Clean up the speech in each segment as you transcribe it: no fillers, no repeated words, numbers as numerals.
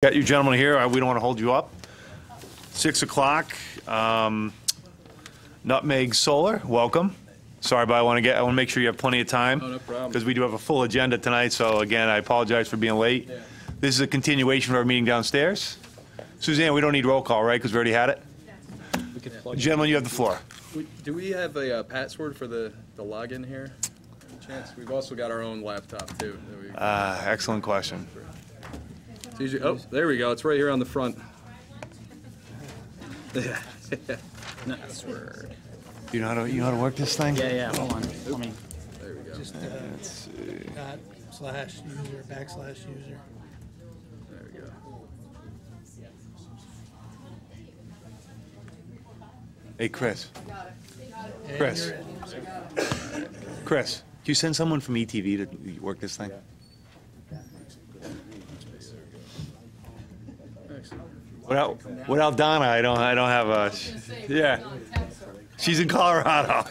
Got you gentlemen here. We don't want to hold you up. 6 o'clock. Nutmeg Solar, welcome. Sorry, but I want to make sure you have plenty of time. Oh, no problem. Because we do have a full agenda tonight. So again, I apologize for being late. Yeah. This is a continuation of our meeting downstairs. Suzanne, we don't need roll call, right? Because we already had it. We could plug Gentlemen, you have the floor. Do we have a password for the login here? Any chance? We've also got our own laptop too. That we, Excellent question. it's usually, oh, there we go. It's right here on the front. Password. You know how to work this thing? Yeah, hold on. Let me. There we go. Just /user, /user. There we go. Hey, Chris. And Chris. you're in. Chris, can you send someone from ETV to work this thing? Without Donna, I don't have a. Yeah. She's in Colorado.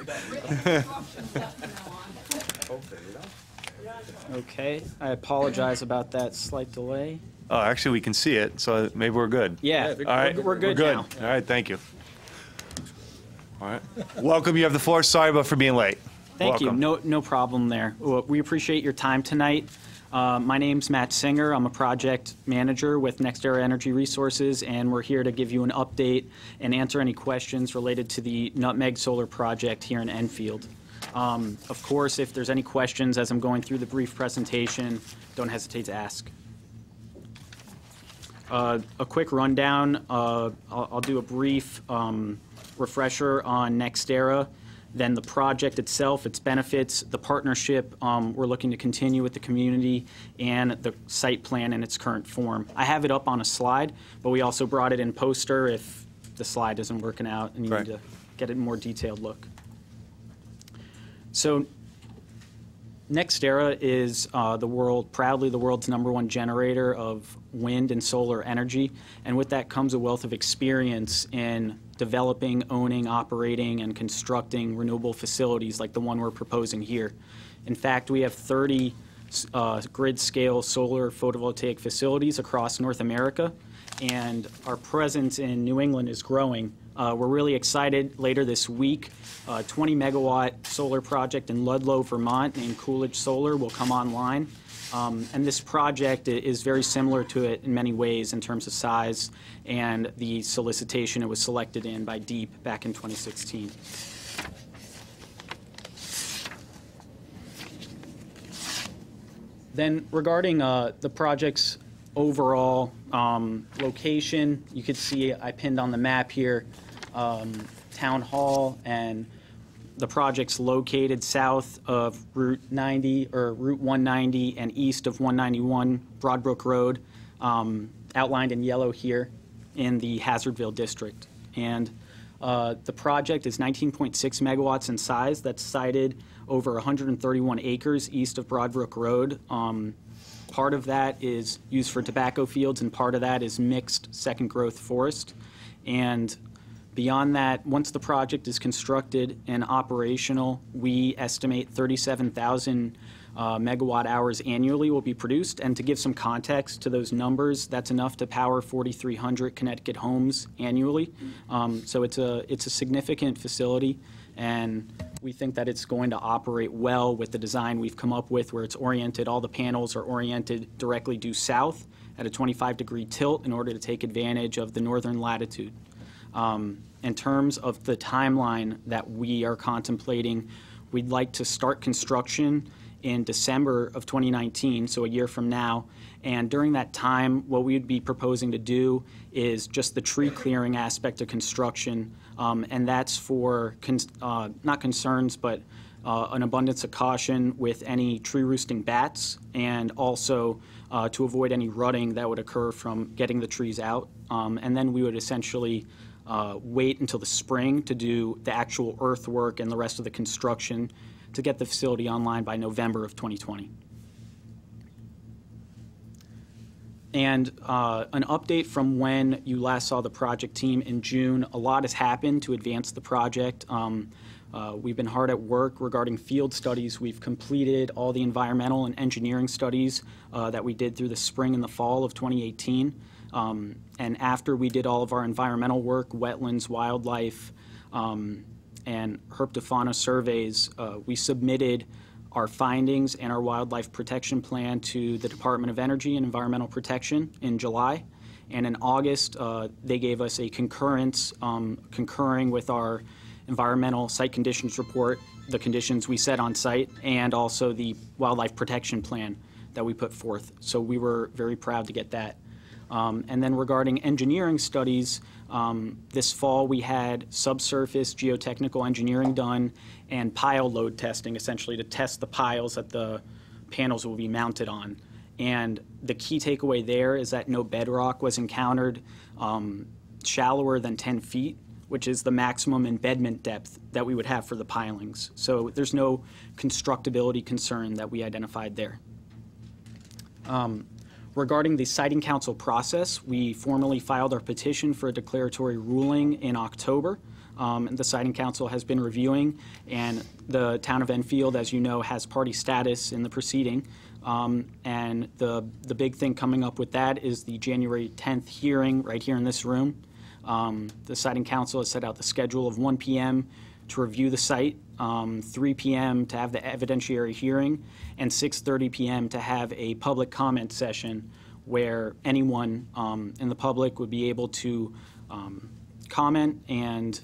Okay, I apologize about that slight delay. Oh, actually, we can see it, so maybe we're good. Yeah, All right, we're good now. All right, thank you. All right. Welcome, you have the floor. Sorry about for being late. Thank Welcome. you. No problem there. Well, we appreciate your time tonight. My name's Matt Singer. I'm a project manager with NextEra Energy Resources, and we're here to give you an update and answer any questions related to the Nutmeg Solar project here in Enfield. Of course, if there's any questions as I'm going through the brief presentation, don't hesitate to ask. A quick rundown. I'll do a brief refresher on NextEra, then the project itself, its benefits, the partnership we're looking to continue with the community, and the site plan in its current form. I have it up on a slide, but we also brought it in poster if the slide isn't working out and you Right. need to get a more detailed look. So NextEra is proudly the world's #1 generator of wind and solar energy, and with that comes a wealth of experience in developing, owning, operating, and constructing renewable facilities like the one we're proposing here. In fact, we have 30 grid-scale solar photovoltaic facilities across North America, and our presence in New England is growing. We're really excited later this week. A 20-megawatt solar project in Ludlow, Vermont, named Coolidge Solar will come online. And this project is very similar to it in many ways in terms of size and the solicitation it was selected in by DEEP back in 2016. Then regarding the project's overall location, you could see I pinned on the map here Town Hall, and the project's located south of Route 90 or Route 190 and east of 191 Broadbrook Road, outlined in yellow here in the Hazardville district. And the project is 19.6 megawatts in size. That's sited over 131 acres east of Broadbrook Road. Part of that is used for tobacco fields, and part of that is mixed second growth forest. And beyond that, once the project is constructed and operational, we estimate 37,000 megawatt hours annually will be produced. And to give some context to those numbers, that's enough to power 4,300 Connecticut homes annually. So it's a significant facility, and we think that it's going to operate well with the design we've come up with, where it's oriented, all the panels are oriented directly due south at a 25-degree tilt in order to take advantage of the northern latitude. In terms of the timeline that we are contemplating, we'd like to start construction in December of 2019, so a year from now. And during that time, what we'd be proposing to do is just the tree clearing aspect of construction, and that's for, not concerns, but an abundance of caution with any tree roosting bats, and also to avoid any rutting that would occur from getting the trees out. And then we would essentially wait until the spring to do the actual earthwork and the rest of the construction to get the facility online by November of 2020. And an update from when you last saw the project team in June. A lot has happened to advance the project. We've been hard at work regarding field studies. We've completed all the environmental and engineering studies that we did through the spring and the fall of 2018. And after we did all of our environmental work, wetlands, wildlife, and herpetofauna surveys, we submitted our findings and our wildlife protection plan to the Department of Energy and Environmental Protection in July. And in August, they gave us a concurrence, concurring with our environmental site conditions report, the conditions we set on site, and also the wildlife protection plan that we put forth. So we were very proud to get that. And then regarding engineering studies, this fall we had subsurface geotechnical engineering done and pile load testing, essentially to test the piles that the panels will be mounted on. And the key takeaway there is that no bedrock was encountered shallower than 10 feet, which is the maximum embedment depth that we would have for the pilings. So there's no constructability concern that we identified there. Regarding the Siting Council process, we formally filed our petition for a declaratory ruling in October. The Siting Council has been reviewing, and the town of Enfield, as you know, has party status in the proceeding. And the big thing coming up with that is the January 10th hearing right here in this room. The Siting Council has set out the schedule of 1 p.m. to review the site, 3 p.m. to have the evidentiary hearing, and 6:30 p.m. to have a public comment session where anyone in the public would be able to comment, and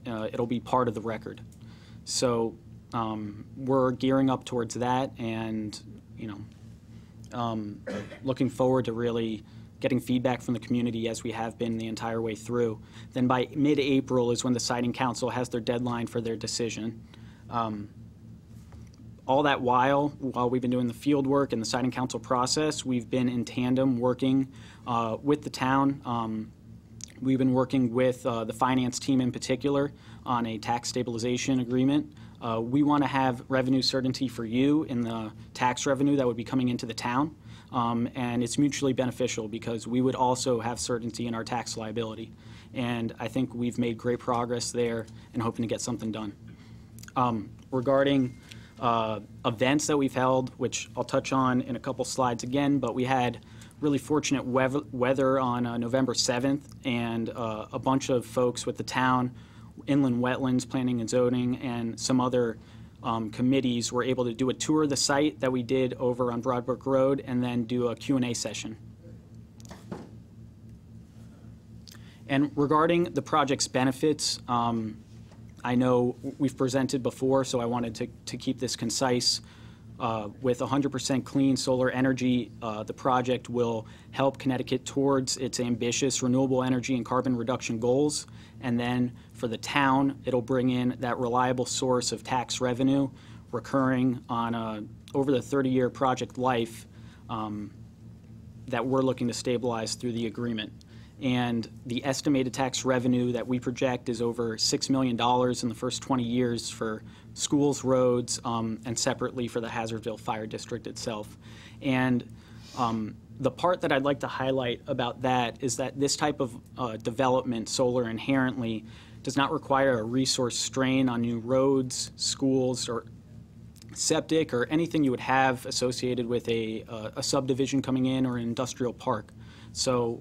it'll be part of the record. So we're gearing up towards that, and looking forward to really getting feedback from the community as we have been the entire way through. Then by mid-April is when the Siting Council has their deadline for their decision. All that while we've been doing the field work and the Siting Council process, we've been in tandem working with the town. We've been working with the finance team in particular on a tax stabilization agreement. We want to have revenue certainty for you in the tax revenue that would be coming into the town. And it's mutually beneficial because we would also have certainty in our tax liability. And I think we've made great progress there and hoping to get something done. Regarding events that we've held, which I'll touch on in a couple slides again, but we had really fortunate weather on November 7th, and a bunch of folks with the town, Inland Wetlands, Planning and Zoning, and some other committees were able to do a tour of the site that we did over on Broadbrook Road, and then do a Q&A session. And regarding the project's benefits, I know we've presented before, so I wanted to keep this concise. With 100% clean solar energy, the project will help Connecticut towards its ambitious renewable energy and carbon reduction goals. And then for the town, it'll bring in that reliable source of tax revenue recurring on over the 30-year project life that we're looking to stabilize through the agreement. And the estimated tax revenue that we project is over $6 million in the first 20 years for schools, roads, and separately for the Hazardville Fire District itself. And the part that I'd like to highlight about that is that this type of development, solar inherently, does not require a resource strain on new roads, schools, or septic, or anything you would have associated with a subdivision coming in or an industrial park. So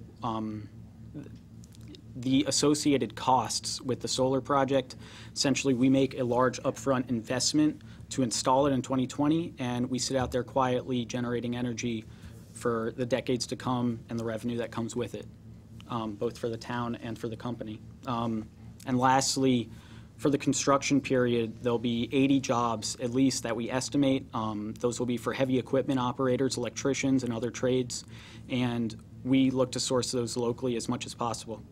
the associated costs with the solar project, essentially we make a large upfront investment to install it in 2020, and we sit out there quietly generating energy for the decades to come and the revenue that comes with it, both for the town and for the company. And lastly, for the construction period, there'll be 80 jobs at least that we estimate. Those will be for heavy equipment operators, electricians, and other trades, and we look to source those locally as much as possible.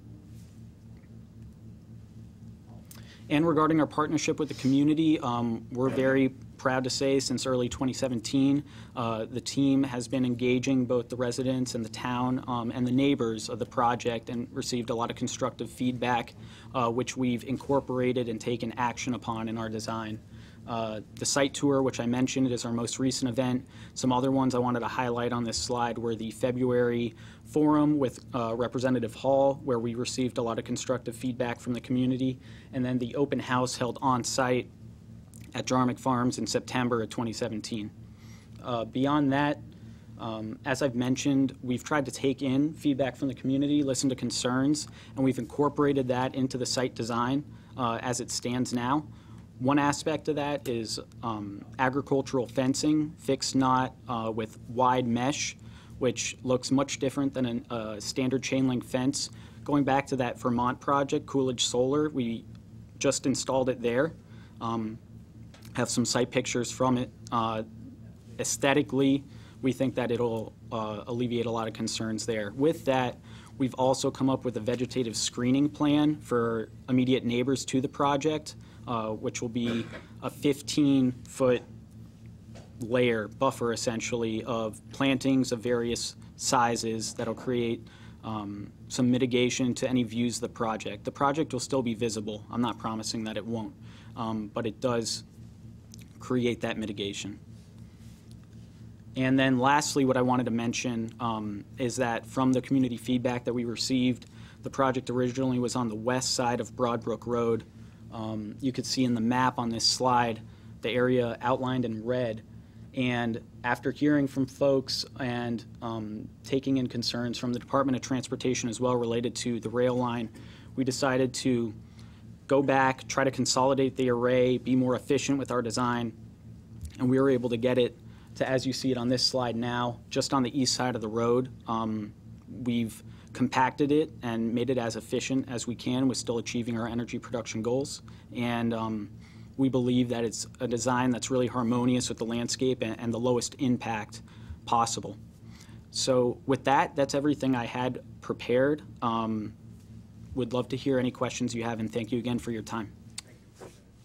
And regarding our partnership with the community, we're very proud to say since early 2017, the team has been engaging both the residents and the town and the neighbors of the project, and received a lot of constructive feedback, which we've incorporated and taken action upon in our design. The site tour, which I mentioned, is our most recent event. Some other ones I wanted to highlight on this slide were the February forum with Representative Hall, where we received a lot of constructive feedback from the community, and then the open house held on site at Jarmick Farms in September of 2017. Beyond that, As I've mentioned, we've tried to take in feedback from the community, listen to concerns, and we've incorporated that into the site design as it stands now. One aspect of that is agricultural fencing, fixed knot with wide mesh, which looks much different than a standard chain link fence. Going back to that Vermont project, Coolidge Solar, we just installed it there. Have some site pictures from it. Aesthetically, we think that it'll alleviate a lot of concerns there. With that, we've also come up with a vegetative screening plan for immediate neighbors to the project, which will be a 15-foot layer, buffer essentially, of plantings of various sizes that'll create some mitigation to any views of the project. The project will still be visible. I'm not promising that it won't, but it does create that mitigation. And then lastly, what I wanted to mention is that from the community feedback that we received, the project originally was on the west side of Broadbrook Road. You could see in the map on this slide the area outlined in red. And after hearing from folks and taking in concerns from the Department of Transportation as well related to the rail line, we decided to go back, try to consolidate the array, be more efficient with our design, and we were able to get it to, as you see it on this slide now, just on the east side of the road. We've compacted it and made it as efficient as we can with still achieving our energy production goals. And we believe that it's a design that's really harmonious with the landscape and the lowest impact possible. So with that, that's everything I had prepared. Would love to hear any questions you have, and thank you again for your time.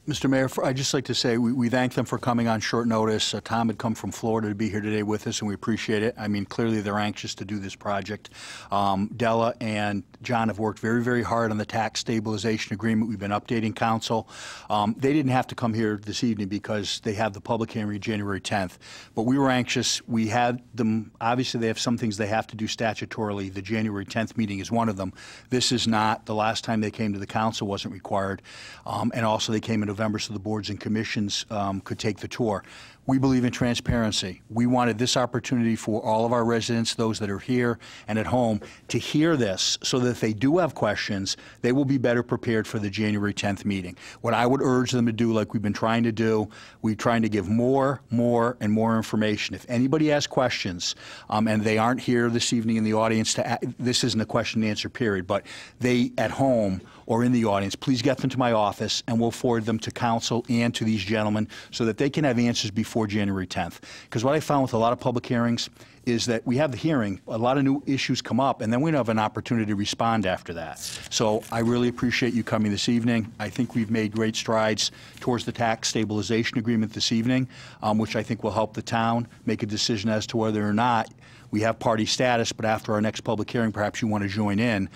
Mr. Mayor, I'd just like to say we thank them for coming on short notice. Tom had come from Florida to be here today with us, and we appreciate it. I mean, clearly they're anxious to do this project. Della and John have worked very, very hard on the tax stabilization agreement. We've been updating council. They didn't have to come here this evening because they have the public hearing January 10th. But we were anxious. We had them, obviously they have some things they have to do statutorily. The January 10th meeting is one of them. This is not. The last time they came to the council wasn't required. And also they came in November so the boards and commissions could take the tour. We believe in transparency. We wanted this opportunity for all of our residents, those that are here and at home, to hear this so that if they do have questions, they will be better prepared for the January 10th meeting. What I would urge them to do, like we've been trying to do, we're trying to give more and more information. If anybody has questions, and they aren't here this evening in the audience, this isn't a question and answer period, but they at home or in the audience, please get them to my office and we'll forward them to council and to these gentlemen so that they can have answers before January 10th. Because what I found with a lot of public hearings is that we have the hearing, a lot of new issues come up, and then we don't have an opportunity to respond after that. So I really appreciate you coming this evening. I think we've made great strides towards the tax stabilization agreement this evening, which I think will help the town make a decision as to whether or not we have party status, but after our next public hearing, perhaps you want to join in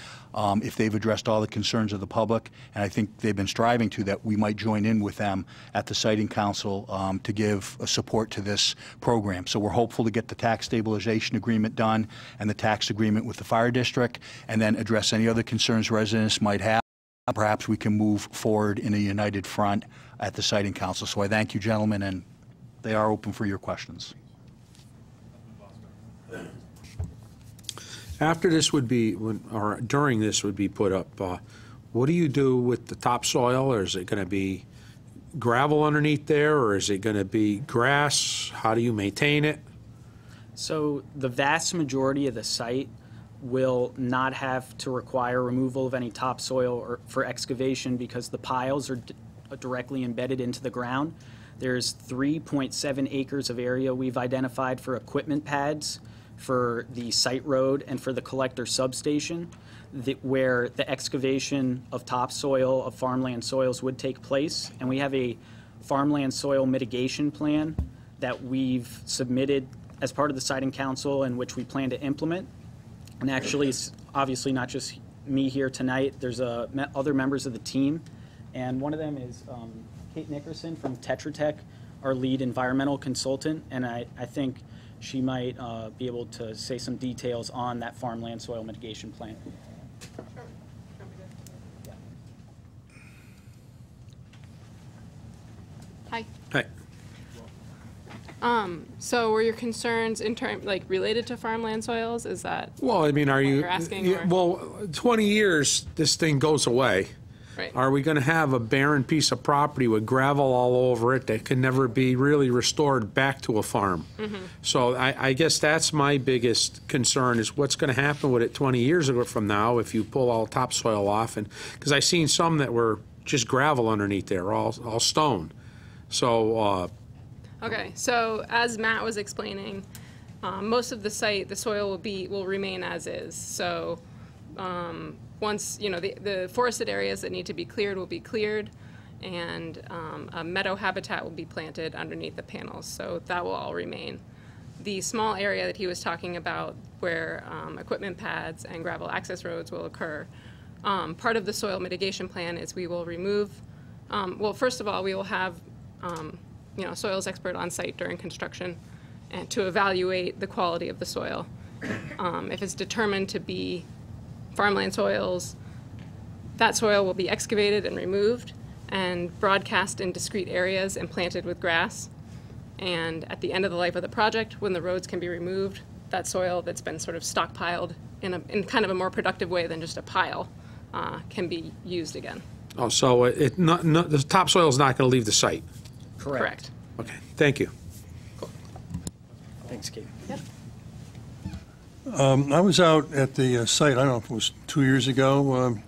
if they've addressed all the concerns of the public, and I think they've been striving to, that we might join in with them at the Siting Council to give support to this program. So we're hopeful to get the tax stabilization agreement done and the tax agreement with the fire district, and then address any other concerns residents might have. Perhaps we can move forward in a united front at the Siting Council. So I thank you, gentlemen, and they are open for your questions. After this would be, or during this would be put up, what do you do with the topsoil? Or is it going to be gravel underneath there, or is it going to be grass? How do you maintain it? So the vast majority of the site will not have to require removal of any topsoil or for excavation because the piles are directly embedded into the ground. There's 3.7 acres of area we've identified for equipment pads for the site road and for the collector substation, where the excavation of topsoil of farmland soils would take place. And we have a farmland soil mitigation plan that we've submitted as part of the Siting Council, and which we plan to implement. And actually, it's obviously not just me here tonight. There's other members of the team, and one of them is Kate Nickerson from Tetra Tech, our lead environmental consultant, and I think she might be able to say some details on that farmland soil mitigation plan. Hi. Hey. So were your concerns in term, like, related to farmland soils? Is that, Well, I mean, are you? you're asking, yeah, or- well, 20 years, this thing goes away. right? Are we going to have a barren piece of property with gravel all over it that can never be really restored back to a farm? So I guess that's my biggest concern is what's going to happen with it 20 years ago from now if you pull all topsoil off. And because I seen some that were just gravel underneath there, all stone. So Okay, so as Matt was explaining, most of the site, the soil will remain as is. So once, you know, the forested areas that need to be cleared will be cleared, and a meadow habitat will be planted underneath the panels. So that will all remain. The small area that he was talking about where equipment pads and gravel access roads will occur, part of the soil mitigation plan is we will remove, well, first of all, we will have you know, soils expert on site during construction and to evaluate the quality of the soil. If it's determined to be farmland soils, that soil will be excavated and removed and broadcast in discrete areas and planted with grass. And at the end of the life of the project, when the roads can be removed, that soil that's been sort of stockpiled in kind of a more productive way than just a pile can be used again. oh, so the topsoil is not going to leave the site. Correct. Okay, thank you. Thanks, Kate. I was out at the site, I don't know if it was 2 years ago. It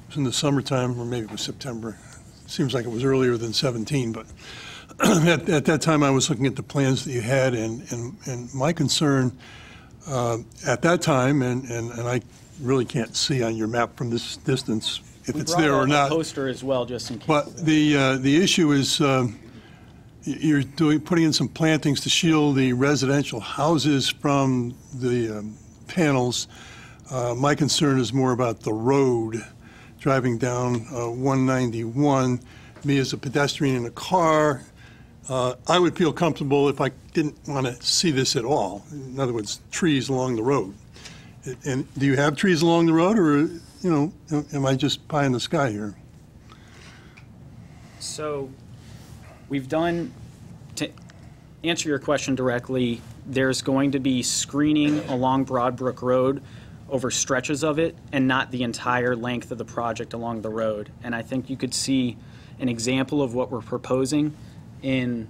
was in the summertime, or maybe it was September. Seems like it was earlier than 17, but at that time I was looking at the plans that you had, and my concern at that time, and I really can't see on your map from this distance if it's there or We brought not. a poster as well, just in case. But the issue is you're putting in some plantings to shield the residential houses from the panels. My concern is more about the road, driving down 191. Me as a pedestrian in a car, I would feel comfortable if I didn't want to see this at all. In other words, trees along the road. And do you have trees along the road, or, you know, am I just pie in the sky here? So we've done, to answer your question directly, there's going to be screening along Broadbrook Road over stretches of it and not the entire length of the project along the road. And I think you could see an example of what we're proposing in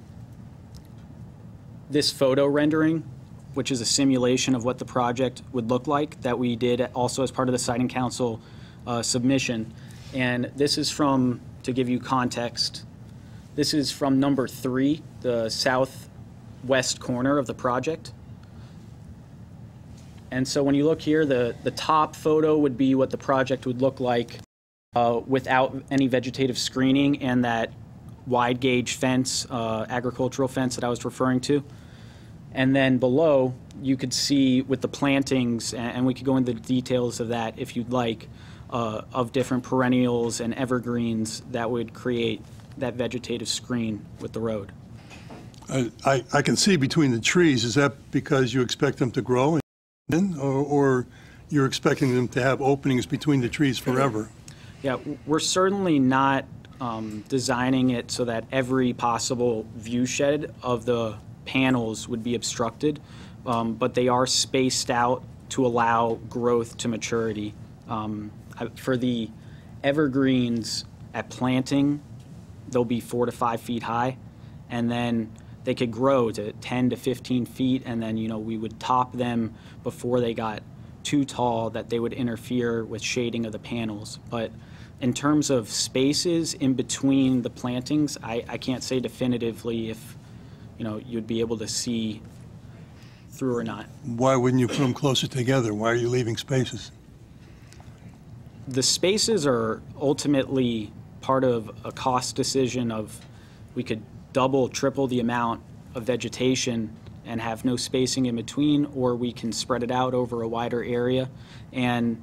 this photo rendering, which is a simulation of what the project would look like that we did also as part of the Siting Council submission. And this is from, to give you context, this is from number 3, the southwest corner of the project. And so when you look here, the top photo would be what the project would look like without any vegetative screening and that wide gauge fence, agricultural fence that I was referring to. And then below, you could see with the plantings, and we could go into the details of that if you'd like, of different perennials and evergreens that would create that vegetative screen with the road. I can see between the trees. Is that because you expect them to grow, or you're expecting them to have openings between the trees forever? Yeah, we're certainly not designing it so that every possible view shed of the panels would be obstructed, but they are spaced out to allow growth to maturity. For the evergreens at planting, they'll be 4 to 5 feet high, and then they could grow to 10 to 15 feet, and then, you know, we would top them before they got too tall that they would interfere with shading of the panels. But in terms of spaces in between the plantings, I can't say definitively if, you know, you'd be able to see through or not. Why wouldn't you put them closer together? Why are you leaving spaces? The spaces are ultimately part of a cost decision of we could double, triple the amount of vegetation and have no spacing in between, or we can spread it out over a wider area. And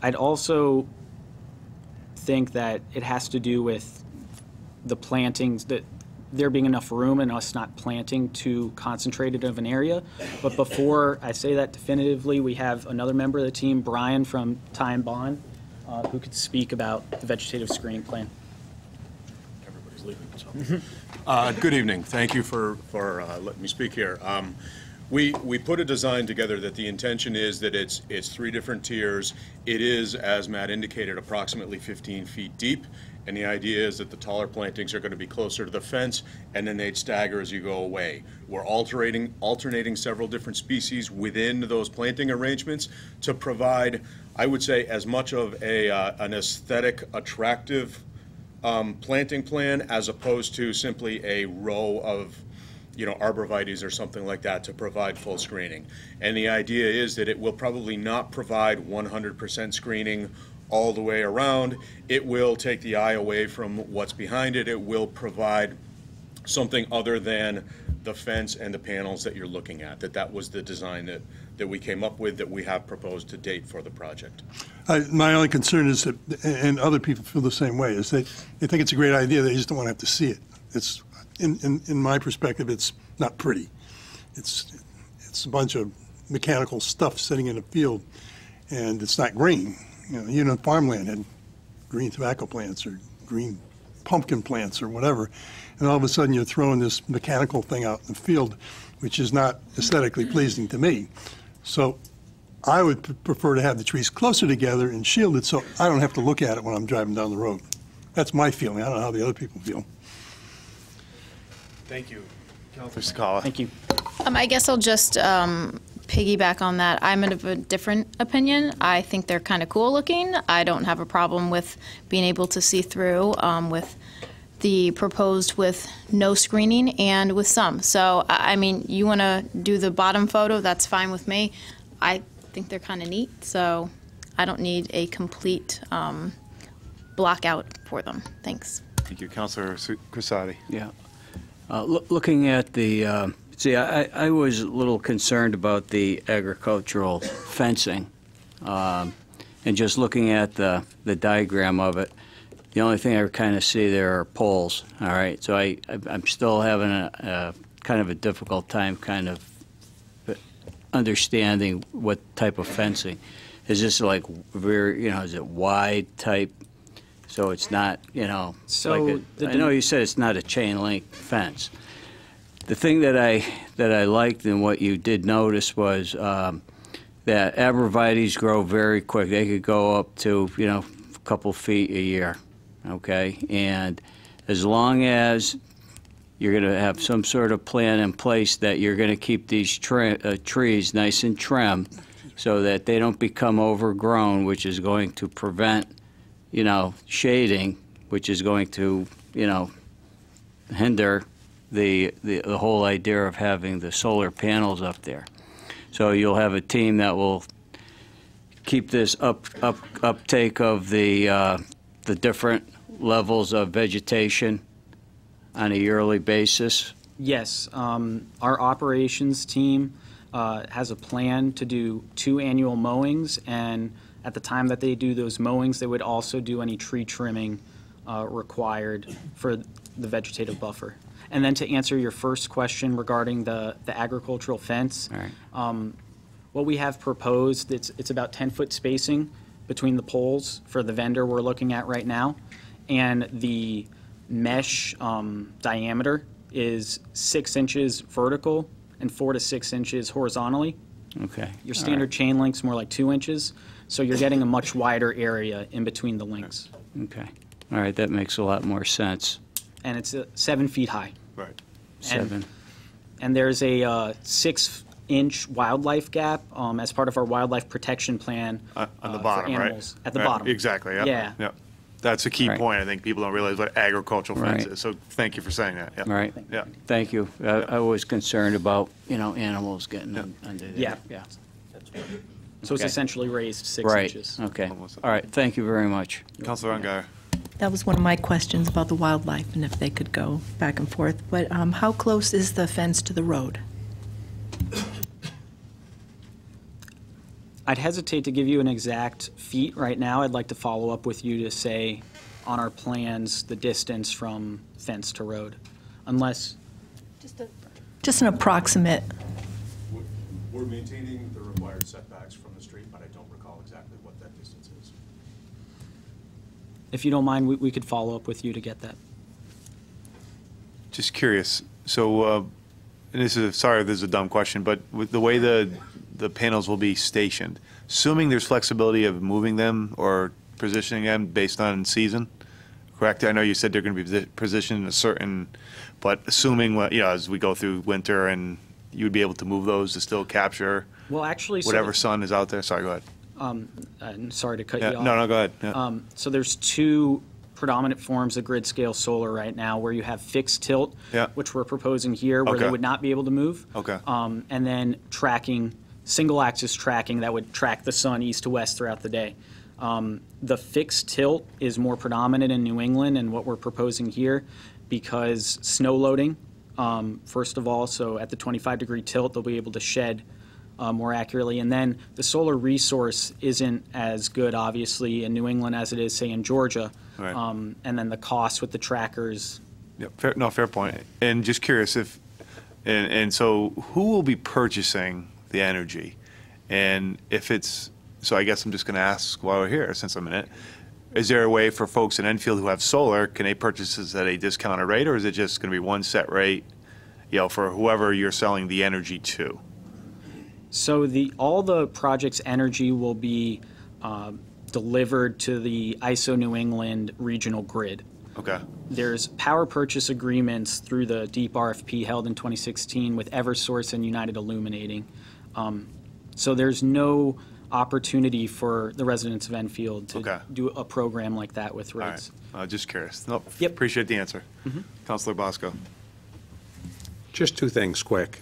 I'd also think that it has to do with the plantings, that there being enough room and us not planting too concentrated of an area. But before I say that definitively, we have another member of the team, Brian from Ty and Bond, who could speak about the vegetative screening plan. was leaving, so. Good evening. Thank you for letting me speak here. We put a design together that the intention is that it's 3 different tiers. It is, as Matt indicated, approximately 15 feet deep, and the idea is that the taller plantings are going to be closer to the fence, and then they'd stagger as you go away. We're alternating several different species within those planting arrangements to provide, I would say, as much of an aesthetic, attractive planting plan as opposed to simply a row of arborvitaes or something like that to provide full screening. And the idea is that it will probably not provide 100% screening all the way around. It will take the eye away from what's behind it. It will provide something other than the fence and the panels that you're looking at. That was the design that we came up with, that we have proposed to date for the project. My only concern is that, and other people feel the same way, is they think it's a great idea, they just don't want to have to see it. It's, in my perspective, it's not pretty. It's a bunch of mechanical stuff sitting in a field, and it's not green. Even in farmland had green tobacco plants or green pumpkin plants or whatever, and all of a sudden you're throwing this mechanical thing out in the field, which is not aesthetically pleasing to me. So I would prefer to have the trees closer together and shielded so I don't have to look at it when I'm driving down the road. That's my feeling. I don't know how the other people feel. Thank you. Councilor Sakala. Thank you. I guess I'll just piggyback on that. I'm of a different opinion. I think they're kind of cool looking. I don't have a problem with being able to see through with the proposed with no screening and with some. So, I mean, you want to do the bottom photo, that's fine with me. I think they're kind of neat, so I don't need a complete block out for them. Thanks. Thank you. Councilor Crisati. Yeah. Looking at the, see, I was a little concerned about the agricultural fencing. And just looking at the diagram of it, the only thing I kind of see there are poles, all right? So I'm still having a kind of a difficult time kind of understanding what type of fencing. Is this like very, is it wide type? So it's not, So I know you said it's not a chain link fence. The thing that I liked and what you did notice was that arborvitaes grow very quick. They could go up to, a couple feet a year, okay? And as long as you're going to have some sort of plan in place that you're going to keep these trees nice and trim so that they don't become overgrown, which is going to prevent shading, which is going to, hinder the whole idea of having the solar panels up there. So you'll have a team that will keep this uptake of the different levels of vegetation on a yearly basis. Yes, our operations team has a plan to do 2 annual mowings, and at the time that they do those mowings, they would also do any tree trimming required for the vegetative buffer. And then to answer your first question regarding the agricultural fence, All right. what we have proposed, it's about 10-foot spacing between the poles for the vendor we're looking at right now, and the mesh diameter is 6 inches vertical and 4 to 6 inches horizontally. Okay. Your All standard right. chain link's more like 2 inches, so you're getting a much wider area in between the links. Okay. All right, that makes a lot more sense. And it's 7 feet high. Right. 7. And there's a 6-inch wildlife gap as part of our wildlife protection plan On the for bottom, right? animals. At the Right, bottom. Exactly, yeah. Yeah. Yeah. That's a key Right. point. I think people don't realize what agricultural fence Right. is. So thank you for saying that. Yeah. Right. Yeah. Thank you. I was concerned about, animals getting under there. Yeah. Yeah. So it's Okay. essentially raised 6 Right. inches. Okay. All right. Thank you very much. Councilor Ungary. That was one of my questions about the wildlife and if they could go back and forth. But how close is the fence to the road? I'd hesitate to give you an exact feet right now. I'd like to follow up with you to say on our plans the distance from fence to road, unless Just an approximate. We're maintaining the required setbacks from the street, but I don't recall exactly what that distance is. if you don't mind, we could follow up with you to get that. Just curious, so, and this is, sorry if this is a dumb question, but with the way the panels will be stationed, assuming there's flexibility of moving them or positioning them based on season, correct? I know you said they're going to be positioned in a certain, but assuming, as we go through winter and you would be able to move those to still capture Well, actually, whatever sun is out there? Sorry, go ahead. I'm sorry to cut Yeah, you off. no, go ahead. Yeah. So there's two predominant forms of grid scale solar right now, where you have fixed tilt, Yeah. which we're proposing here, where they Okay. would not be able to move. Okay. And then tracking, single axis tracking that would track the sun east to west throughout the day. The fixed tilt is more predominant in New England and what we're proposing here, because snow loading, first of all, so at the 25-degree tilt, they'll be able to shed more accurately. And then the solar resource isn't as good, obviously, in New England as it is, say, in Georgia. Right. And then the cost with the trackers. Yeah, fair point. And just curious if, and so who will be purchasing the energy? And if it's, so I guess I'm just going to ask while we're here, since I'm in it, is there a way for folks in Enfield who have solar, can they purchase this at a discounted rate, or is it just going to be one set rate, for whoever you're selling the energy to? So all the project's energy will be delivered to the ISO New England regional grid. Okay. There's power purchase agreements through the DEEP RFP held in 2016 with Eversource and United Illuminating. So there's no opportunity for the residents of Enfield to do a program like that with All rates. right. Just curious. Nope. Yep. Appreciate the answer. Councilor Bosco. Just two things, quick.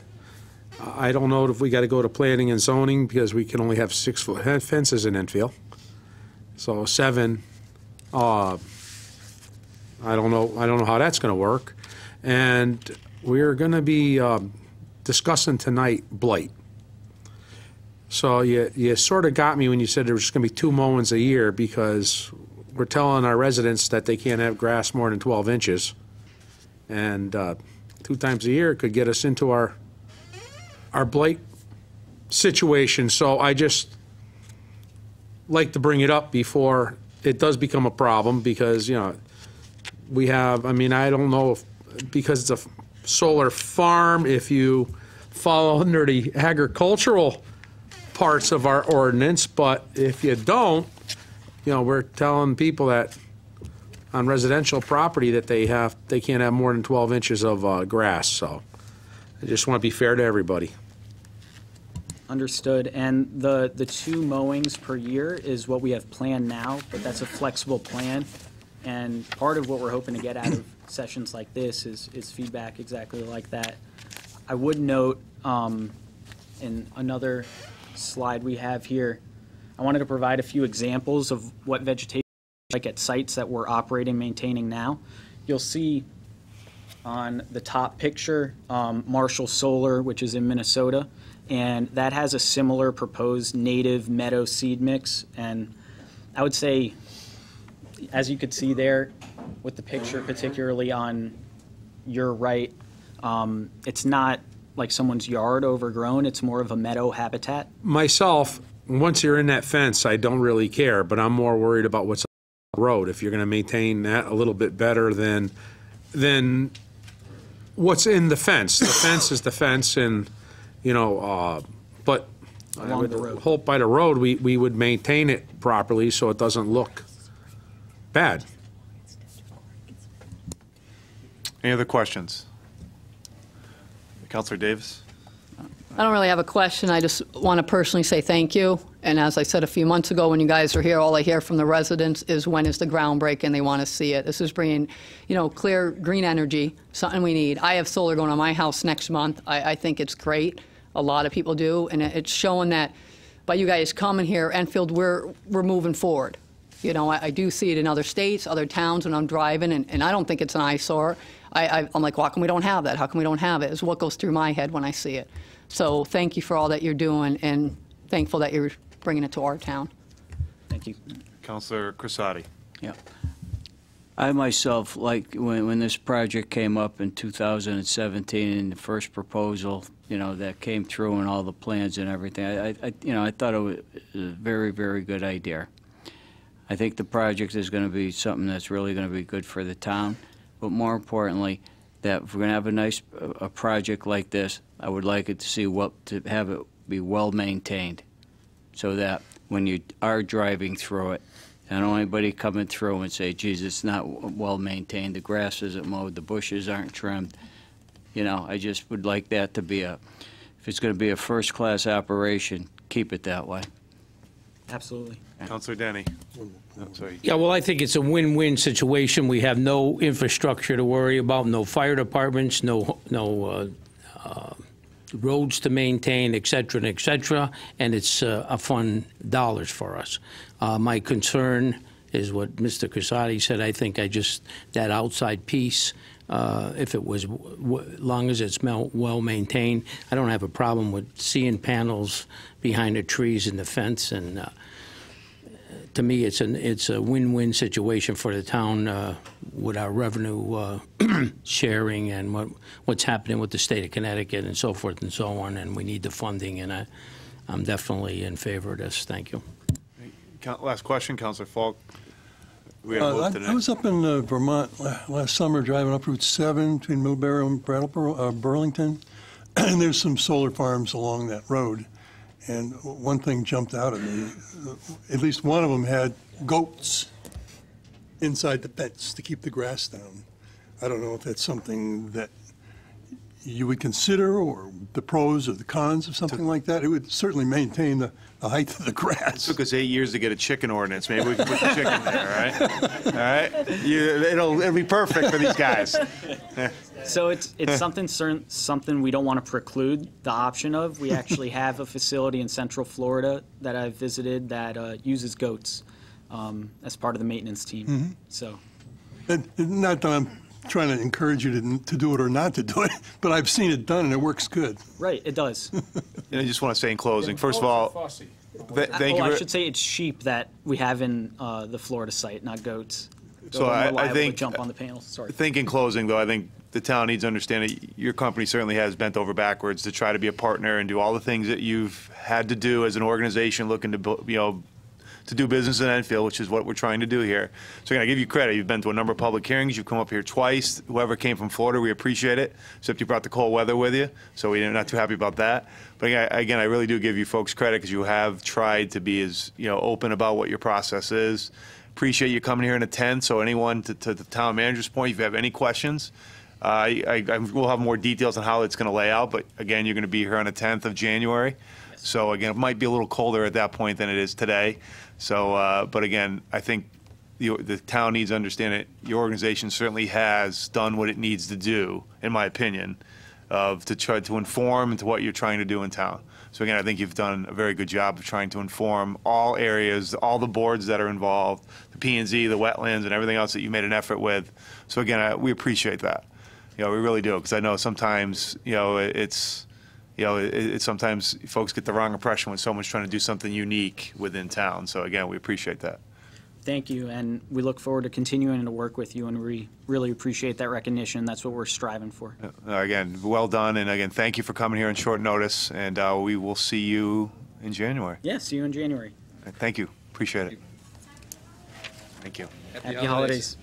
I don't know if we got to go to planning and zoning because we can only have 6-foot fences in Enfield. So 7, I don't know how that's going to work. And we're going to be discussing tonight blight. So you sort of got me when you said there was just going to be 2 mowings a year, because we're telling our residents that they can't have grass more than 12 inches. And 2 times a year could get us into our blight situation. So I just like to bring it up before it does become a problem, because, we have, I don't know if, because it's a solar farm, if you fall under the agricultural parts of our ordinance, but if you don't, we're telling people that on residential property that they can't have more than 12 inches of grass. So I just want to be fair to everybody. Understood. And the 2 mowings per year is what we have planned now, but that's a flexible plan. And part of what we're hoping to get out of sessions like this is feedback exactly like that. I would note, in another slide we have here, I wanted to provide a few examples of what vegetation is like at sites that we're operating, maintaining now. You'll see on the top picture, Marshall Solar, which is in Minnesota, and that has a similar proposed native meadow seed mix. And I would say, as you could see there with the picture, particularly on your right, it's not like someone's yard overgrown, it's more of a meadow habitat. Myself, once you're in that fence, I don't really care, but I'm more worried about what's on the road. If you're going to maintain that a little bit better than what's in the fence. The fence is the fence, and, but I would hope by the road we would maintain it properly so it doesn't look bad. Any other questions? Councilor Davis? I don't really have a question. I just want to personally say thank you. And as I said a few months ago when you guys were here, all I hear from the residents is when is the groundbreak, and they want to see it. This is bringing, clear green energy, something we need. I have solar going on my house next month. I think it's great. A lot of people do. And it's showing that by you guys coming here, Enfield, we're moving forward. I do see it in other states, other towns when I'm driving, and I don't think it's an eyesore. I'm like, well, how come we don't have that? How come we don't have it? Is what goes through my head when I see it. So thank you for all that you're doing, and thankful that you're bringing it to our town. Thank you. Councilor Crisati. Yeah. I myself, like when this project came up in 2017, and the first proposal, that came through and all the plans and everything, I thought it was a very, very good idea. I think the project is going to be something that's really going to be good for the town, but more importantly, that if we're going to have a nice a project like this, I would like it to have it be well maintained, so that when you are driving through it, I don't want anybody coming through and say, geez, it's not well maintained, the grass isn't mowed, the bushes aren't trimmed. You know, I just would like that to be if it's going to be a first-class operation, keep it that way. Absolutely. Councilor Denny. I'm sorry. Yeah, well, I think it's a win-win situation. We have no infrastructure to worry about, no fire departments, no roads to maintain, et cetera, and it's a fun dollars for us. My concern is what Mr. Casati said. I think that outside piece, if it was, long as it's well maintained, I don't have a problem with seeing panels behind the trees and the fence, and to me, it's a win-win situation for the town with our revenue sharing and what's happening with the state of Connecticut and so forth and so on, and we need the funding, and I'm definitely in favor of this. Thank you. Last question, Councilor Falk. We had a vote today. I was up in Vermont last summer driving up Route 7 between Middlebury and Burlington, and there's some solar farms along that road. And one thing jumped out at me. At least one of them had goats inside the fence to keep the grass down. I don't know if that's something that you would consider, or the pros or the cons of something like that. It would certainly maintain the height of the grass. It took us 8 years to get a chicken ordinance. Maybe we can put the chicken there, all right? All right? It'll be perfect for these guys. So it's something we don't want to preclude the option of. We actually have a facility in Central Florida that I've visited that uses goats as part of the maintenance team. Mm-hmm. So, not that I'm trying to encourage you to do it or not to do it, but I've seen it done and it works good. Right, it does. And I just want to say in closing, first of all, thank you. I should say it's sheep that we have in the Florida site, not goats. So I think jump on the panels. Sorry. I think in closing, though, I think the town needs to understand that your company certainly has bent over backwards to try to be a partner and do all the things that you've had to do as an organization looking to, to do business in Enfield, which is what we're trying to do here. So again, I give you credit. You've been to a number of public hearings. You've come up here twice. Whoever came from Florida, we appreciate it, except you brought the cold weather with you, so we're not too happy about that. But again, I really do give you folks credit because you have tried to be as open about what your process is. Appreciate you coming here in the 10th. So anyone, to the town manager's point, if you have any questions, we'll have more details on how it's going to lay out. But again, you're going to be here on the 10th of January. Yes. So again, it might be a little colder at that point than it is today. So, but again, I think the town needs to understand it. Your organization certainly has done what it needs to do, in my opinion, to try to inform into what you're trying to do in town. So again, I think you've done a very good job of trying to inform all areas, all the boards that are involved, the P&Z, the wetlands, and everything else that you made an effort with. So again, we appreciate that. We really do, because I know sometimes, it's sometimes folks get the wrong impression when someone's trying to do something unique within town. So again, we appreciate that. Thank you, and we look forward to continuing to work with you, and we really appreciate that recognition. That's what we're striving for. Again, well done, and again, thank you for coming here on short notice, and we will see you in January. Yeah, see you in January. Thank you. Appreciate it. Thank you. Happy holidays.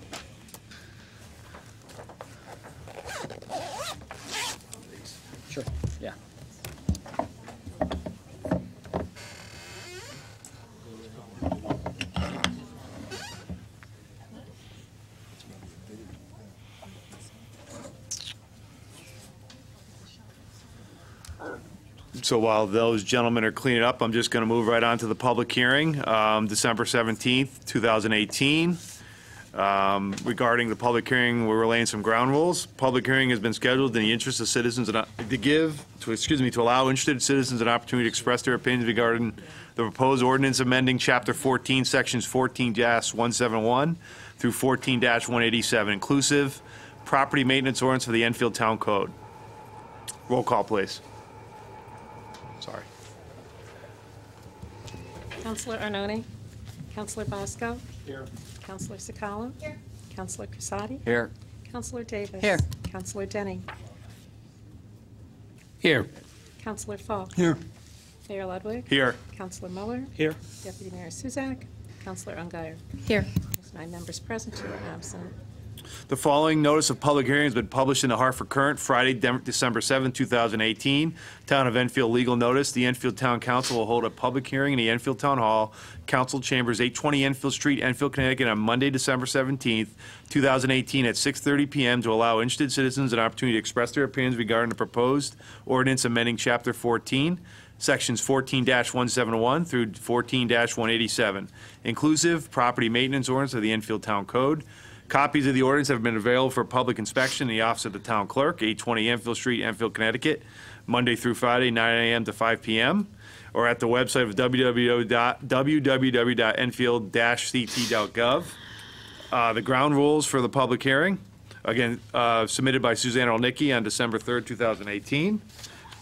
Sure, yeah. So while those gentlemen are cleaning up, I'm just going to move right on to the public hearing, December 17th, 2018. Regarding the public hearing, we're relaying some ground rules. Public hearing has been scheduled in the interest of citizens to allow interested citizens an opportunity to express their opinions regarding the proposed ordinance amending Chapter 14, Sections 14-171 through 14-187, inclusive property maintenance ordinance for the Enfield Town Code. Roll call, please. Sorry. Councilor Arnone? Councilor Bosco? Here. Councilor Sakala? Here. Councilor Casati? Here. Councilor Davis? Here. Councilor Denny? Here. Councilor Falk? Here. Mayor Ludwig? Here. Councilor Muller? Here. Deputy Mayor Suzak? Councilor Ungary? Here. There's 9 members present, 2 are absent. The following notice of public hearing has been published in the Hartford Courant Friday, December 7, 2018. Town of Enfield legal notice. The Enfield Town Council will hold a public hearing in the Enfield Town Hall, Council Chambers, 820 Enfield Street, Enfield, Connecticut, on Monday, December 17, 2018, at 6:30 p.m. to allow interested citizens an opportunity to express their opinions regarding the proposed ordinance amending Chapter 14, Sections 14-171 through 14-187, inclusive property maintenance ordinance of the Enfield Town Code. Copies of the ordinance have been available for public inspection in the office of the town clerk, 820 Enfield Street, Enfield, Connecticut, Monday through Friday, 9 a.m. to 5 p.m., or at the website of www.enfield-ct.gov. The ground rules for the public hearing, again, submitted by Suzanne Olnicki on December 3rd, 2018.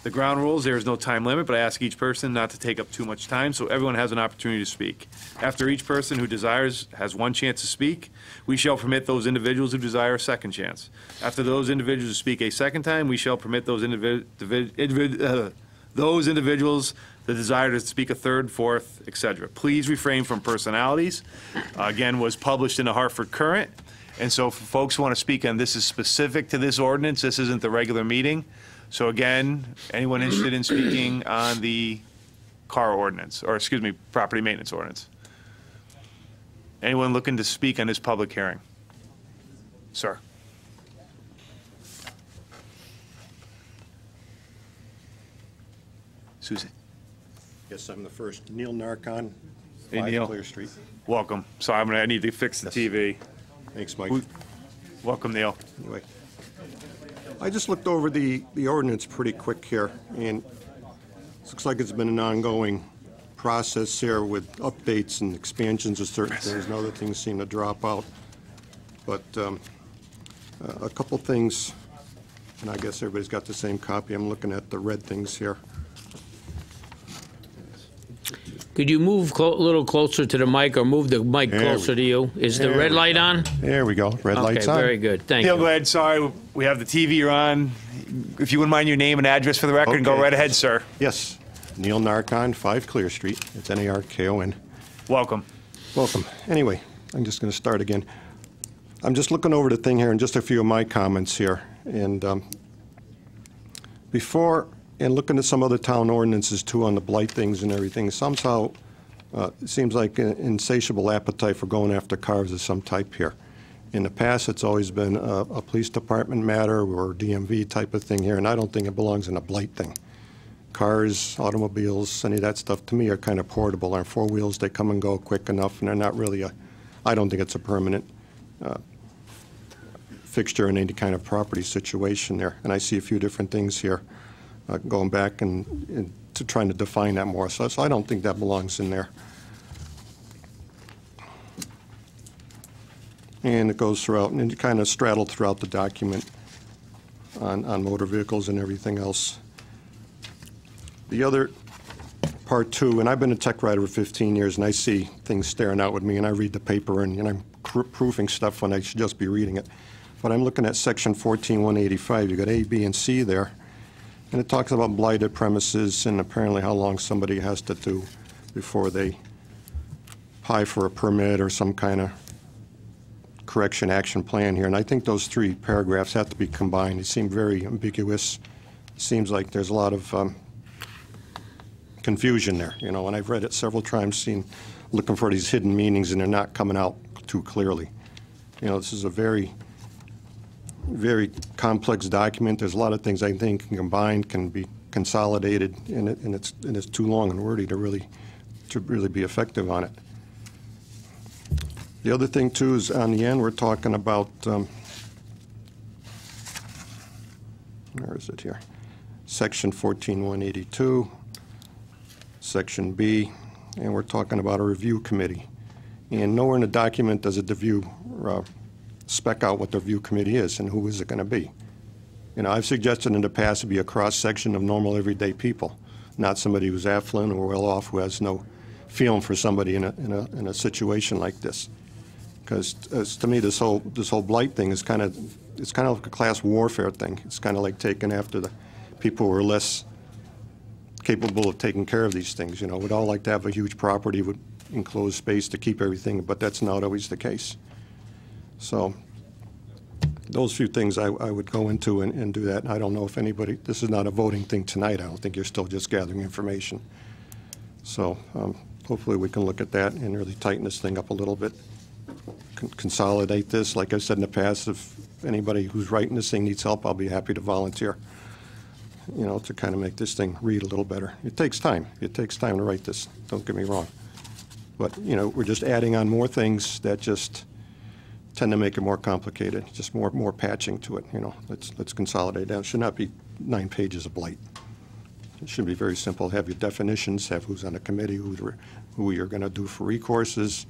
The ground rules, there is no time limit, but I ask each person not to take up too much time so everyone has an opportunity to speak. After each person who desires has one chance to speak, we shall permit those individuals who desire a second chance. After those individuals who speak a second time, we shall permit those individuals the desire to speak a third, fourth, etc. Please refrain from personalities. Again, was published in the Hartford Courant. And so if folks want to speak on this is specific to this ordinance, this isn't the regular meeting. So again, anyone interested in speaking on the car ordinance, or excuse me, property maintenance ordinance? Anyone looking to speak on this public hearing? Sir. Susan. Yes, I'm the first. Neil Narcon, Hey, 5 Neil. Clear Street. Welcome. Sorry, I need to fix the TV. Thanks, Mike. Welcome, Neil. Anyway, I just looked over the ordinance pretty quick here, and it looks like it's been an ongoing process here with updates and expansions of certain things, and other things seem to drop out. But a couple things, and I guess everybody's got the same copy. I'm looking at the red things here. Could you move a little closer to the mic, or move the mic closer to you? Is the red light on? There we go. Red light's on. Okay, very good. Thank Neil, you. go ahead. Sorry, we have the TV on. If you wouldn't mind your name and address for the record, go Okay. right ahead, sir. Yes. Neil Narcon, 5 Clear Street. It's Narkon. Welcome. Welcome. Anyway, I'm just going to start again. I'm just looking over the thing here and just a few of my comments here. And before, and looking at some other town ordinances too on the blight things and everything, somehow it seems like an insatiable appetite for going after cars of some type here. In the past, it's always been a police department matter or DMV type of thing here, and I don't think it belongs in a blight thing. Cars, automobiles, any of that stuff, to me, are kind of portable. On 4 wheels, they come and go quick enough, and they're not really I don't think it's a permanent fixture in any kind of property situation there. And I see a few different things here going back and to trying to define that more. So I don't think that belongs in there. And it goes throughout, and it kind of straddled throughout the document on motor vehicles and everything else. The other part too, and I've been a tech writer for 15 years, and I see things staring out with me, and I read the paper, and I'm proofing stuff when I should just be reading it. But I'm looking at section 14-185. You've got A, B, and C there. And it talks about blighted premises and apparently how long somebody has to do before they apply for a permit or some kind of correction action plan here. And I think those 3 paragraphs have to be combined. They seem very ambiguous. It seems like there's a lot of confusion there, you know, and I've read it several times, looking for these hidden meanings, and they're not coming out too clearly. You know, this is a very, very complex document. There's a lot of things I think combined can be consolidated, and it's too long and wordy to really be effective on it. The other thing too is on the end we're talking about where is it here? Section 14-182, Section B, and we're talking about a review committee. And nowhere in the document does it spec out what the review committee is and who is it going to be. You know, I've suggested in the past it be a cross-section of normal everyday people, not somebody who's affluent or well-off who has no feeling for somebody in a situation like this. Because to me, this whole blight thing is kind of like a class warfare thing. It's kind of like taking after the people who are less capable of taking care of these things. You know, we'd all like to have a huge property with enclosed space to keep everything, but that's not always the case. So those few things I would go into and do that. I don't know if anybody, this is not a voting thing tonight. I don't think you're still just gathering information. So hopefully we can look at that and really tighten this thing up a little bit. Consolidate this. Like I said in the past, if anybody who's writing this thing needs help, I'll be happy to volunteer, you know, to kind of make this thing read a little better. It takes time. It takes time to write this. Don't get me wrong. But, you know, we're just adding on more things that just tend to make it more complicated, just more patching to it, you know. Let's consolidate down. It should not be 9 pages of blight. It should be very simple. Have your definitions, have who's on the committee, who you're going to do for recourses,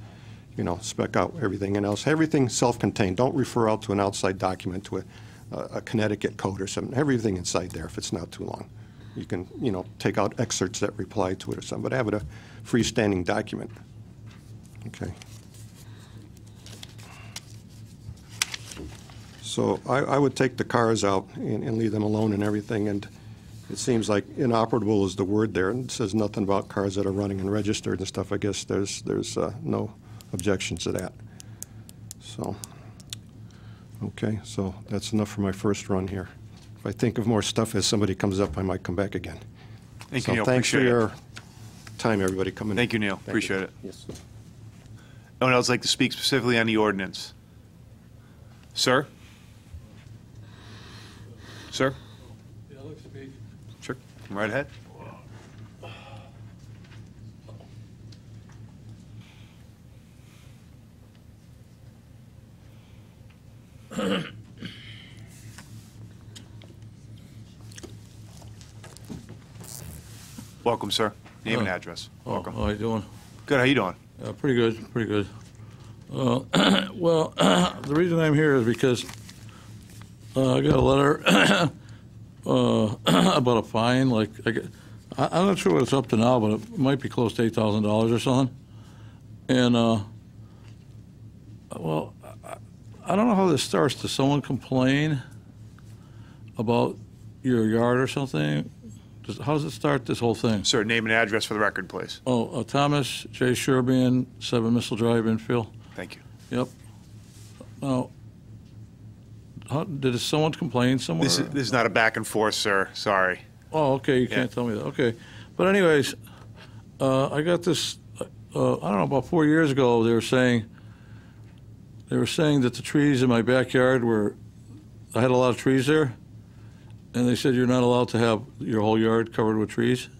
you know, spec out everything and else. Everything self-contained. Don't refer out to an outside document, to a Connecticut code or something. Everything inside there if it's not too long. You can, you know, take out excerpts that reply to it or something, but have it a freestanding document. Okay. So I would take the cars out and leave them alone and everything, and it seems like inoperable is the word there, and it says nothing about cars that are running and registered and stuff. I guess there's no objections to that. So, okay, so that's enough for my first run here. If I think of more stuff as somebody comes up, I might come back again. Thank you, Neil. Thanks for Appreciate your it. time, everybody, coming. Thank you, Neil. Thank Appreciate you. it. Yes, sir. Anyone else like to speak specifically on the ordinance? Sir? Sir? Yeah, I'd like to speak. Sure. Come right ahead. Welcome, sir. Name and address. Welcome. How you doing? Good. How you doing? Pretty good, pretty good. Well, the reason I'm here is because I got a letter about a fine. Like, I'm not sure what it's up to now, but it might be close to $8,000 or something. And, well, I don't know how this starts. Does someone complain about your yard or something? How does it start, this whole thing? Sir, name and address for the record, please. Oh, Thomas J. Sherbian, 7 Missile Drive, Enfield. Thank you. Yep. Now, did someone complain somewhere? This is not a back and forth, sir. Sorry. Oh, okay, you can't tell me that. Okay. But anyways, I got this, I don't know, about 4 years ago, they were saying that the trees in my backyard I had a lot of trees there, and they said you're not allowed to have your whole yard covered with trees.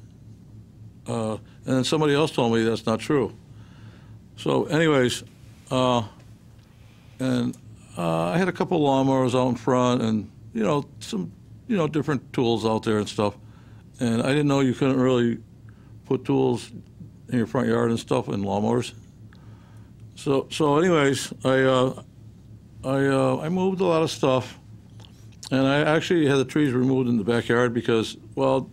And then somebody else told me that's not true. So anyways, I had a couple lawnmowers out in front and, you know, some, you know, different tools out there and stuff. And I didn't know you couldn't really put tools in your front yard and stuff in lawnmowers. So anyways, I moved a lot of stuff. And I actually had the trees removed in the backyard because, well,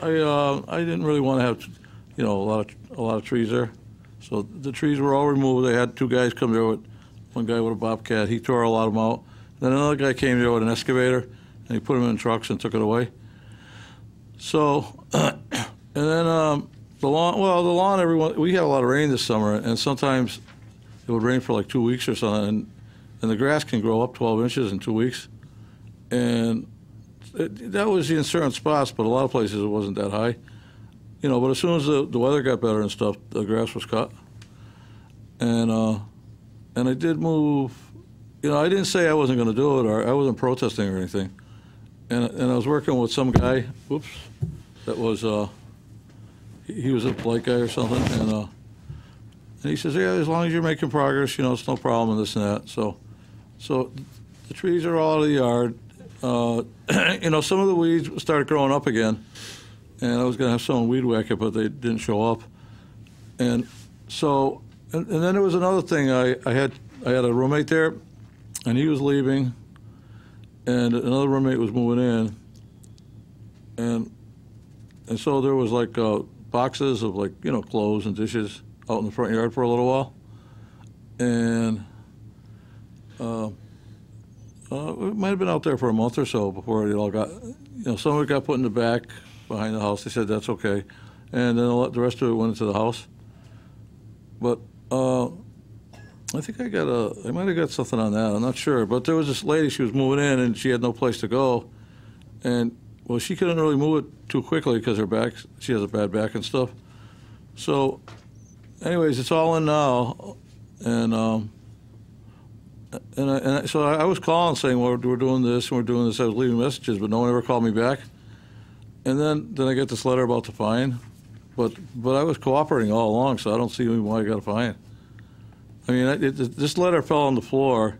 I didn't really want to have, you know, a lot of trees there. So the trees were all removed. I had 2 guys come there with, one guy with a bobcat. He tore a lot of them out. Then another guy came there with an excavator, and he put them in trucks and took it away. So, and then the lawn, we had a lot of rain this summer, and sometimes it would rain for like 2 weeks or something, and the grass can grow up 12 inches in 2 weeks. And that was in certain spots, but a lot of places it wasn't that high. You know, but as soon as the weather got better and stuff, the grass was cut. And I did move, you know, I didn't say I wasn't going to do it, or I wasn't protesting or anything. And I was working with some guy, that was, he was a polite guy or something, and he says, yeah, as long as you're making progress, you know, it's no problem and this and that. So the trees are all out of the yard. You know, some of the weeds started growing up again, and I was going to have someone weed whack it, but they didn't show up. And so, and then there was another thing. I had a roommate there, and he was leaving, and another roommate was moving in, and so there was like boxes of, like, you know, clothes and dishes out in the front yard for a little while, and it might have been out there for a month or so before it all got, you know, some of it got put in the back behind the house. They said that's okay, and then the rest of it went into the house. But I think I might have got something on that. I'm not sure. But there was this lady, she was moving in and she had no place to go. And, well, she couldn't really move it too quickly because she has a bad back and stuff. So, anyways, it's all in now. And so I was calling saying, well, we're doing this and we're doing this. I was leaving messages, but no one ever called me back. And then I get this letter about the fine. But I was cooperating all along, so I don't see why I got a fine. I mean, this letter fell on the floor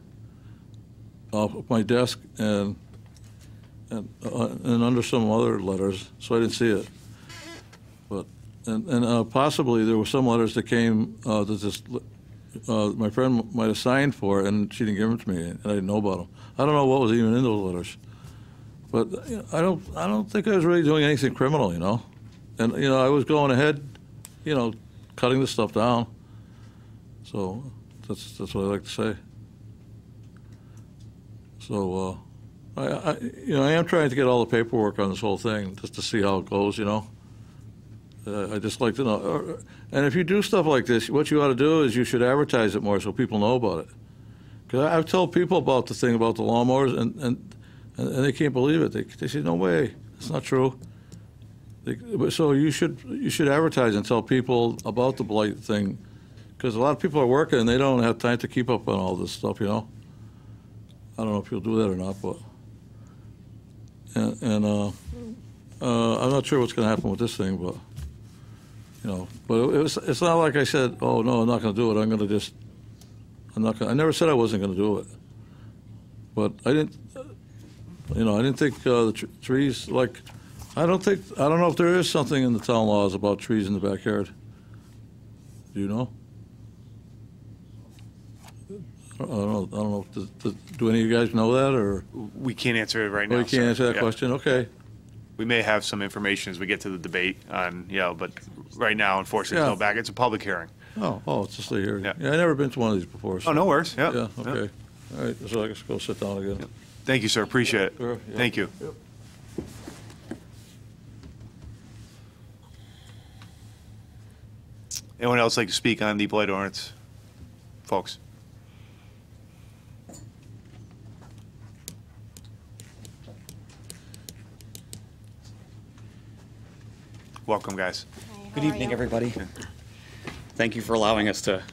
off my desk and under some other letters, so I didn't see it. But possibly there were some letters that came that my friend might have signed for, and she didn't give them to me, and I didn't know about them. I don't know what was even in those letters. But you know, I don't think I was really doing anything criminal, you know. And you know, I was going ahead, you know, cutting the stuff down. So that's what I like to say. So I am trying to get all the paperwork on this whole thing just to see how it goes, you know. I just like to know. And if you do stuff like this, what you ought to do is you should advertise it more so people know about it. Because I've told people about the thing about the lawnmowers, and they can't believe it. They say, no way, it's not true. So you should advertise and tell people about the blight thing, because a lot of people are working and they don't have time to keep up on all this stuff, you know. I don't know if you'll do that or not, but I'm not sure what's going to happen with this thing, but you know, but it's not like I said, oh no, I'm not going to do it. I never said I wasn't going to do it, but I didn't think the trees, like, I don't know if there is something in the town laws about trees in the backyard. Do you know? I don't know. Do any of you guys know that, or? We can't answer it right now. Oh, you can't answer that Yeah. question? Okay. We may have some information as we get to the debate on, but right now, unfortunately, Yeah. it's no back. It's a public hearing. Oh, it's just a hearing. Yeah. Yeah, I never been to one of these before. So. Oh, no worries. Yep. Yeah, Yep. okay. All right, so I guess go sit down again. Yep. Thank you, sir. Appreciate it. Sure, yeah. Thank you. Yep. Anyone else like to speak on the blight ordinance? Folks? Welcome, guys. Good evening, everybody. Thank you for allowing us to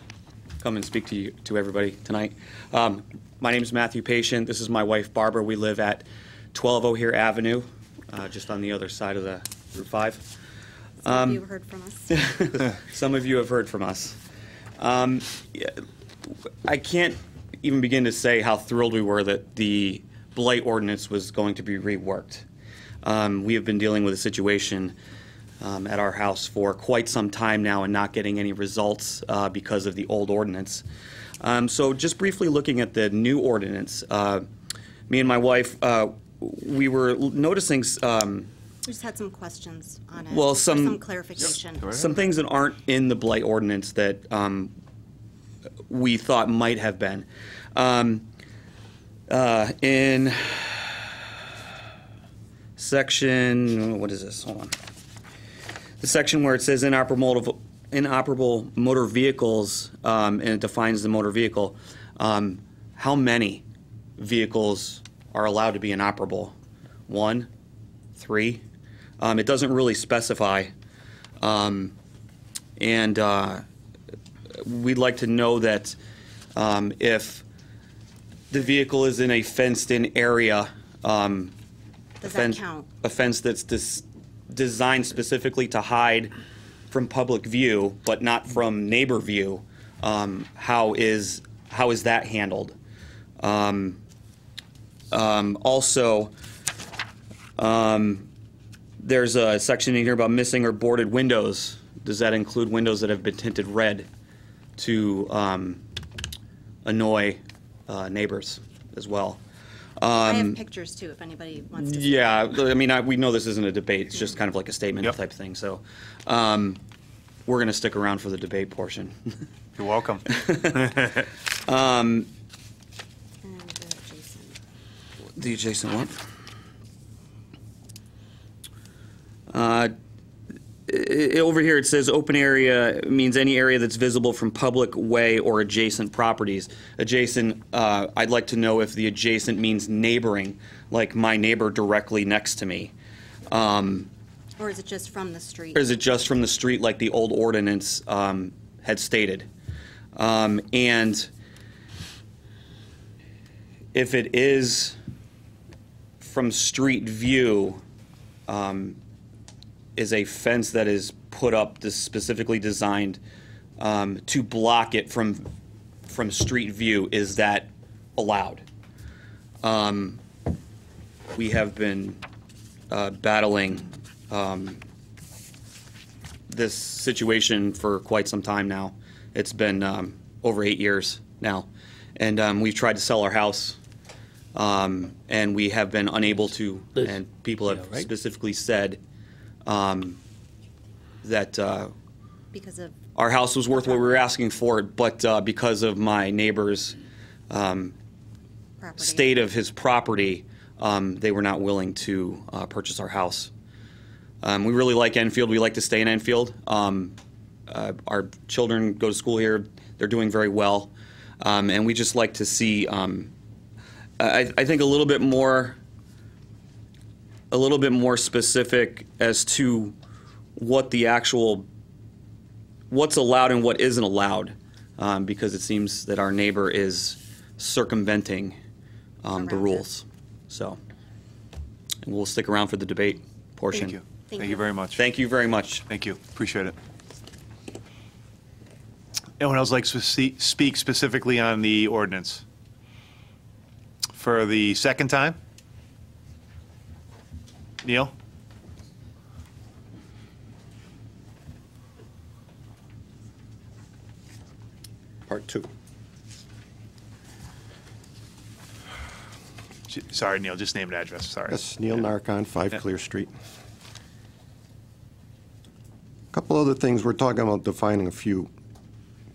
come and speak to everybody tonight. My name is Matthew Patient. This is my wife, Barbara. We live at 12 O'Hare Avenue, just on the other side of the Route 5. Some of you have heard from us. Some of you have heard from us. I can't even begin to say how thrilled we were that the blight ordinance was going to be reworked. We have been dealing with a situation at our house for quite some time now and not getting any results because of the old ordinance. So just briefly looking at the new ordinance, me and my wife, we were noticing We just had some questions on it. Well, for some some clarification. some things that aren't in the blight ordinance that we thought might have been. In section, what is this? Hold on. The section where it says inoperable motor vehicles, and it defines the motor vehicle. How many vehicles are allowed to be inoperable? 1, 3? It doesn't really specify. And we'd like to know that if the vehicle is in a fenced-in area, Does that count? a fence that's designed specifically to hide from public view, but not from neighbor view, how is that handled? Also, there's a section in here about missing or boarded windows. Does that include windows that have been tinted red to annoy neighbors as well? I have pictures too, if anybody wants to see. Yeah, I mean, we know this isn't a debate. It's just kind of like a statement type thing. So we're going to stick around for the debate portion. You're welcome. The adjacent what? over here it says open area means any area that's visible from public way or adjacent properties. Adjacent, I'd like to know if the adjacent means neighboring, like my neighbor directly next to me. Or is it just from the street? Or is it just from the street like the old ordinance had stated? And if it is from street view, is a fence that is put up, specifically designed to block it from street view, is that allowed? We have been battling this situation for quite some time now. It's been over 8 years now, and we've tried to sell our house, and we have been unable to. And people have specifically said that because of our house was worth what we were asking for it, but because of my neighbor's state of his property, they were not willing to purchase our house. We really like Enfield. We like to stay in Enfield. Our children go to school here. They're doing very well. And we just like to see, I think, a little bit more specific as to what the actual, what's allowed and what isn't allowed, because it seems that our neighbor is circumventing the rules. So, and we'll stick around for the debate portion. Thank you. Thank you very much. Thank you very much. Thank you. Appreciate it. Anyone else like to speak specifically on the ordinance? For the second time? Neil? Part 2. Sorry, Neil, just name and address. Sorry. Yes, Neil Narcon, 5 Clear Street. A couple other things. We're talking about defining a few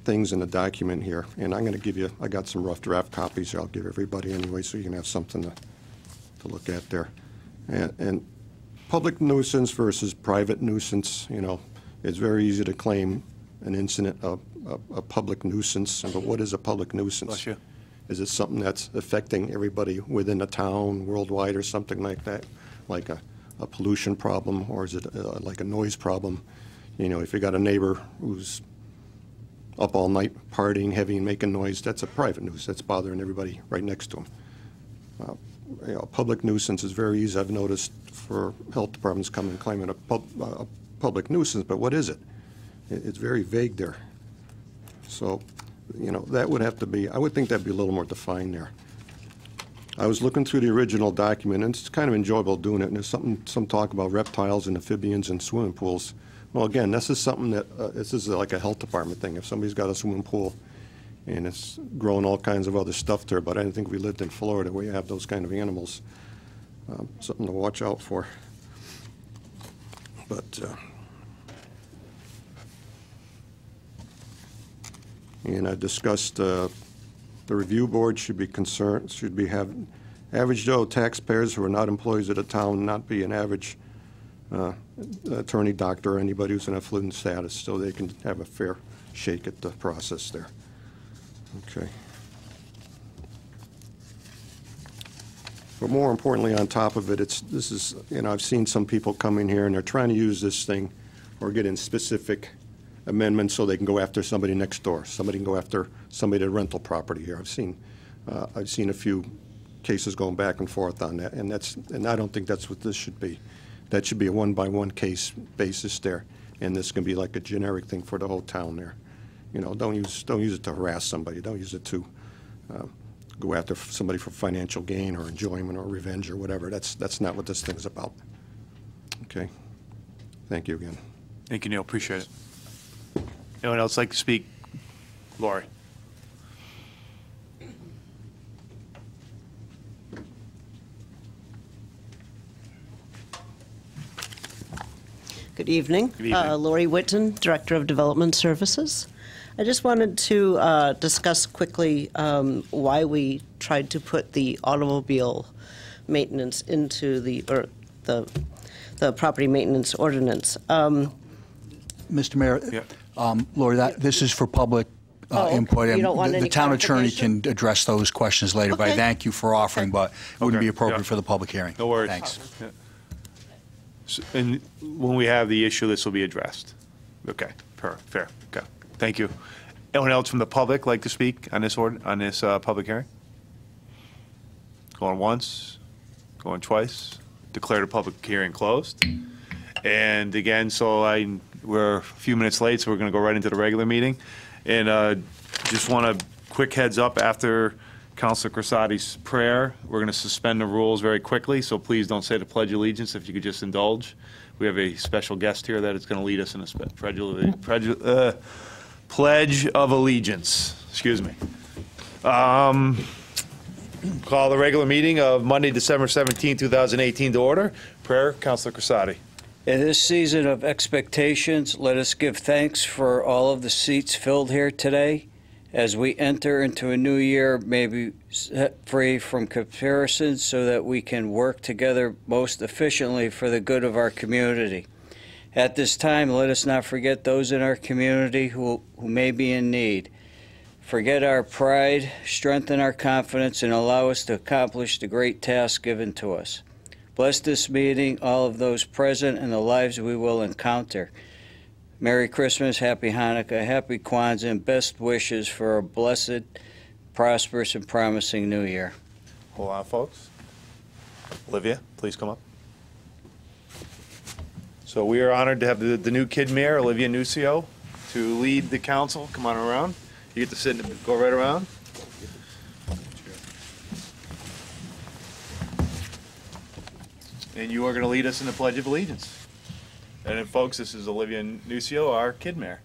things in the document here, and I'm going to give you, I got some rough draft copies I'll give everybody anyway, so you can have something to look at there. And public nuisance versus private nuisance, you know, it's very easy to claim an incident of a public nuisance, but what is a public nuisance? Bless you. Is it something that's affecting everybody within a town, worldwide, or something like that, like a pollution problem, or is it like a noise problem? You know, if you got a neighbor who's up all night partying heavy and making noise, that's a private nuisance. That's bothering everybody right next to them. You know, public nuisance is very easy. I've noticed for health departments coming and claiming a public nuisance, but what is it? It's very vague there. So, you know, that would have to be, I would think that'd be a little more defined there. I was looking through the original document, and it's kind of enjoyable doing it, and there's some talk about reptiles and amphibians and swimming pools. Well, again, this is something that, this is like a health department thing. If somebody's got a swimming pool and it's growing all kinds of other stuff there, but I didn't think we lived in Florida where you have those kind of animals. Something to watch out for. But, and I discussed the review board should be concerned, have average Joe taxpayers who are not employees of the town, not be an average attorney, doctor, or anybody who's in affluent status, so they can have a fair shake at the process there. Okay. But more importantly, on top of it, this is, you know, I've seen some people come in here and they're trying to use this thing or get in specific amendments so they can go after somebody next door. Somebody can go after somebody at a rental property here. I've seen a few cases going back and forth on that, and I don't think that's what this should be. That should be a one-by-one case basis there, and this can be like a generic thing for the whole town there. You know, don't use it to harass somebody. Don't use it to go after somebody for financial gain or enjoyment or revenge or whatever. That's not what this thing's about. Okay. Thank you again. Thank you, Neil. Appreciate it. Anyone else like to speak? Lori. Good evening. Good evening. Lori Whitten, Director of Development Services. I just wanted to discuss quickly why we tried to put the automobile maintenance into the property maintenance ordinance. Mr. Mayor, Lori, this is for public input, you and don't want the any town attorney clarification? can address those questions later, but I Okay. thank you for offering, but it wouldn't Okay. be appropriate Yeah. for the public hearing. No worries. Thanks. Yeah. And when we have the issue, this will be addressed. Okay, fair. Okay, thank you. Anyone else from the public like to speak on this public hearing? Going once, going twice. Declare the public hearing closed. And again, we're a few minutes late, so we're going to go right into the regular meeting. And just want a quick heads up after Councilor Crissati's prayer. We're going to suspend the rules very quickly, so please don't say the Pledge of Allegiance if you could just indulge. We have a special guest here that is going to lead us in a Pledge of Allegiance. Excuse me. Call the regular meeting of Monday, December 17, 2018 to order. Prayer, Councilor Crissati. In this season of expectations, let us give thanks for all of the seats filled here today. As we enter into a new year, may be set free from comparisons so that we can work together most efficiently for the good of our community. At this time, let us not forget those in our community who may be in need. Forget our pride, strengthen our confidence, and allow us to accomplish the great task given to us. Bless this meeting, all of those present, and the lives we will encounter. Merry Christmas, Happy Hanukkah, Happy Kwanzaa, and best wishes for a blessed, prosperous, and promising New Year. Hold on, folks. Olivia, please come up. So we are honored to have the new kid mayor, Olivia Nucio, to lead the council. Come on around. You get to sit and go right around. And you are going to lead us in the Pledge of Allegiance. And then, folks, this is Olivia Nucio, our kid mayor.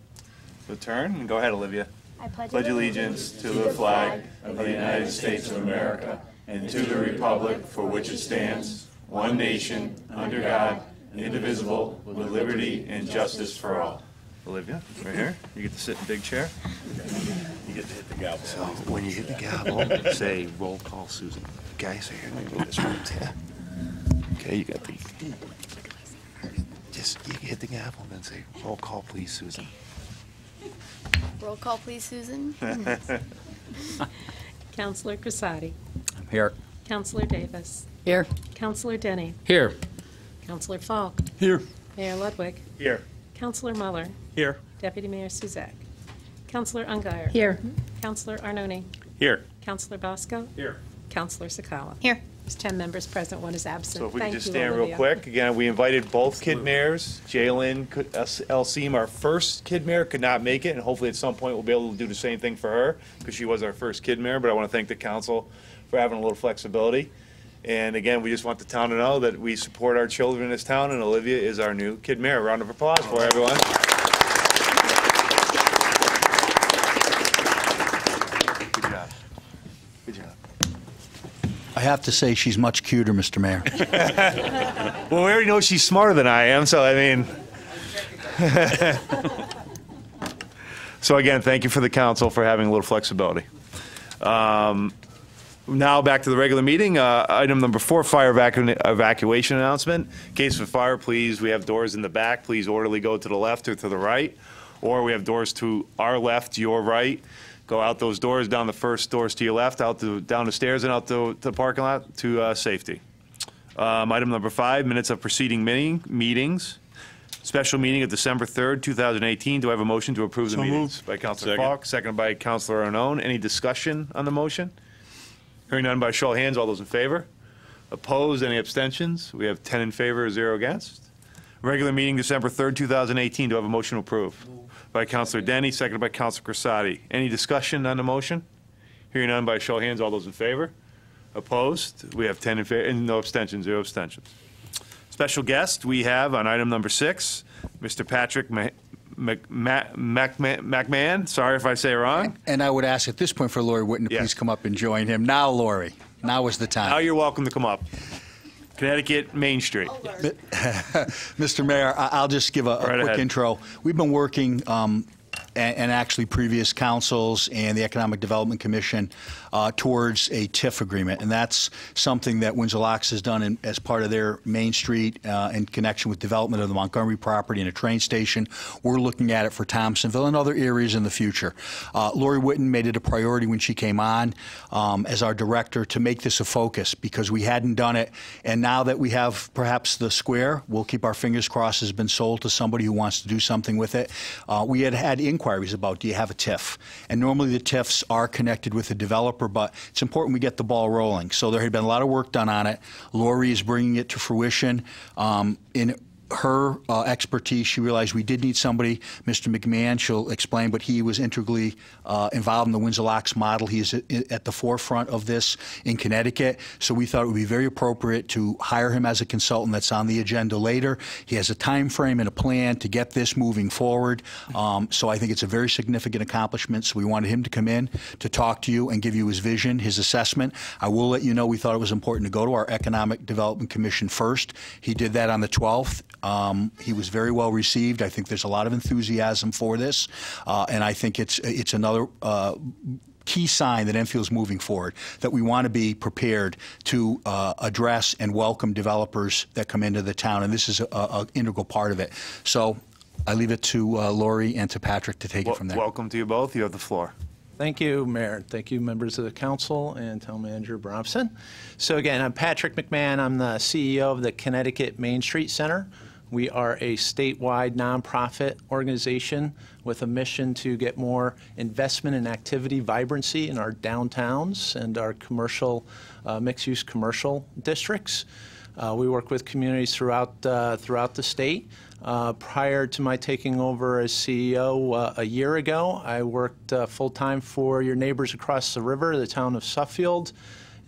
So turn and go ahead, Olivia. I pledge allegiance to the flag of the United States of America and to the republic for which it stands, one nation, under God, indivisible, with liberty and justice for all. Olivia, right here. You get to sit in a big chair. You get to hit the gavel. So when you hit the gavel, say roll call Susan. Okay, so here, let me move this right here. Okay, you got the... You hit the gavel and then say, roll call, please, Susan. Roll call, please, Susan. Counselor Crissati. I'm here. Counselor Davis. Here. Counselor Denny. Here. Counselor Falk. Here. Mayor Ludwig. Here. Counselor Muller. Here. Deputy Mayor Suzak. Counselor Ungary. Here. Counselor Arnone. Here. Counselor Bosco. Here. Counselor Sakala. Here. There's 10 members present, one is absent. So if we Thank can just you, stand real Olivia. quick. Again, we invited both kid mayors. Jalen Elseem, our first kid mayor, could not make it, and hopefully at some point we'll be able to do the same thing for her because she was our first kid mayor. But I want to thank the council for having a little flexibility. And again, we just want the town to know that we support our children in this town, and Olivia is our new kid mayor. Round of applause for her, everyone. Good job. Good job. I have to say, she's much cuter, Mr. Mayor. Well, we already know she's smarter than I am, so I mean. So again, thank you for the council for having a little flexibility. Now back to the regular meeting. Item number 4, fire evacuation announcement. In case of fire, please, we have doors in the back. Please orderly go to the left or to the right. Or we have doors to our left, your right. Go out those doors, down the first doors to your left, down the stairs and out to the parking lot to safety. Item number 5, minutes of preceding meetings. Special meeting of December 3rd, 2018. Do I have a motion to approve the So meetings? By Councilor Falk, seconded by Councilor Arnone. Any discussion on the motion? Hearing none by show of hands, all those in favor? Opposed, any abstentions? We have 10 in favor, 0 against. Regular meeting December 3rd, 2018. Do I have a motion to approve? By Councilor Denny, seconded by Councilor Crissati. Any discussion on the motion? Hearing none by show of hands, all those in favor? Opposed? We have 10 in favor, and no abstentions, 0 abstentions. Special guest, we have on item number 6, Mr. Patrick McMahon. Sorry if I say it wrong. And I would ask at this point for Lori Whitten to please come up and join him. Now, Lori, now is the time. Now you're welcome to come up. Connecticut, Main Street. Mr. Mayor, I'll just give a quick intro. We've been working and actually previous councils and the Economic Development Commission towards a TIF agreement. And that's something that Windsor Locks has done as part of their Main Street in connection with development of the Montgomery property and a train station. We're looking at it for Thompsonville and other areas in the future. Lori Whitten made it a priority when she came on as our director to make this a focus because we hadn't done it. And now that we have perhaps the square, we'll keep our fingers crossed, has been sold to somebody who wants to do something with it. We had inquiries about, do you have a TIF? And normally the TIFs are connected with the developer, but it's important we get the ball rolling. So there had been a lot of work done on it. Lori is bringing it to fruition. In her expertise, she realized we did need somebody. Mr. McMahon, she'll explain, but he was integrally involved in the Windsor Locks model. He is at the forefront of this in Connecticut, so we thought it would be very appropriate to hire him as a consultant. That's on the agenda later. He has a time frame and a plan to get this moving forward, so I think it's a very significant accomplishment, so we wanted him to come in to talk to you and give you his vision, his assessment. I will let you know we thought it was important to go to our Economic Development Commission first. He did that on the 12th. He was very well received. I think there's a lot of enthusiasm for this, and I think it's another key sign that Enfield's moving forward, that we want to be prepared to address and welcome developers that come into the town, and this is an integral part of it. So I leave it to Lori and to Patrick to take it from there. Welcome to you both. You have the floor. Thank you, Mayor. Thank you, members of the council and Town Manager Brobson. So again, I'm Patrick McMahon. I'm the CEO of the Connecticut Main Street Center. We are a statewide nonprofit organization with a mission to get more investment and activity vibrancy in our downtowns and our commercial, mixed-use commercial districts. We work with communities throughout the state. Prior to my taking over as CEO a year ago, I worked full-time for your neighbors across the river, the town of Suffield,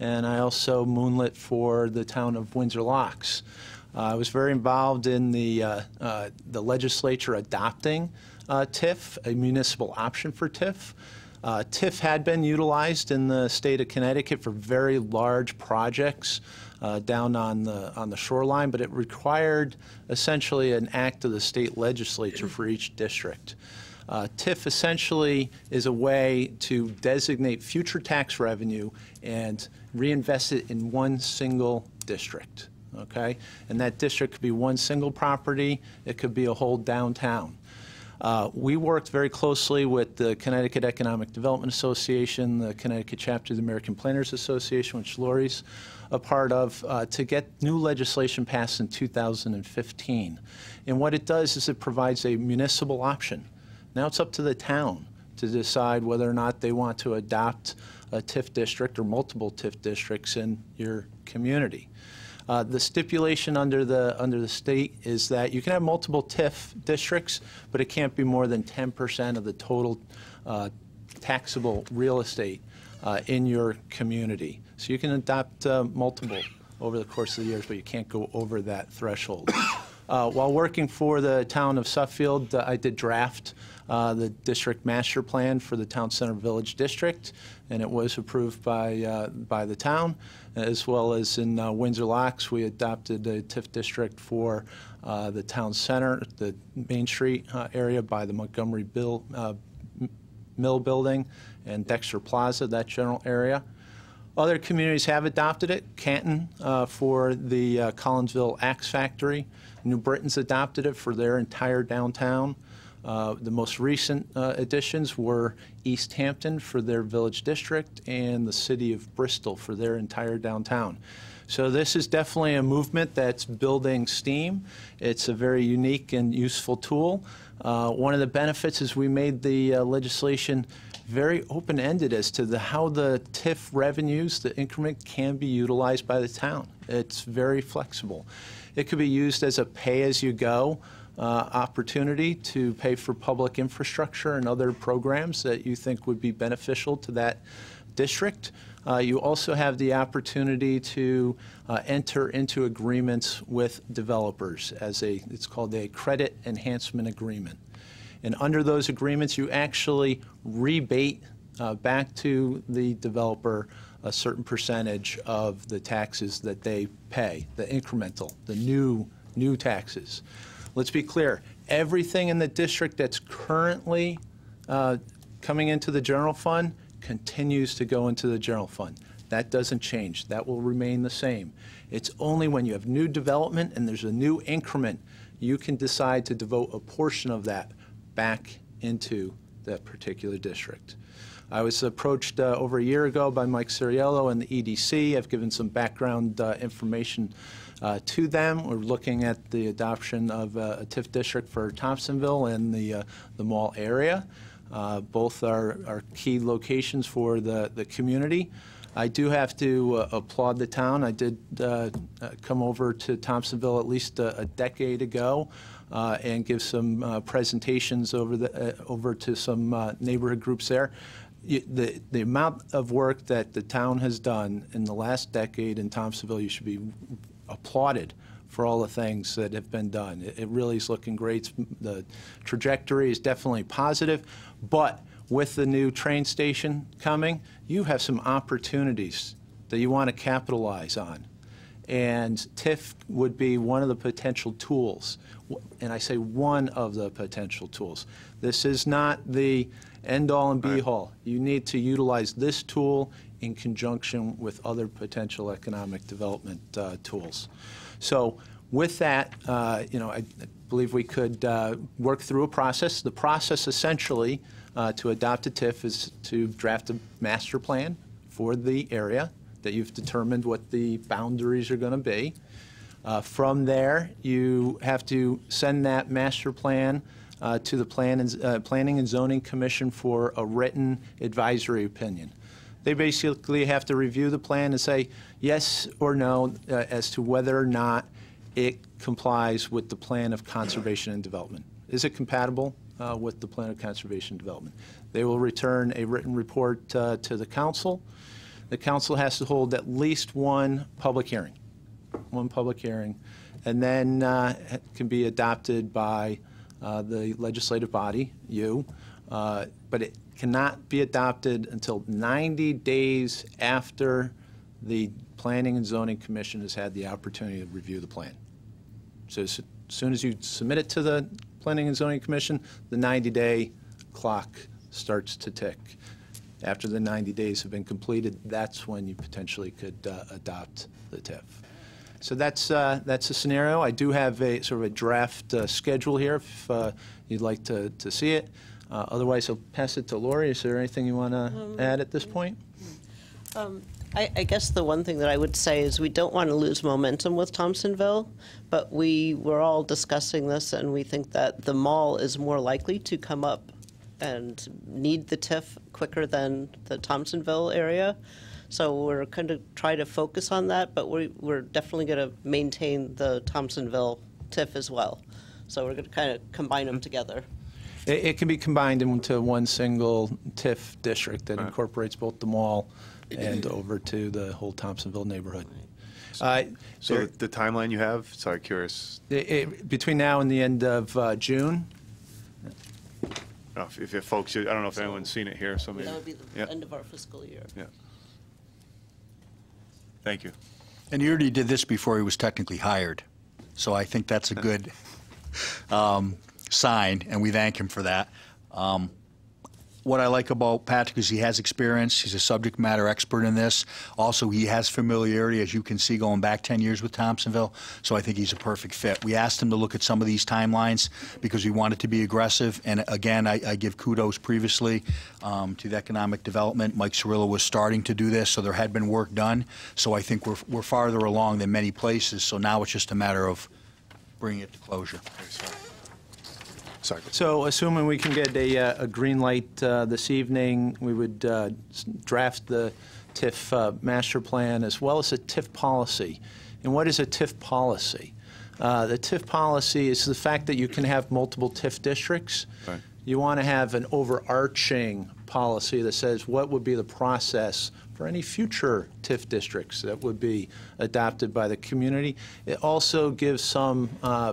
and I also moonlit for the town of Windsor Locks. I was very involved in the legislature adopting TIF, a municipal option for TIF. TIF had been utilized in the state of Connecticut for very large projects down on the shoreline, but it required essentially an act of the state legislature for each district. TIF essentially is a way to designate future tax revenue and reinvest it in one single district. Okay, and that district could be one single property. It could be a whole downtown. We worked very closely with the Connecticut Economic Development Association, the Connecticut chapter of the American Planners Association, which Lori's a part of, to get new legislation passed in 2015. And what it does is it provides a municipal option. Now it's up to the town to decide whether or not they want to adopt a TIF district or multiple TIF districts in your community. The stipulation under the state is that you can have multiple TIF districts, but it can't be more than 10% of the total taxable real estate in your community. So you can adopt multiple over the course of the years, but you can't go over that threshold. While working for the town of Suffield, I did draft the district master plan for the Town Center Village District, and it was approved by the town, as well as in Windsor Locks. We adopted a TIF district for the town center, the Main Street area by the Montgomery Mill Building and Dexter Plaza, that general area. Other communities have adopted it. Canton for the Collinsville Axe Factory. New Britain's adopted it for their entire downtown. The most recent additions were East Hampton for their village district and the city of Bristol for their entire downtown. So this is definitely a movement that's building steam. It's a very unique and useful tool. One of the benefits is we made the legislation very open-ended as to how the TIF revenues, the increment, can be utilized by the town. It's very flexible. It could be used as a pay-as-you-go opportunity to pay for public infrastructure and other programs that you think would be beneficial to that district. You also have the opportunity to enter into agreements with developers as it's called a credit enhancement agreement. And under those agreements, you actually rebate back to the developer a certain percentage of the taxes that they pay, the incremental, the new taxes. Let's be clear, everything in the district that's currently coming into the general fund continues to go into the general fund. That doesn't change. That will remain the same. It's only when you have new development and there's a new increment, you can decide to devote a portion of that back into that particular district. I was approached over a year ago by Mike Ciriello and the EDC. I've given some background information to them. We're looking at the adoption of a TIF district for Thompsonville and the mall area. Both are key locations for the community. I do have to applaud the town. I did come over to Thompsonville at least a decade ago and give some presentations over to some neighborhood groups there. The amount of work that the town has done in the last decade in Thompsonville, you should be applauded for all the things that have been done. It really is looking great. The trajectory is definitely positive, but with the new train station coming, you have some opportunities that you want to capitalize on. And TIF would be one of the potential tools. And I say one of the potential tools. This is not the end-all and be-all. You need to utilize this tool in conjunction with other potential economic development tools. So with that, I believe we could work through a process. The process essentially to adopt a TIF is to draft a master plan for the area that you've determined what the boundaries are going to be. From there, you have to send that master plan to the Planning and Zoning Commission for a written advisory opinion. They basically have to review the plan and say yes or no as to whether or not it complies with the Plan of Conservation and Development. Is it compatible with the Plan of Conservation and Development? They will return a written report to the council. The council has to hold at least one public hearing, and then it can be adopted by the legislative body, you, but it cannot be adopted until 90 days after the Planning and Zoning Commission has had the opportunity to review the plan. So as soon as you submit it to the Planning and Zoning Commission, the 90-day clock starts to tick. After the 90 days have been completed, that's when you potentially could adopt the TIF. So that's a scenario. I do have a sort of a draft schedule here if you'd like to see it. Otherwise, I'll pass it to Lori. Is there anything you want to add at this point? I guess the one thing that I would say is we don't want to lose momentum with Thompsonville, but we were all discussing this, and we think that the mall is more likely to come up and need the TIF quicker than the Thompsonville area. So we're going to try to focus on that, but we're definitely going to maintain the Thompsonville TIF as well. So we're going to kind of combine them together. It can be combined into one single TIF district that incorporates both the mall and over to the whole Thompsonville neighborhood. So the timeline you have, sorry, curious. Between now and the end of June. If folks, I don't know if anyone's seen it here, so maybe. That would be the end of our fiscal year. Yeah. Thank you. And he already did this before he was technically hired. So I think that's a good sign, and we thank him for that. What I like about Patrick is he has experience. He's a subject matter expert in this. Also, he has familiarity, as you can see, going back 10 years with Thompsonville. So I think he's a perfect fit. We asked him to look at some of these timelines because we wanted to be aggressive. And again, I give kudos previously to the economic development. Mike Ciriello was starting to do this, so there had been work done. So I think we're farther along than many places. So now it's just a matter of bringing it to closure. Sorry. So assuming we can get a green light this evening, we would draft the TIF master plan as well as a TIF policy. And what is a TIF policy? The TIF policy is the fact that you can have multiple TIF districts. Right. You want to have an overarching policy that says what would be the process for any future TIF districts that would be adopted by the community. It also gives some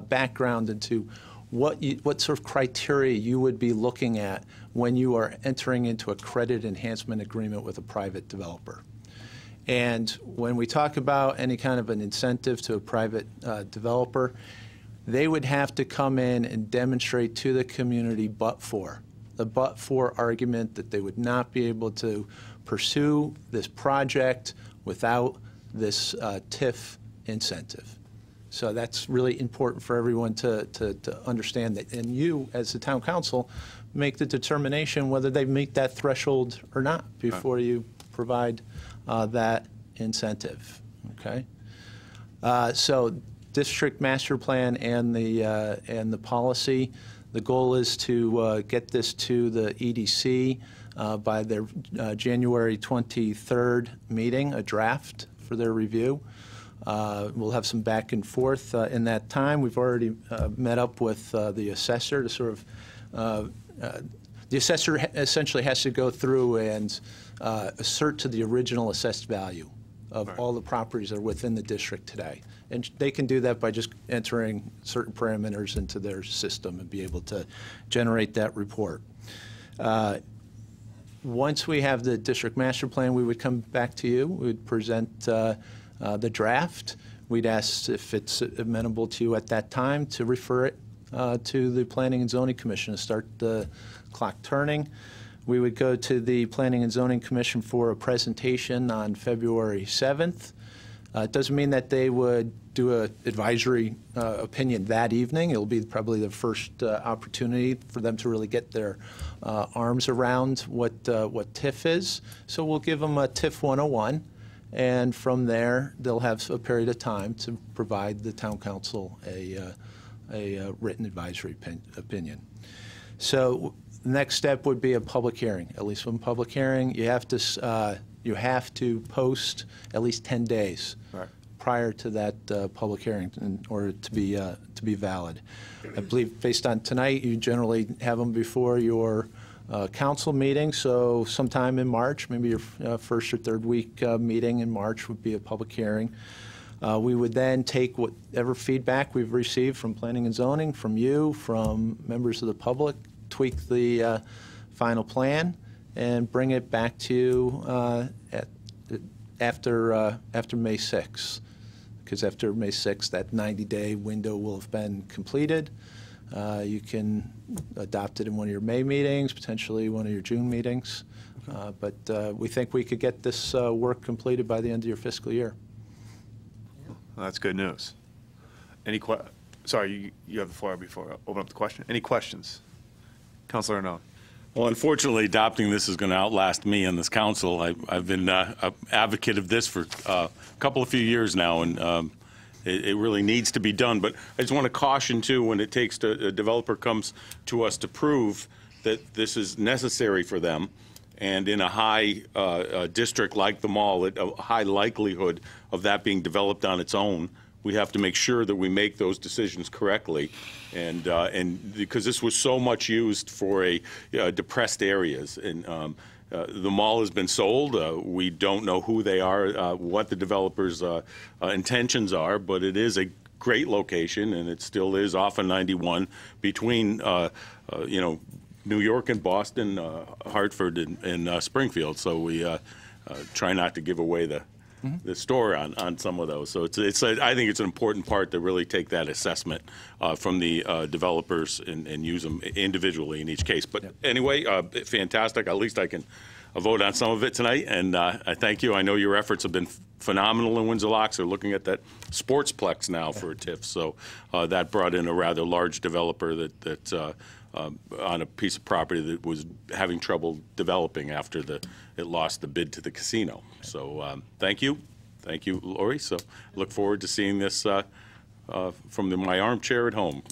background into what sort of criteria you would be looking at when you are entering into a credit enhancement agreement with a private developer. And when we talk about any kind of an incentive to a private developer, they would have to come in and demonstrate to the community but for the but-for argument that they would not be able to pursue this project without this TIF incentive. So that's really important for everyone to understand that. And you, as the town council, make the determination whether they meet that threshold or not before you provide that incentive, okay? So district master plan and the policy, the goal is to get this to the EDC by their January 23rd meeting, a draft for their review. We'll have some back and forth in that time. We've already met up with the assessor to sort of, the assessor essentially has to go through and assert to the original assessed value of all the properties that are within the district today. And they can do that by just entering certain parameters into their system and be able to generate that report. Once we have the district master plan, we would come back to you. We would present the draft. We'd ask if it's amenable to you at that time to refer it to the Planning and Zoning Commission to start the clock turning. We would go to the Planning and Zoning Commission for a presentation on February 7th. It doesn't mean that they would do an advisory opinion that evening. It'll be probably the first opportunity for them to really get their arms around what TIF is. So we'll give them a TIF 101, and from there they'll have a period of time to provide the town council a written advisory opinion. So the next step would be a public hearing. At least one public hearing, you have to post at least 10 days prior to that public hearing in order to be valid. I believe based on tonight, you generally have them before your council meeting, so sometime in March, maybe your first or third week meeting in March would be a public hearing. We would then take whatever feedback we've received from Planning and Zoning, from you, from members of the public, tweak the final plan, and bring it back to you after May 6th. Because after May 6th, that 90-day window will have been completed. You can adopt it in one of your May meetings, potentially one of your June meetings. But we think we could get this work completed by the end of your fiscal year. Well, that's good news. Sorry, you have the floor before I open up the question. Any questions? Councilor Arnone. Well, unfortunately, adopting this is going to outlast me on this council. I've been an advocate of this for a few years now, and it really needs to be done. But I just want to caution, too, when it takes a developer comes to us to prove that this is necessary for them, and in a high district like the mall, a high likelihood of that being developed on its own, we have to make sure that we make those decisions correctly, and because this was so much used for depressed areas, and the mall has been sold. We don't know who they are, what the developers' intentions are, but it is a great location, and it still is off of 91 between New York and Boston, Hartford and Springfield. So we try not to give away the store on some of those. So I think it's an important part to really take that assessment from the developers and use them individually in each case. But anyway, fantastic. At least I can vote on some of it tonight, and I thank you. I know your efforts have been phenomenal in Windsor Locks. They're looking at that sportsplex now for a TIF. So that brought in a rather large developer that on a piece of property that was having trouble developing after it lost the bid to the casino. So thank you, Lori. So look forward to seeing this from my armchair at home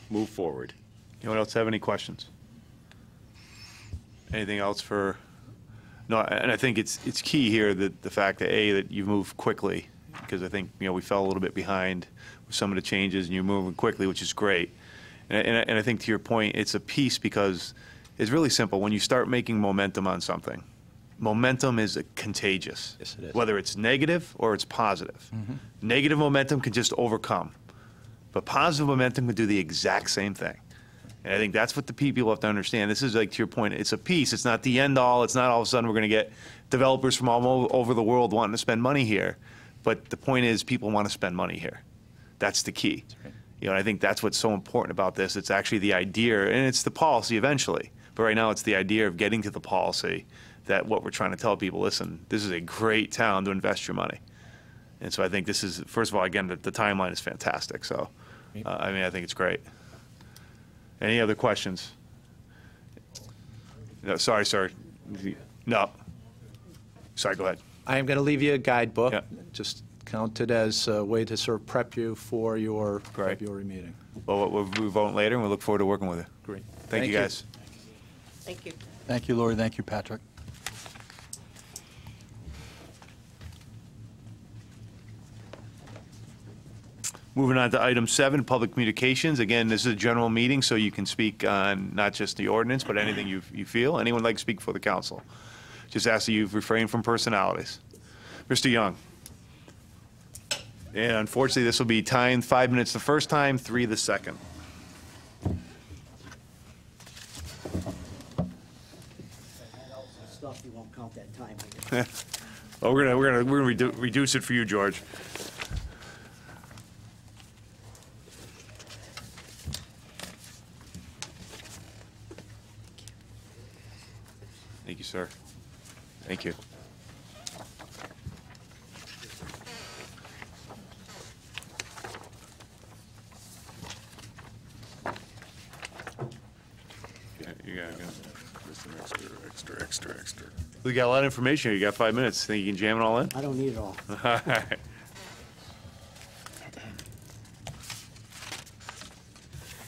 move forward. Anyone else have any questions? Anything else for? No, and I think it's key here that the fact that you move quickly, because I think we fell a little bit behind with some of the changes, and you're moving quickly, which is great. And I think to your point, it's a piece because it's really simple. When you start making momentum on something, momentum is contagious. Yes, it is. Whether it's negative or it's positive. Negative momentum can just overcome, but positive momentum can do the exact same thing. And I think that's what the people have to understand. This is like, to your point, it's a piece. It's not the end all. It's not all of a sudden we're going to get developers from all over the world wanting to spend money here. But the point is people want to spend money here. That's the key. That's right. And I think that's what's so important about this. It's actually the idea, and it's the policy eventually. But right now, it's the idea of getting to the policy that what we're trying to tell people, listen, this is a great town to invest your money. And so I think this is, first of all, again, the timeline is fantastic. So, I mean, I think it's great. Any other questions? No, sorry, sir. No. Sorry, go ahead. I am going to leave you a guidebook. Just count it as a way to sort of prep you for your February meeting. Well, we'll vote later, and we look forward to working with you. Great. Thank you, guys. Thank you. Thank you, Lori. Thank you, Patrick. Moving on to item 7, public communications. Again, this is a general meeting, so you can speak on not just the ordinance, but anything you feel. Anyone like to speak for the council? Just ask that you refrain from personalities. Mr. Young. And unfortunately, this will be timed 5 minutes the first time, 3 the second. Stuff you won't count that time. I guess. Well, we're gonna reduce it for you, George. Thank you, sir. Thank you. You got just an extra. We got a lot of information here. You got 5 minutes. Think you can jam it all in? I don't need it all. All right.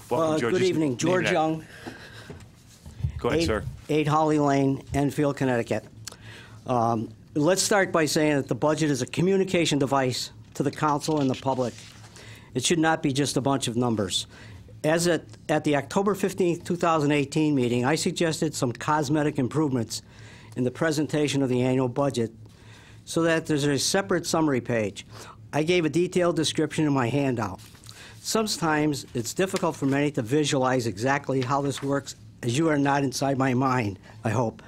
Welcome, George. Good evening, George Name Young. Go ahead, sir. 8 Holly Lane, Enfield, Connecticut. Let's start by saying that the budget is a communication device to the council and the public. It should not be just a bunch of numbers. As at the October 15, 2018 meeting, I suggested some cosmetic improvements in the presentation of the annual budget so that there's a separate summary page. I gave a detailed description in my handout. Sometimes it's difficult for many to visualize exactly how this works, as you are not inside my mind, I hope.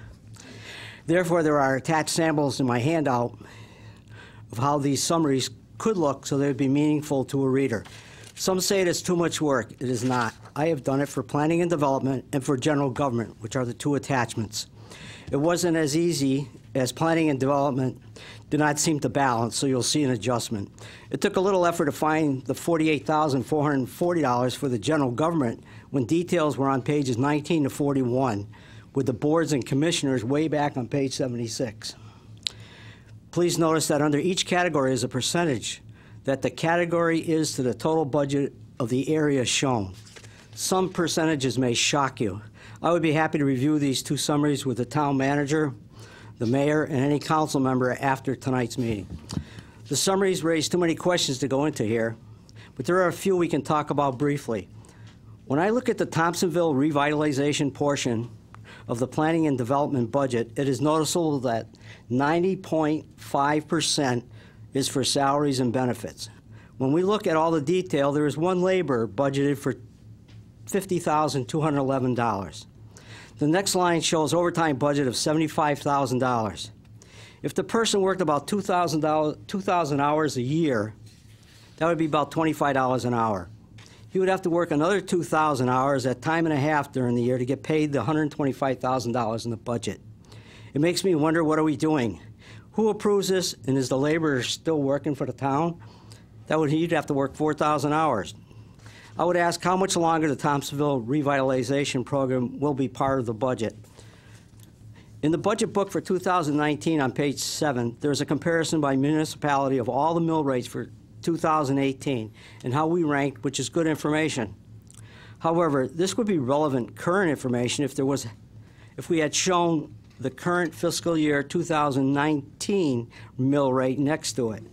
Therefore, there are attached samples in my handout of how these summaries could look so they'd be meaningful to a reader. Some say it is too much work. It is not. I have done it for planning and development and for general government, which are the 2 attachments. It wasn't as easy as planning and development did not seem to balance, so you'll see an adjustment. It took a little effort to find the $48,440 for the general government when details were on pages 19 to 41, with the boards and commissioners way back on page 76. Please notice that under each category is a percentage that the category is to the total budget of the area shown. Some percentages may shock you. I would be happy to review these 2 summaries with the town manager, the mayor, and any council member after tonight's meeting. The summaries raise too many questions to go into here, but there are a few we can talk about briefly. When I look at the Thompsonville revitalization portion of the planning and development budget, it is noticeable that 90.5% is for salaries and benefits. When we look at all the detail, there is one laborer budgeted for $50,211. The next line shows overtime budget of $75,000. If the person worked about 2,000 hours a year, that would be about $25 an hour. He would have to work another 2,000 hours at time and a half during the year to get paid the $125,000 in the budget. It makes me wonder, what are we doing? Who approves this, and is the laborer still working for the town? He'd have to work 4,000 hours. I would ask how much longer the Thompsonville revitalization program will be part of the budget. In the budget book for 2019 on page 7, there's a comparison by municipality of all the mill rates for 2018 and how we ranked, which is good information. However, this would be relevant current information if we had shown the current fiscal year 2019 mill rate next to it.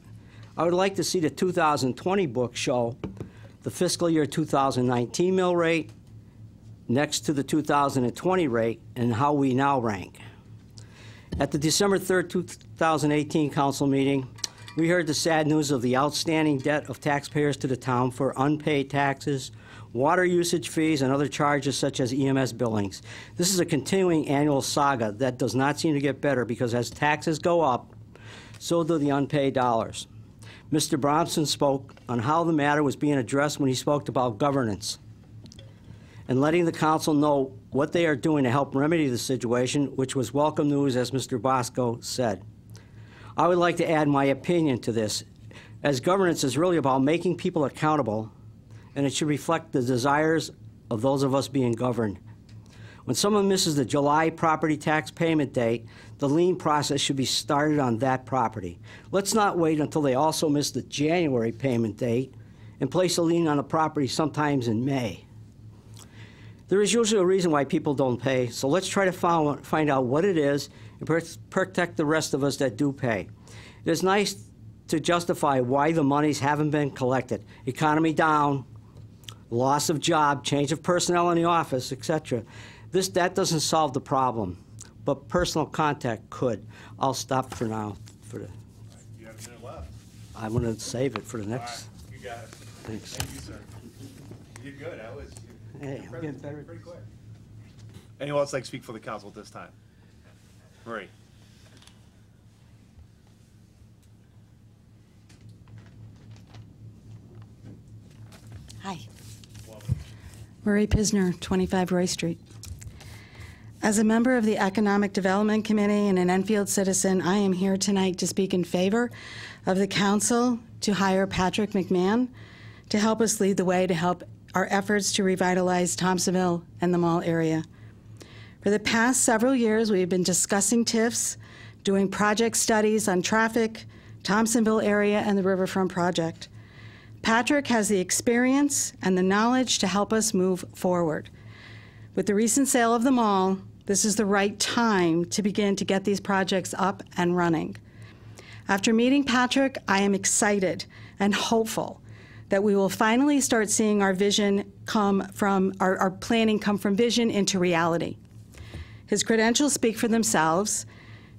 I would like to see the 2020 book show the fiscal year 2019 mill rate next to the 2020 rate and how we now rank. At the December 3rd, 2018 council meeting, we heard the sad news of the outstanding debt of taxpayers to the town for unpaid taxes, water usage fees, and other charges such as EMS billings. This is a continuing annual saga that does not seem to get better because as taxes go up, so do the unpaid dollars. Mr. Bromson spoke on how the matter was being addressed when he spoke about governance. and letting the council know what they are doing to help remedy the situation, which was welcome news, as Mr. Bosco said. I would like to add my opinion to this, as governance is really about making people accountable, and it should reflect the desires of those of us being governed. When someone misses the July property tax payment date, the lien process should be started on that property. Let's not wait until they also miss the January payment date and place a lien on a property sometimes in May. There is usually a reason why people don't pay, so let's try to find out what it is and protect the rest of us that do pay. It is nice to justify why the monies haven't been collected. Economy down, loss of job, change of personnel in the office, etc. That doesn't solve the problem, but personal contact could. I'll stop for now. You have a minute left. I'm going to save it for the next. All right, you got it. Thanks. Thank you, sir. You did good. Hey, I'm getting better. Pretty quick. Anyone else like to speak for the council at this time? Marie. Hi. Marie Pisner, 25 Roy Street. As a member of the Economic Development Committee and an Enfield citizen, I am here tonight to speak in favor of the council to hire Patrick McMahon to help us lead the way to help our efforts to revitalize Thompsonville and the mall area. For the past several years, we've been discussing TIFs, doing project studies on traffic, Thompsonville area, and the Riverfront project. Patrick has the experience and the knowledge to help us move forward. With the recent sale of the mall, this is the right time to begin to get these projects up and running. After meeting Patrick, I am excited and hopeful that we will finally start seeing our vision come from, our planning come from vision into reality. His credentials speak for themselves,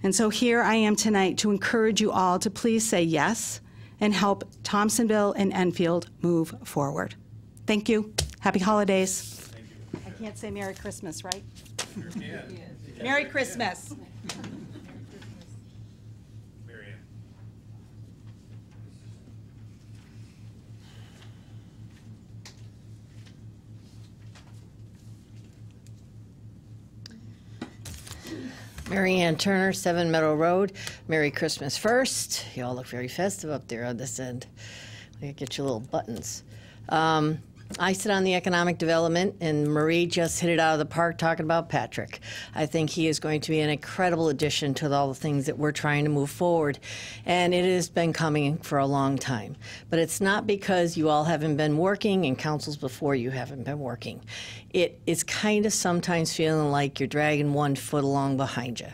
and so here I am tonight to encourage you all to please say yes and help Thompsonville and Enfield move forward. Thank you. Happy holidays. Thank you. I can't say Merry Christmas, right? Merry Christmas. Mary Ann Turner, 7 Meadow Road. Merry Christmas first. You all look very festive up there on this end. We get your little buttons. I sit on the Economic Development, and Marie just hit it out of the park talking about Patrick. I think he is going to be an incredible addition to all the things that we're trying to move forward, and it has been coming for a long time. But it's not because you all haven't been working and councils before you haven't been working. It is kind of sometimes feeling like you're dragging one foot along behind you.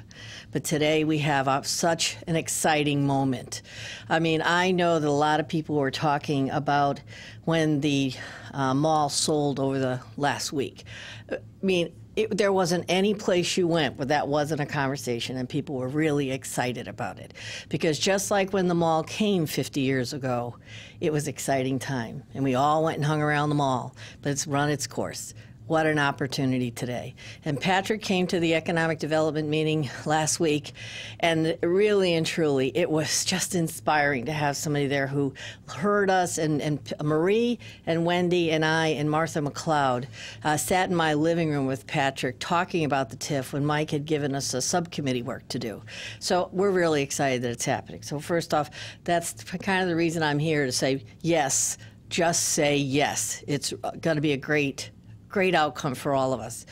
But today we have such an exciting moment. I mean, I know that a lot of people were talking about when the mall sold over the last week. I mean, there wasn't any place you went where that wasn't a conversation, and people were really excited about it. Because just like when the mall came 50 years ago, it was an exciting time, and we all went and hung around the mall, but it's run its course. What an opportunity today. And Patrick came to the Economic Development meeting last week, and really and truly, it was just inspiring to have somebody there who heard us, and Marie and Wendy and I and Martha McLeod sat in my living room with Patrick talking about the TIF when Mike had given us a subcommittee work to do. So we're really excited that it's happening. So first off, that's kind of the reason I'm here, to say yes, just say yes. It's going to be a great outcome for all of us.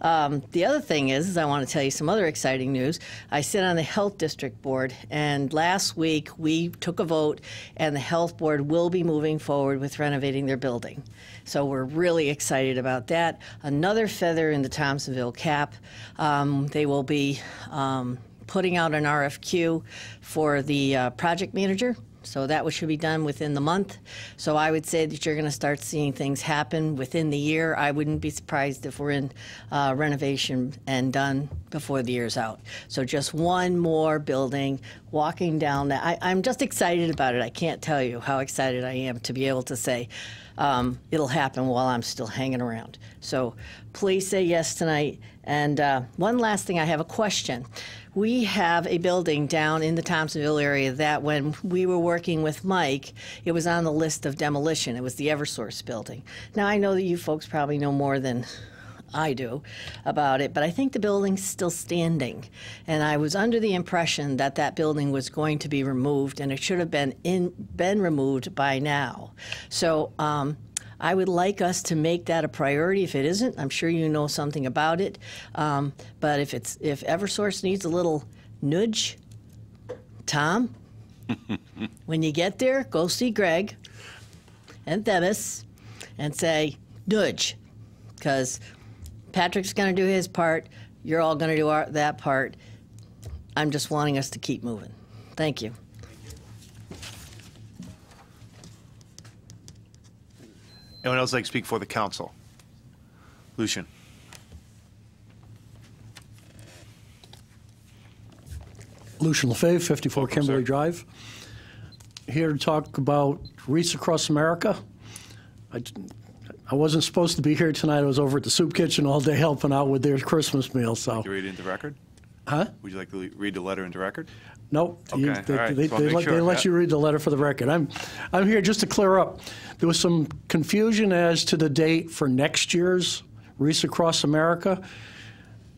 The other thing is I want to tell you some other exciting news. I sit on the Health District Board, and last week we took a vote, and the Health Board will be moving forward with renovating their building. So we're really excited about that. Another feather in the Thompsonville cap. They will be putting out an RFQ for the project manager. So that should be done within the month. So I would say that you're going to start seeing things happen within the year. I wouldn't be surprised if we're in renovation and done before the year's out. So just one more building, walking down that. I'm just excited about it. I can't tell you how excited I am to be able to say it'll happen while I'm still hanging around. So please say yes tonight. And one last thing, I have a question. We have a building down in the Thompsonville area that when we were working with Mike, it was on the list of demolition. It was the Eversource building. Now, I know that you folks probably know more than I do about it, but I think the building's still standing. And I was under the impression that that building was going to be removed, and it should have been removed by now. So I would like us to make that a priority. If it isn't, I'm sure you know something about it. But if Eversource needs a little nudge, Tom, when you get there, go see Greg and Themis and say, nudge, because Patrick's going to do his part. You're all going to do that part. I'm just wanting us to keep moving. Thank you. Anyone else like to speak for the council? Lucian. Lucian Lefebvre, 54 Welcome, Kimberly sir. Drive. Here to talk about Wreaths Across America. I wasn't supposed to be here tonight. I was over at the soup kitchen all day helping out with their Christmas meal. So. Would you read it into record? Huh? Would you like to read the letter into record? Nope. Okay, all right. They Just wanna make sure. let you read the letter for the record. I'm here just to clear up. There was some confusion as to the date for next year's Wreaths Across America.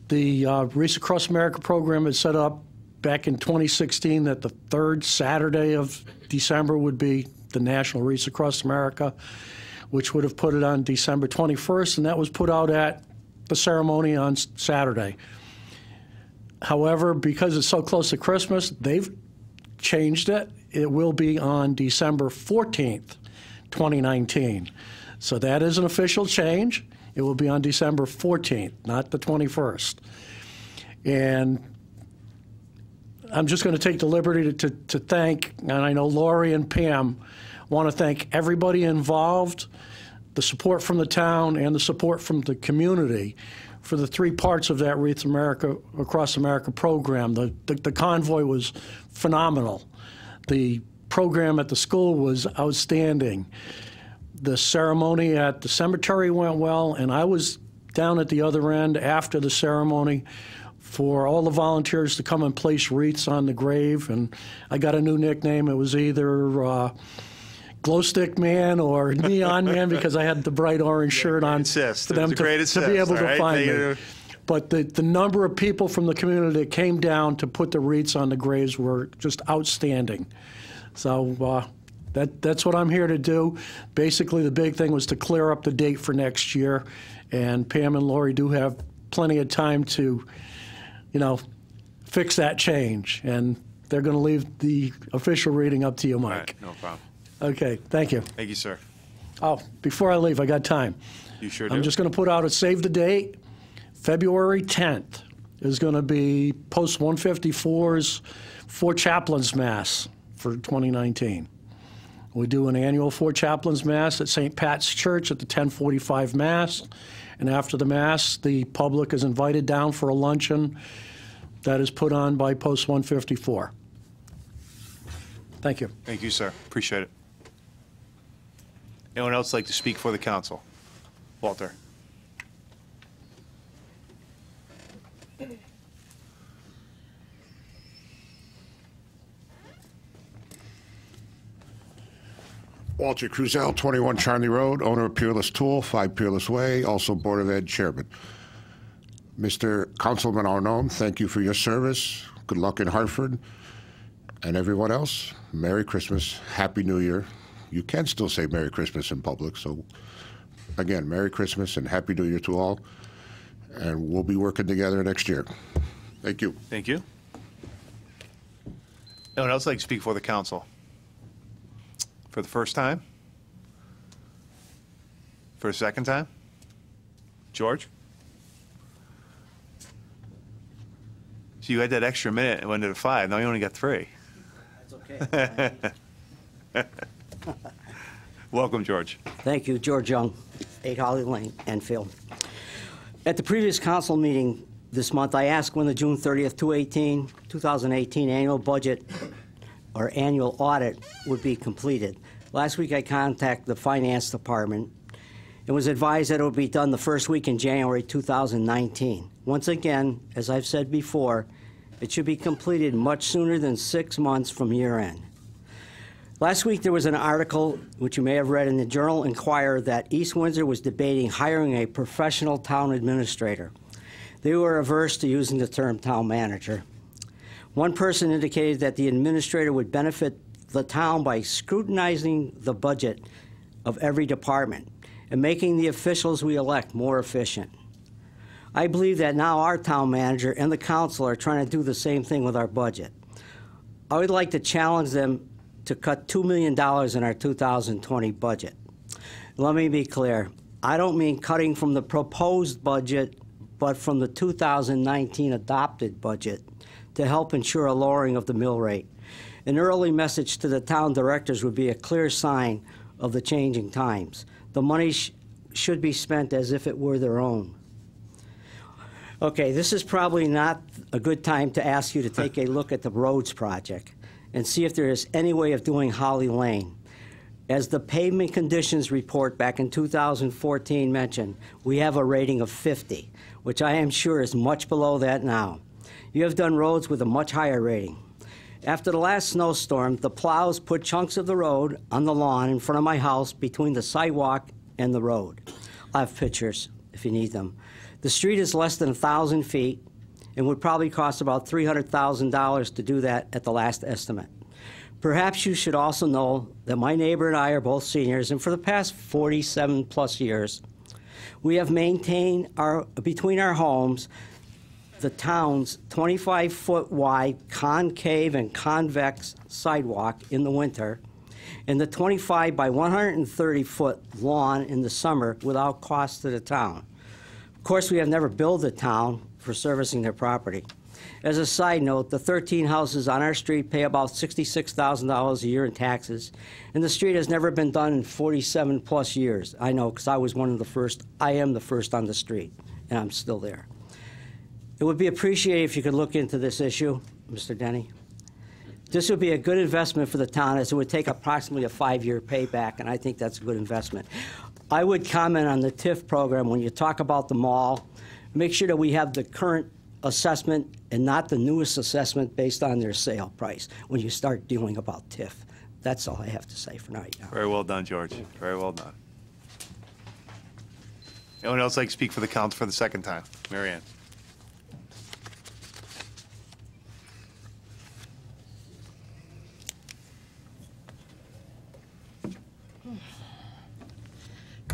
The Wreaths Across America program is set up back in 2016 that the third Saturday of December would be the National Wreaths Across America, which would have put it on December 21st, and that was put out at the ceremony on Saturday. However, because it's so close to Christmas, they've changed it. It will be on December 14th, 2019. So that is an official change. It will be on December 14th, not the 21st. And I'm just going to take the liberty to thank, and I know Lori and Pam want to thank everybody involved, the support from the town and the support from the community for the three parts of that Wreaths Across America program. The convoy was phenomenal. The program at the school was outstanding. The ceremony at the cemetery went well, and I was down at the other end after the ceremony for all the volunteers to come and place wreaths on the grave, and I got a new nickname. It was either Glow Stick Man or Neon Man because I had the bright orange shirt on for them to be able to find me. But the number of people from the community that came down to put the wreaths on the graves were just outstanding. So that's what I'm here to do. Basically, the big thing was to clear up the date for next year, and Pam and Lori do have plenty of time to, fix that change, and they're going to leave the official reading up to you, Mike. All right, no problem. Okay, thank you. Thank you, sir. Oh, before I leave, I got time. You sure do. I'm just going to put out a save the date. February 10th is going to be Post 154's Four Chaplains Mass for 2019. We do an annual Four Chaplains Mass at St. Pat's Church at the 10:45 Mass. And after the Mass, the public is invited down for a luncheon that is put on by Post 154. Thank you. Thank you, sir. Appreciate it. Anyone else like to speak for the council? Walter. Walter Cruzel, 21 Charnley Road, owner of Peerless Tool, 5 Peerless Way, also Board of Ed Chairman. Mr. Councilman Arnone, thank you for your service. Good luck in Hartford. And everyone else, Merry Christmas, Happy New Year. You can still say Merry Christmas in public, so again, Merry Christmas and Happy New Year to all. And we'll be working together next year. Thank you. Thank you. Anyone else like to speak for the council? For the first time? For a second time? George? So you had that extra minute and went to 5. Now you only got 3. That's okay. Welcome, George. Thank you, George Young, 8 Holly Lane, Enfield. At the previous council meeting this month, I asked when the June 30th, 2018 annual budget or annual audit would be completed. Last week, I contacted the finance department and was advised that it would be done the first week in January 2019. Once again, as I've said before, it should be completed much sooner than 6 months from year end. Last week, there was an article, which you may have read in the Journal Enquirer, that East Windsor was debating hiring a professional town administrator. They were averse to using the term town manager. One person indicated that the administrator would benefit the town by scrutinizing the budget of every department and making the officials we elect more efficient. I believe that now our town manager and the council are trying to do the same thing with our budget. I would like to challenge them to cut $2 million in our 2020 budget. Let me be clear. I don't mean cutting from the proposed budget, but from the 2019 adopted budget to help ensure a lowering of the mill rate. An early message to the town directors would be a clear sign of the changing times. The money should be spent as if it were their own. Okay, this is probably not a good time to ask you to take a look at the roads project and see if there is any way of doing Holly Lane. As the pavement conditions report back in 2014 mentioned, we have a rating of 50, which I am sure is much below that now. You have done roads with a much higher rating. After the last snowstorm, the plows put chunks of the road on the lawn in front of my house between the sidewalk and the road. I have pictures if you need them. The street is less than 1,000 feet and would probably cost about $300,000 to do that at the last estimate. Perhaps you should also know that my neighbor and I are both seniors, and for the past 47 plus years, we have maintained between our homes the town's 25-foot wide concave and convex sidewalk in the winter and the 25 by 130-foot lawn in the summer without cost to the town. Of course, we have never billed the town for servicing their property. As a side note, the 13 houses on our street pay about $66,000 a year in taxes, and the street has never been done in 47 plus years. I know, because I was one of the first. I am the first on the street, and I'm still there. It would be appreciated if you could look into this issue, Mr. Denny. This would be a good investment for the town, as it would take approximately a 5-year payback, and I think that's a good investment. I would comment on the TIF program when you talk about the mall. Make sure that we have the current assessment and not the newest assessment based on their sale price when you start dealing about TIF. That's all I have to say for now. Very well done, George. Very well done. Anyone else like to speak for the council for the second time? Mary Ann.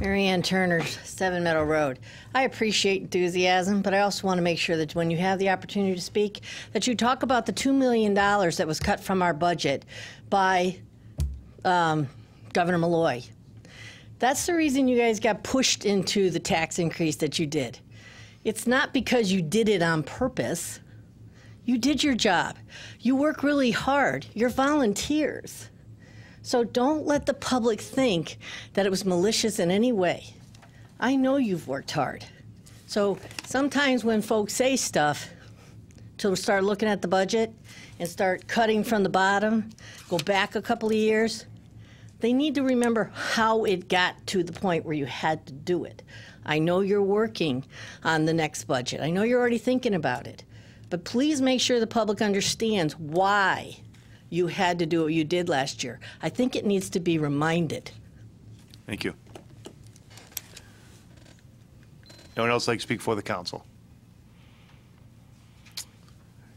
Mary Ann Turner, 7 Meadow Road. I appreciate enthusiasm, but I also want to make sure that when you have the opportunity to speak, that you talk about the $2 million that was cut from our budget by Governor Malloy. That's the reason you guys got pushed into the tax increase that you did. It's not because you did it on purpose. You did your job. You work really hard. You're volunteers. So don't let the public think that it was malicious in any way. I know you've worked hard. So sometimes when folks say stuff, to start looking at the budget and start cutting from the bottom, go back a couple of years, they need to remember how it got to the point where you had to do it. I know you're working on the next budget. I know you're already thinking about it. But please make sure the public understands why you had to do what you did last year. I think it needs to be reminded. Thank you. Anyone else like to speak for the council?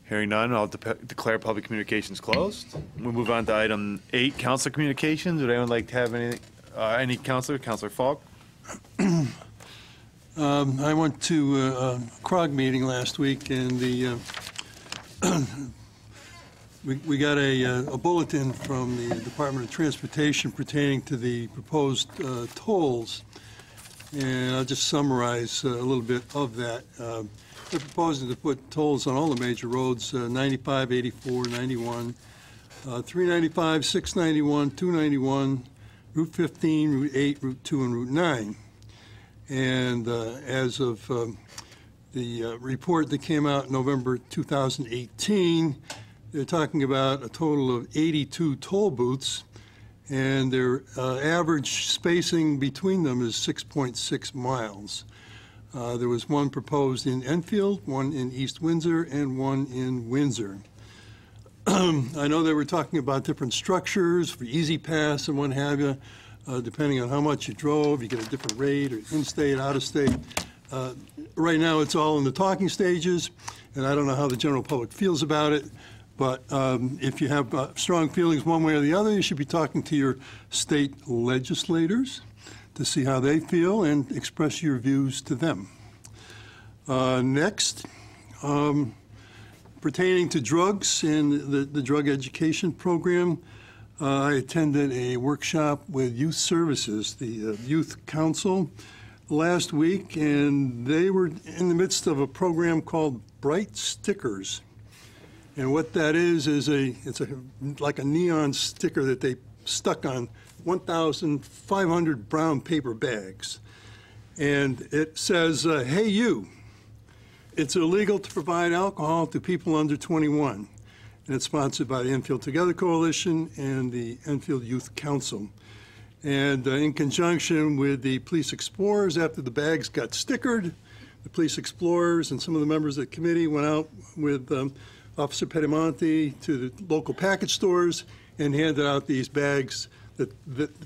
Hearing none, I'll declare public communications closed. We'll move on to item 8, council communications. Would anyone like to have any counselor? Counselor Falk? I went to a CROG meeting last week, and the we got a bulletin from the Department of Transportation pertaining to the proposed tolls, and I'll just summarize a little bit of that. They're proposing to put tolls on all the major roads, 95, 84, 91, 395, 691, 291, Route 15, Route 8, Route 2, and Route 9. And as of the report that came out in November 2018, they're talking about a total of 82 toll booths, and their average spacing between them is 6.6 miles. There was one proposed in Enfield, one in East Windsor, and one in Windsor. I know they were talking about different structures for Easy Pass and what have you. Depending on how much you drove, you get a different rate, or in-state, out-of-state. Right now, it's all in the talking stages, and I don't know how the general public feels about it. But if you have strong feelings one way or the other, you should be talking to your state legislators to see how they feel and express your views to them. Next, pertaining to drugs and the drug education program, I attended a workshop with Youth Services, the Youth Council, last week, and they were in the midst of a program called Bright Stickers. And what that is like a neon sticker that they stuck on 1,500 brown paper bags. And it says, hey you, it's illegal to provide alcohol to people under 21. And it's sponsored by the Enfield Together Coalition and the Enfield Youth Council. And in conjunction with the Police Explorers, after the bags got stickered, the Police Explorers and some of the members of the committee went out with Officer Pedimonte to the local package stores and handed out these bags that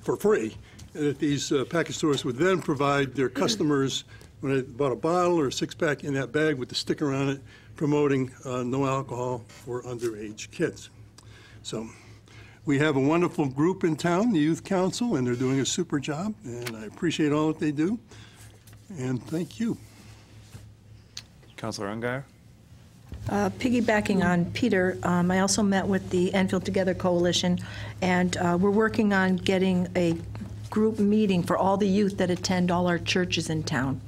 for free, that these package stores would then provide their customers when they bought a bottle or a six-pack in that bag with the sticker on it, promoting no alcohol for underage kids. So we have a wonderful group in town, the Youth Council, and they're doing a super job, and I appreciate all that they do. And thank you. Councilor Ungar? Piggybacking on Peter, I also met with the Enfield Together Coalition, and we're working on getting a group meeting for all the youth that attend all our churches in town.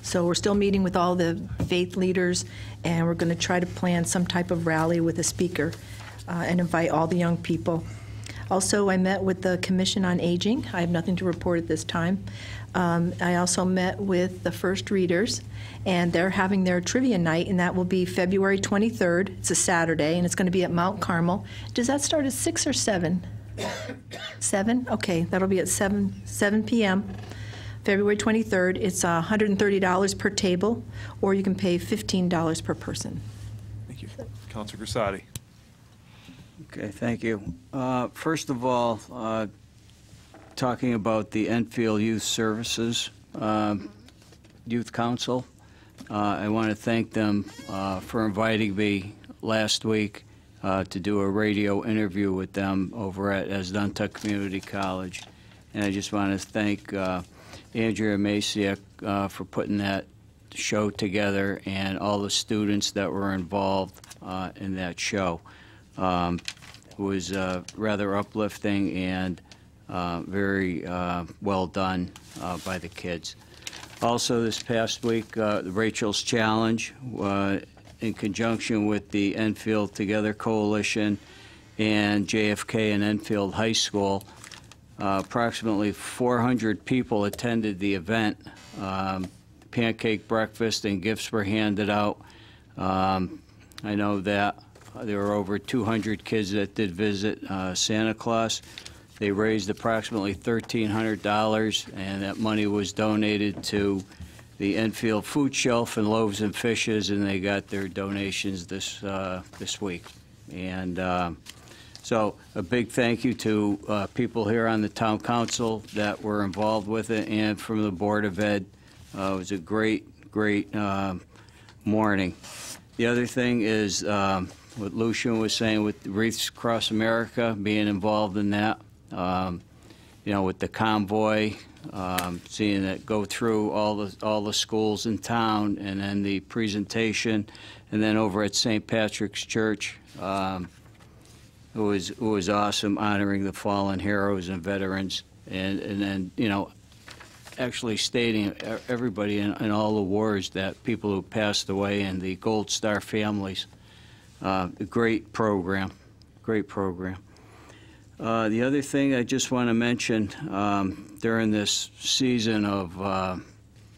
So we're still meeting with all the faith leaders, and we're going to try to plan some type of rally with a speaker and invite all the young people. Also, I met with the Commission on Aging. I have nothing to report at this time. I also met with the first readers, and they're having their trivia night, and that will be February 23rd. It's a Saturday, and it's going to be at Mount Carmel. Does that start at 6 or 7? 7? Okay, that'll be at 7 p.m. February 23rd. It's $130 per table, or you can pay $15 per person. Thank you. Councilor Grisati. Okay, thank you. First of all, talking about the Enfield Youth Services Youth Council, I want to thank them for inviting me last week to do a radio interview with them over at Asdunta Community College. And I just want to thank Andrea Masiak for putting that show together and all the students that were involved in that show. It was rather uplifting and very well done by the kids. Also this past week, the Rachel's Challenge, in conjunction with the Enfield Together Coalition and JFK and Enfield High School, approximately 400 people attended the event. Pancake breakfast and gifts were handed out. I know that there were over 200 kids that did visit Santa Claus. They raised approximately $1,300, and that money was donated to the Enfield Food Shelf and Loaves and Fishes, and they got their donations this week. And so a big thank you to people here on the Town Council that were involved with it, and from the Board of Ed. It was a great morning. The other thing is what Lucian was saying with Wreaths Across America, being involved in that. You know, with the convoy, seeing it go through all the schools in town, and then the presentation, and then over at St. Patrick's Church. It was awesome, honoring the fallen heroes and veterans, and then, you know, actually stating everybody in all the wars, that people who passed away, and the Gold Star families. A great program, great program. The other thing I just want to mention, during this season of,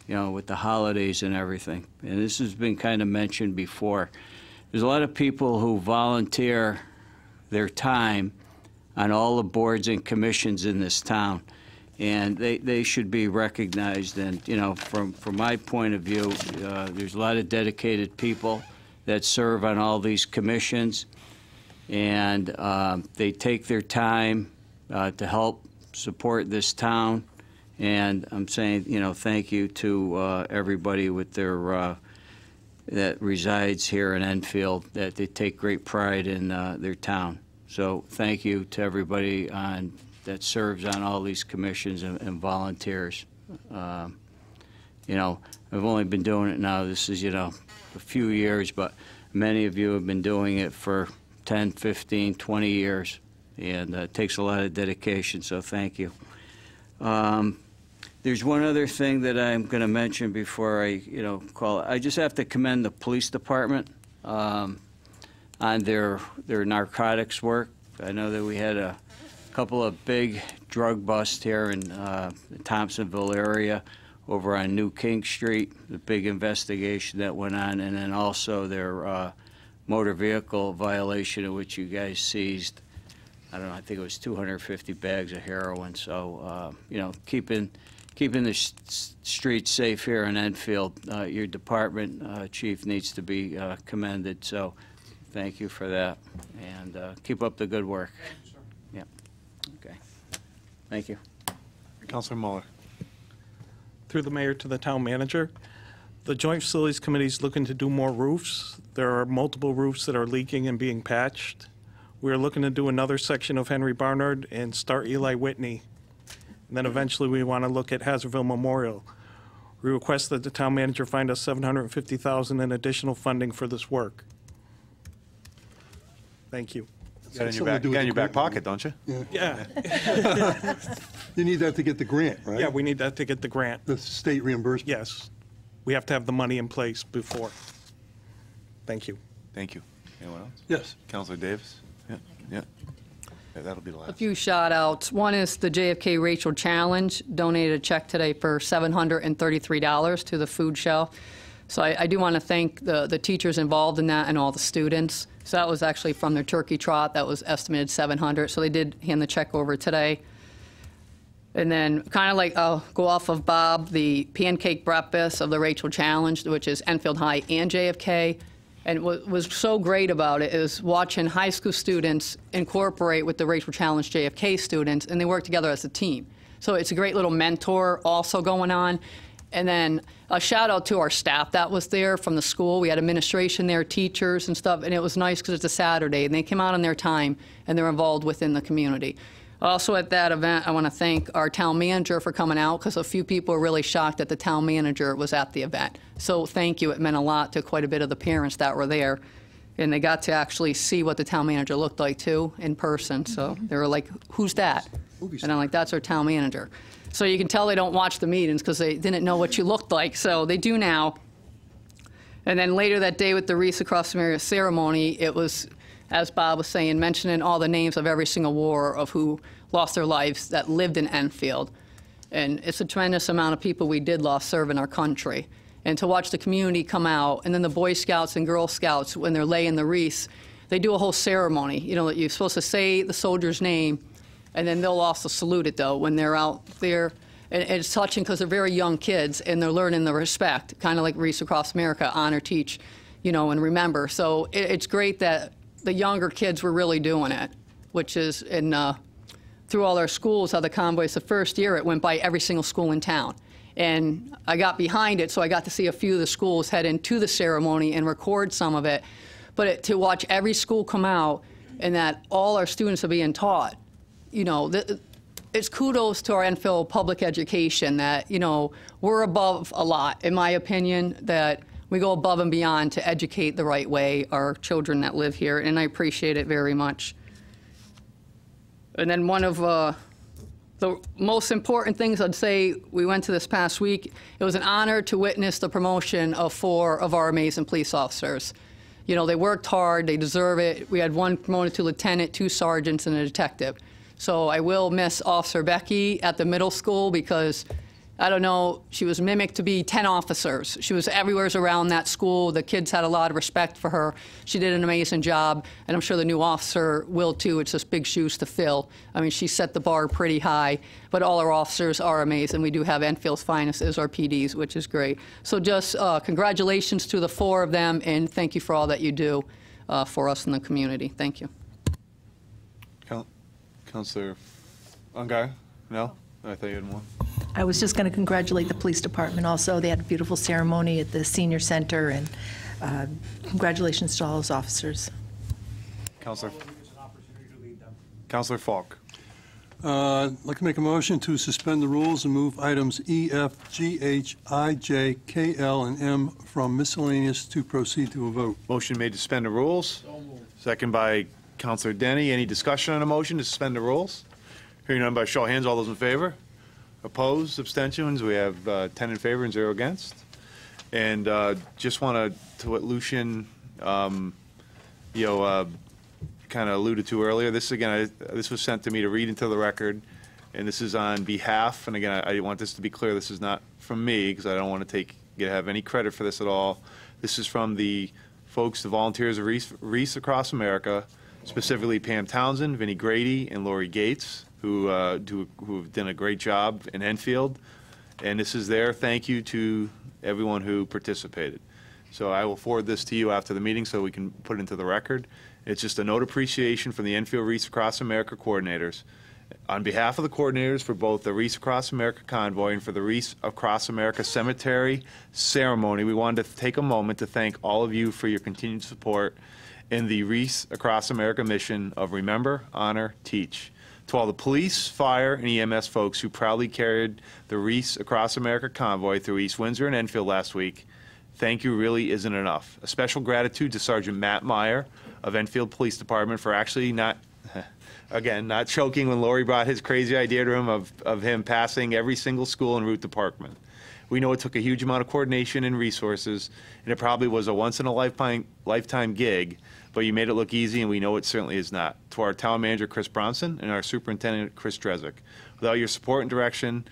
you know, with the holidays and everything, and this has been kind of mentioned before, there's a lot of people who volunteer their time on all the boards and commissions in this town, and they should be recognized. And, you know, from my point of view, there's a lot of dedicated people that serve on all these commissions. and they take their time to help support this town. And I'm saying, you know, thank you to everybody with their that resides here in Enfield, that they take great pride in their town. So thank you to everybody that serves on all these commissions and volunteers. You know, I've only been doing it now, this is, you know, a few years, but many of you have been doing it for 10, 15, 20 years, and it takes a lot of dedication, so thank you. There's one other thing that I'm going to mention before I, you know, call it. I just have to commend the police department on their narcotics work. I know that we had a couple of big drug busts here in the Thompsonville area over on New King Street, the big investigation that went on, and then also their motor vehicle violation in which you guys seized, I don't know, I think it was 250 bags of heroin. So, you know, keeping the streets safe here in Enfield, your department, Chief, needs to be commended. So thank you for that, and keep up the good work. Yeah. Okay. Thank you. Councilor Muller. Through the mayor to the town manager, the Joint Facilities Committee is looking to do more roofs. There are multiple roofs that are leaking and being patched. We're looking to do another section of Henry Barnard and start Eli Whitney. And then eventually we want to look at Hazardville Memorial. We request that the town manager find us $750,000 in additional funding for this work. Thank you. Got in your back pocket, don't you? Yeah. You need that to get the grant, right? Yeah, we need that to get the grant. The state reimbursement? Yes. We have to have the money in place before. Thank you. Thank you. Anyone else? Yes. Councilor Davis? Yeah. Yeah, that'll be the last. A few shout outs. One is the JFK Rachel Challenge donated a check today for $733 to the food shelf. So I do want to thank the teachers involved in that and all the students. So that was actually from their turkey trot. That was estimated $700. So they did hand the check over today. And then kind of like, I'll go off of Bob, the pancake breakfast of the Rachel Challenge, which is Enfield High and JFK. And what was so great about it is watching high school students incorporate with the Rachel Challenge JFK students, and they work together as a team. So it's a great little mentor also going on. And then a shout out to our staff that was there from the school. We had administration there, teachers and stuff, and it was nice because it's a Saturday, and they came out on their time, and they're involved within the community. Also at that event, I want to thank our town manager for coming out, because a few people were really shocked that the town manager was at the event. So thank you. It meant a lot to quite a bit of the parents that were there, and they got to actually see what the town manager looked like, too, in person. So they were like, who's that? And I'm like, that's our town manager. So you can tell they don't watch the meetings because they didn't know what you looked like. So they do now. And then later that day with the Wreaths Across America ceremony, it was, as Bob was saying, mentioning all the names of every single war of who lost their lives that lived in Enfield. And it's a tremendous amount of people we did lost serving our country. And to watch the community come out, and then the Boy Scouts and Girl Scouts, when they're laying the wreaths, they do a whole ceremony. You know, you're supposed to say the soldier's name, and then they'll also salute it, though, when they're out there. And it's touching because they're very young kids, and they're learning the respect, kind of like Wreaths Across America, honor, teach, you know, and remember. So it's great that the younger kids were really doing it, which is through all our schools, how the convoys, the first year, it went by every single school in town. And I got behind it, so I got to see a few of the schools head into the ceremony and record some of it. But to watch every school come out and that all our students are being taught, you know, it's kudos to our Enfield public education that, you know, we're above a lot, in my opinion, that we go above and beyond to educate the right way our children that live here, and I appreciate it very much. And then one of the most important things I'd say we went to this past week, it was an honor to witness the promotion of 4 of our amazing police officers. You know, they worked hard, they deserve it. We had 1 promoted to lieutenant, 2 sergeants, and a detective. So I will miss Officer Becky at the middle school because, I don't know, she was mimicked to be 10 officers. She was everywhere around that school. The kids had a lot of respect for her. She did an amazing job, and I'm sure the new officer will too. It's just big shoes to fill. I mean, she set the bar pretty high, but all our officers are amazing. We do have Enfield's finest as our PDs, which is great. So just congratulations to the 4 of them, and thank you for all that you do for us in the community. Thank you. Councilor Ungar? No? I thought you had one. I was just going to congratulate the police department also. They had a beautiful ceremony at the senior center, and congratulations to all those officers. Councilor. Councilor Falk. I'd like to make a motion to suspend the rules and move items E, F, G, H, I, J, K, L, and M from miscellaneous to proceed to a vote. Motion made to suspend the rules. Second by Councilor Denny. Any discussion on a motion to suspend the rules? Hearing none by show of hands, all those in favor? Opposed, abstentions? We have 10 in favor and 0 against. And just want to what Lucian, kind of alluded to earlier. This again, this was sent to me to read into the record, and this is on behalf. And again, I want this to be clear. This is not from me because I don't want to have any credit for this at all. This is from the folks, the volunteers of Reese Across America, specifically Pam Townsend, Vinnie Grady, and Lori Gates, who have done a great job in Enfield. And this is their thank you to everyone who participated. So I will forward this to you after the meeting so we can put it into the record. It's just a note of appreciation from the Enfield Reese Across America coordinators. On behalf of the coordinators for both the Reese Across America Convoy and for the Reese Across America Cemetery Ceremony, we wanted to take a moment to thank all of you for your continued support in the Reese Across America mission of Remember, Honor, Teach. To all the police, fire, and EMS folks who proudly carried the Reese Across America Convoy through East Windsor and Enfield last week, thank you really isn't enough. A special gratitude to Sergeant Matt Meyer of Enfield Police Department for actually not choking when Lori brought his crazy idea to him of him passing every single school en route to Parkman. We know it took a huge amount of coordination and resources, and it probably was a once-in-a-lifetime gig, but you made it look easy, and we know it certainly is not. To our town manager, Chris Bronson, and our superintendent, Chris Drezick. Without your support and direction,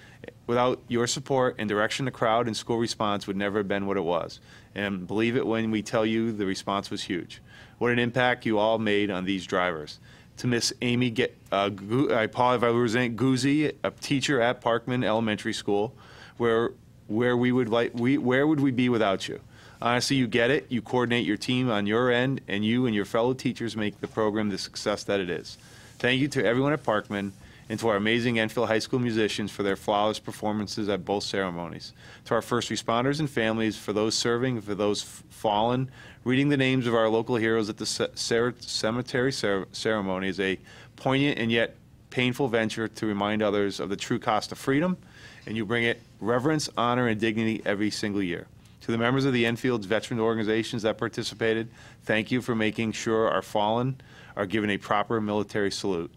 the crowd and school response would never have been what it was. And believe it when we tell you the response was huge. What an impact you all made on these drivers. To Miss Amy, I apologize if I was saying Guzzi, a teacher at Parkman Elementary School, where would we be without you? Honestly, you get it. You coordinate your team on your end, and you and your fellow teachers make the program the success that it is. Thank you to everyone at Parkman and to our amazing Enfield High School musicians for their flawless performances at both ceremonies. To our first responders and families, for those serving, for those fallen, reading the names of our local heroes at the cemetery ceremony is a poignant and yet painful venture to remind others of the true cost of freedom, and you bring it reverence, honor, and dignity every single year. To the members of the Enfield's veteran organizations that participated, thank you for making sure our fallen are given a proper military salute.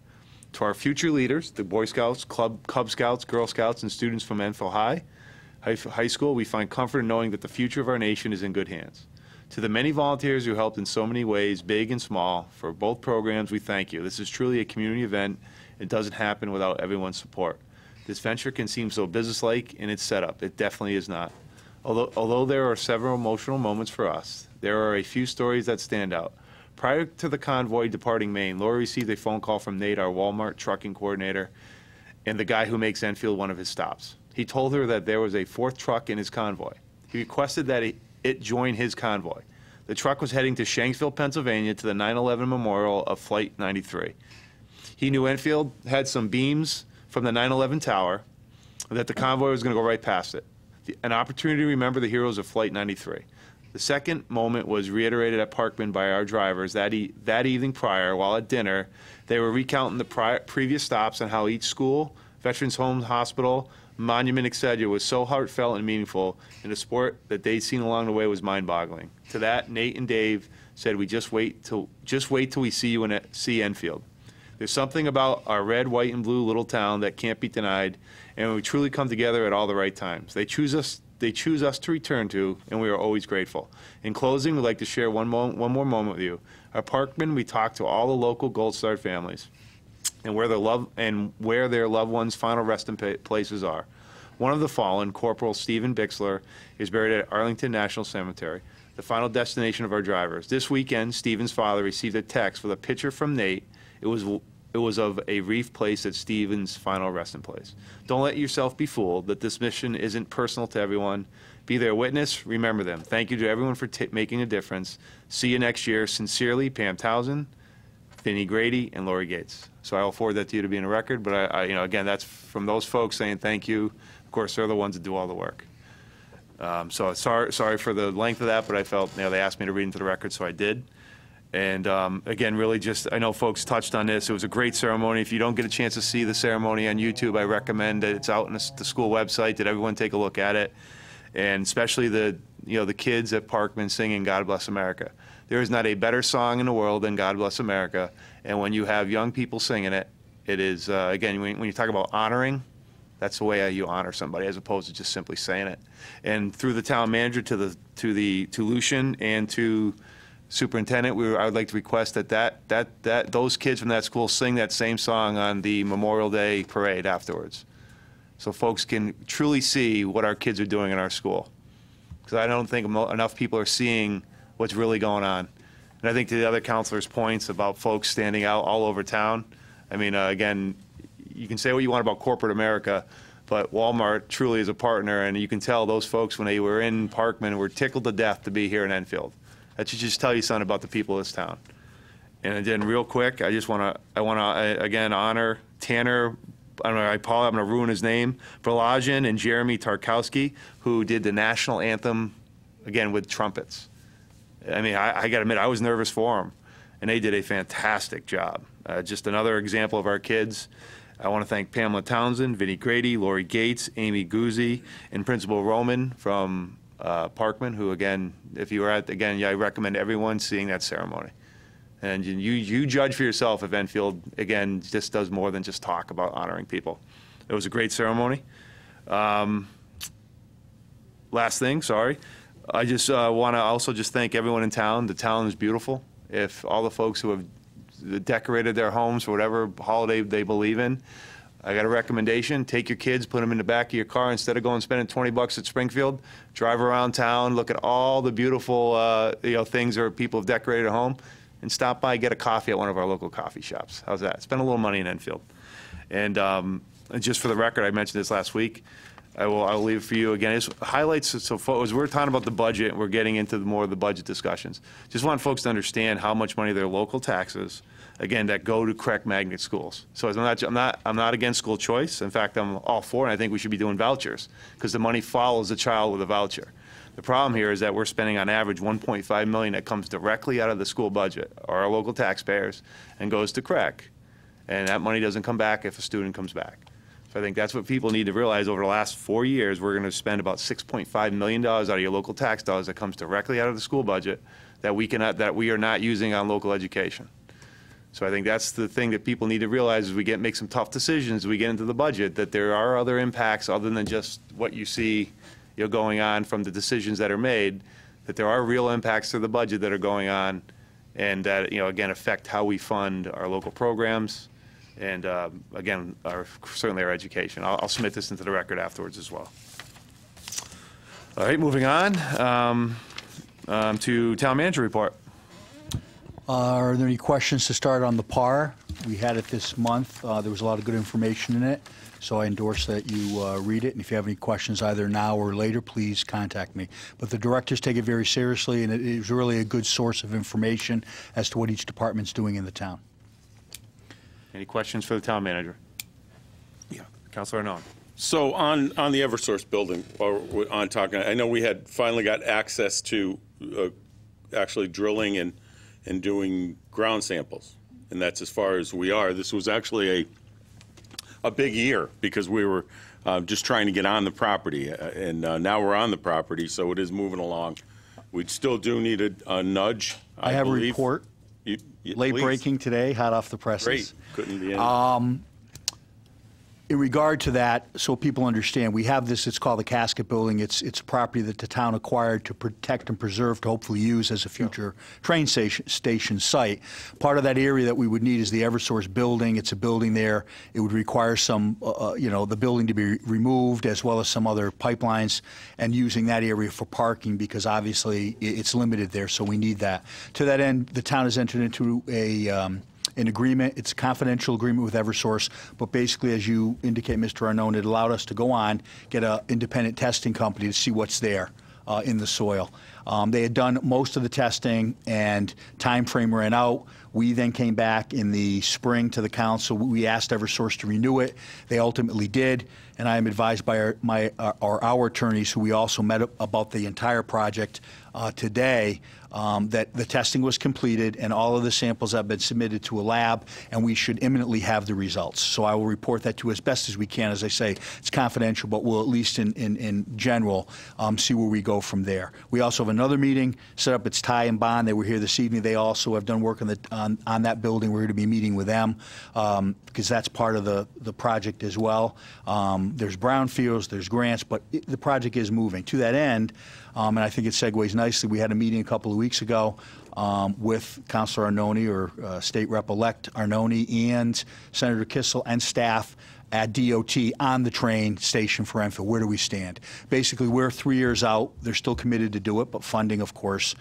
To our future leaders, the Boy Scouts, Cub Scouts, Girl Scouts, and students from Enfield High School, we find comfort in knowing that the future of our nation is in good hands. To the many volunteers who helped in so many ways, big and small, for both programs, we thank you. This is truly a community event. It doesn't happen without everyone's support. This venture can seem so businesslike in its setup. It definitely is not. Although there are several emotional moments for us, there are a few stories that stand out. Prior to the convoy departing Maine, Lori received a phone call from Nate, our Walmart trucking coordinator, and the guy who makes Enfield one of his stops. He told her that there was a fourth truck in his convoy. He requested that it join his convoy. The truck was heading to Shanksville, Pennsylvania, to the 9/11 memorial of Flight 93. He knew Enfield had some beams from the 9/11 tower, that the convoy was going to go right past it. An opportunity to remember the heroes of Flight 93. The second moment was reiterated at Parkman by our drivers that evening prior, while at dinner, they were recounting the previous stops and how each school, Veterans Home, Hospital, monument, etc., was so heartfelt and meaningful, and the sport that they'd seen along the way was mind-boggling. To that, Nate and Dave said, "We just wait till we see Enfield." There's something about our red, white, and blue little town that can't be denied, and we truly come together at all the right times. They choose us to return to, and we are always grateful. In closing, we'd like to share one more moment with you. At Parkman, we talked to all the local Gold Star families and where their loved ones' final resting places are. One of the fallen, Corporal Stephen Bixler, is buried at Arlington National Cemetery, the final destination of our drivers. This weekend, Stephen's father received a text with a picture from Nate. It was of a reef place at Stephen's final resting place. Don't let yourself be fooled that this mission isn't personal to everyone. Be their witness. Remember them. Thank you to everyone for making a difference. See you next year. Sincerely, Pam Townsend, Vinnie Grady, and Lori Gates. So I will forward that to you to be in the record, but again, that's from those folks saying thank you. Of course, they're the ones that do all the work. So sorry for the length of that, but I felt, they asked me to read into the record, so I did. And again, really just, I know folks touched on this. It was a great ceremony. If you don't get a chance to see the ceremony on YouTube, I recommend that it's out on the school website, that everyone take a look at it. And especially the kids at Parkman singing God Bless America. There is not a better song in the world than God Bless America. And when you have young people singing it, it is, again, when you talk about honoring, that's the way you honor somebody, as opposed to just simply saying it. And through the town manager to Lucian and to superintendent, I would like to request that those kids from that school sing that same song on the Memorial Day parade afterwards, so folks can truly see what our kids are doing in our school. Because I don't think enough people are seeing what's really going on. And I think to the other counselors' points about folks standing out all over town, I mean, again, you can say what you want about corporate America, but Walmart truly is a partner, and you can tell those folks when they were in Parkman were tickled to death to be here in Enfield. That should just tell you something about the people of this town. And then real quick, I want to again honor Tanner, I'm going to ruin his name, Balajian and Jeremy Tarkowski, who did the national anthem, again, with trumpets. I mean, I got to admit, I was nervous for them, and they did a fantastic job. Just another example of our kids. I want to thank Pamela Townsend, Vinnie Grady, Lori Gates, Amy Guzzi, and Principal Roman from Parkman, who, again, if you were at, again, I recommend everyone seeing that ceremony. And you judge for yourself if Enfield, again, just does more than just talk about honoring people. It was a great ceremony. Last thing, sorry. I just want to also just thank everyone in town. The town is beautiful. If all the folks who have decorated their homes for whatever holiday they believe in, I got a recommendation. Take your kids, put them in the back of your car. Instead of going and spending $20 at Springfield, drive around town, look at all the beautiful things that people have decorated at home, and stop by and get a coffee at one of our local coffee shops. How's that? Spend a little money in Enfield. And just for the record, I mentioned this last week. I'll leave it for you again. It's highlights. So as we're talking about the budget, we're getting into more of the budget discussions. Just want folks to understand how much money their local taxes, again, that go to correct magnet schools. So I'm not against school choice. In fact, I'm all for it. I think we should be doing vouchers because the money follows the child with a voucher. The problem here is that we're spending on average $1.5 million that comes directly out of the school budget or our local taxpayers and goes to CREC. And that money doesn't come back if a student comes back. So I think that's what people need to realize. Over the last 4 years, we're going to spend about $6.5 million out of your local tax dollars that comes directly out of the school budget that we are not using on local education. So I think that's the thing that people need to realize as we make some tough decisions as we get into the budget, that there are other impacts other than just what you see going on from the decisions that are made, that there are real impacts to the budget that are going on and that, again, affect how we fund our local programs and, again, certainly our education. I'll submit this into the record afterwards as well. All right, moving on to town manager report. Are there any questions to start on the PAR? We had it this month. There was a lot of good information in it, so I endorse that you read it. And if you have any questions either now or later, please contact me. But the directors take it very seriously, and it is really a good source of information as to what each department's doing in the town. Any questions for the town manager? Yeah. Councilor Arnone. So on the Eversource building, or on talking, I know we had finally got access to actually drilling and doing ground samples, and that's as far as we are. This was actually a big year because we were just trying to get on the property, and now we're on the property, so it is moving along. We still do need a nudge, I have believe. A report. Late breaking today, hot off the presses. Great. Couldn't be any. In regard to that, so people understand, we have this, it's called the Casket Building. It's a property that the town acquired to protect and preserve, to hopefully use as a future train station site. Part of that area that we would need is the Eversource building. It's a building there. It would require some, the building to be removed, as well as some other pipelines, and using that area for parking, because obviously it's limited there, so we need that. To that end, the town has entered into an agreement. It's a confidential agreement with Eversource, but basically, as you indicate, Mr. Arnone, it allowed us to go on, get an independent testing company to see what's there in the soil. They had done most of the testing, and time frame ran out. We then came back in the spring to the council. We asked Eversource to renew it. They ultimately did, and I am advised by our attorneys, who we also met about the entire project today, that the testing was completed and all of the samples have been submitted to a lab, and we should imminently have the results. So I will report that to you as best as we can. As I say, it's confidential, but we'll at least in general see where we go from there. We also have another meeting set up. It's Ty and Bond. They were here this evening. They also have done work on that building. We're going to be meeting with them because that's part of the project as well. There's brownfields, there's grants, but the project is moving. To that end, and I think it segues nicely, we had a meeting a couple of weeks ago with Councilor Arnone, or State Rep-elect Arnone, and Senator Kissel and staff at DOT on the train station for Enfield. Where do we stand? Basically, we're 3 years out. They're still committed to do it, but funding, of course,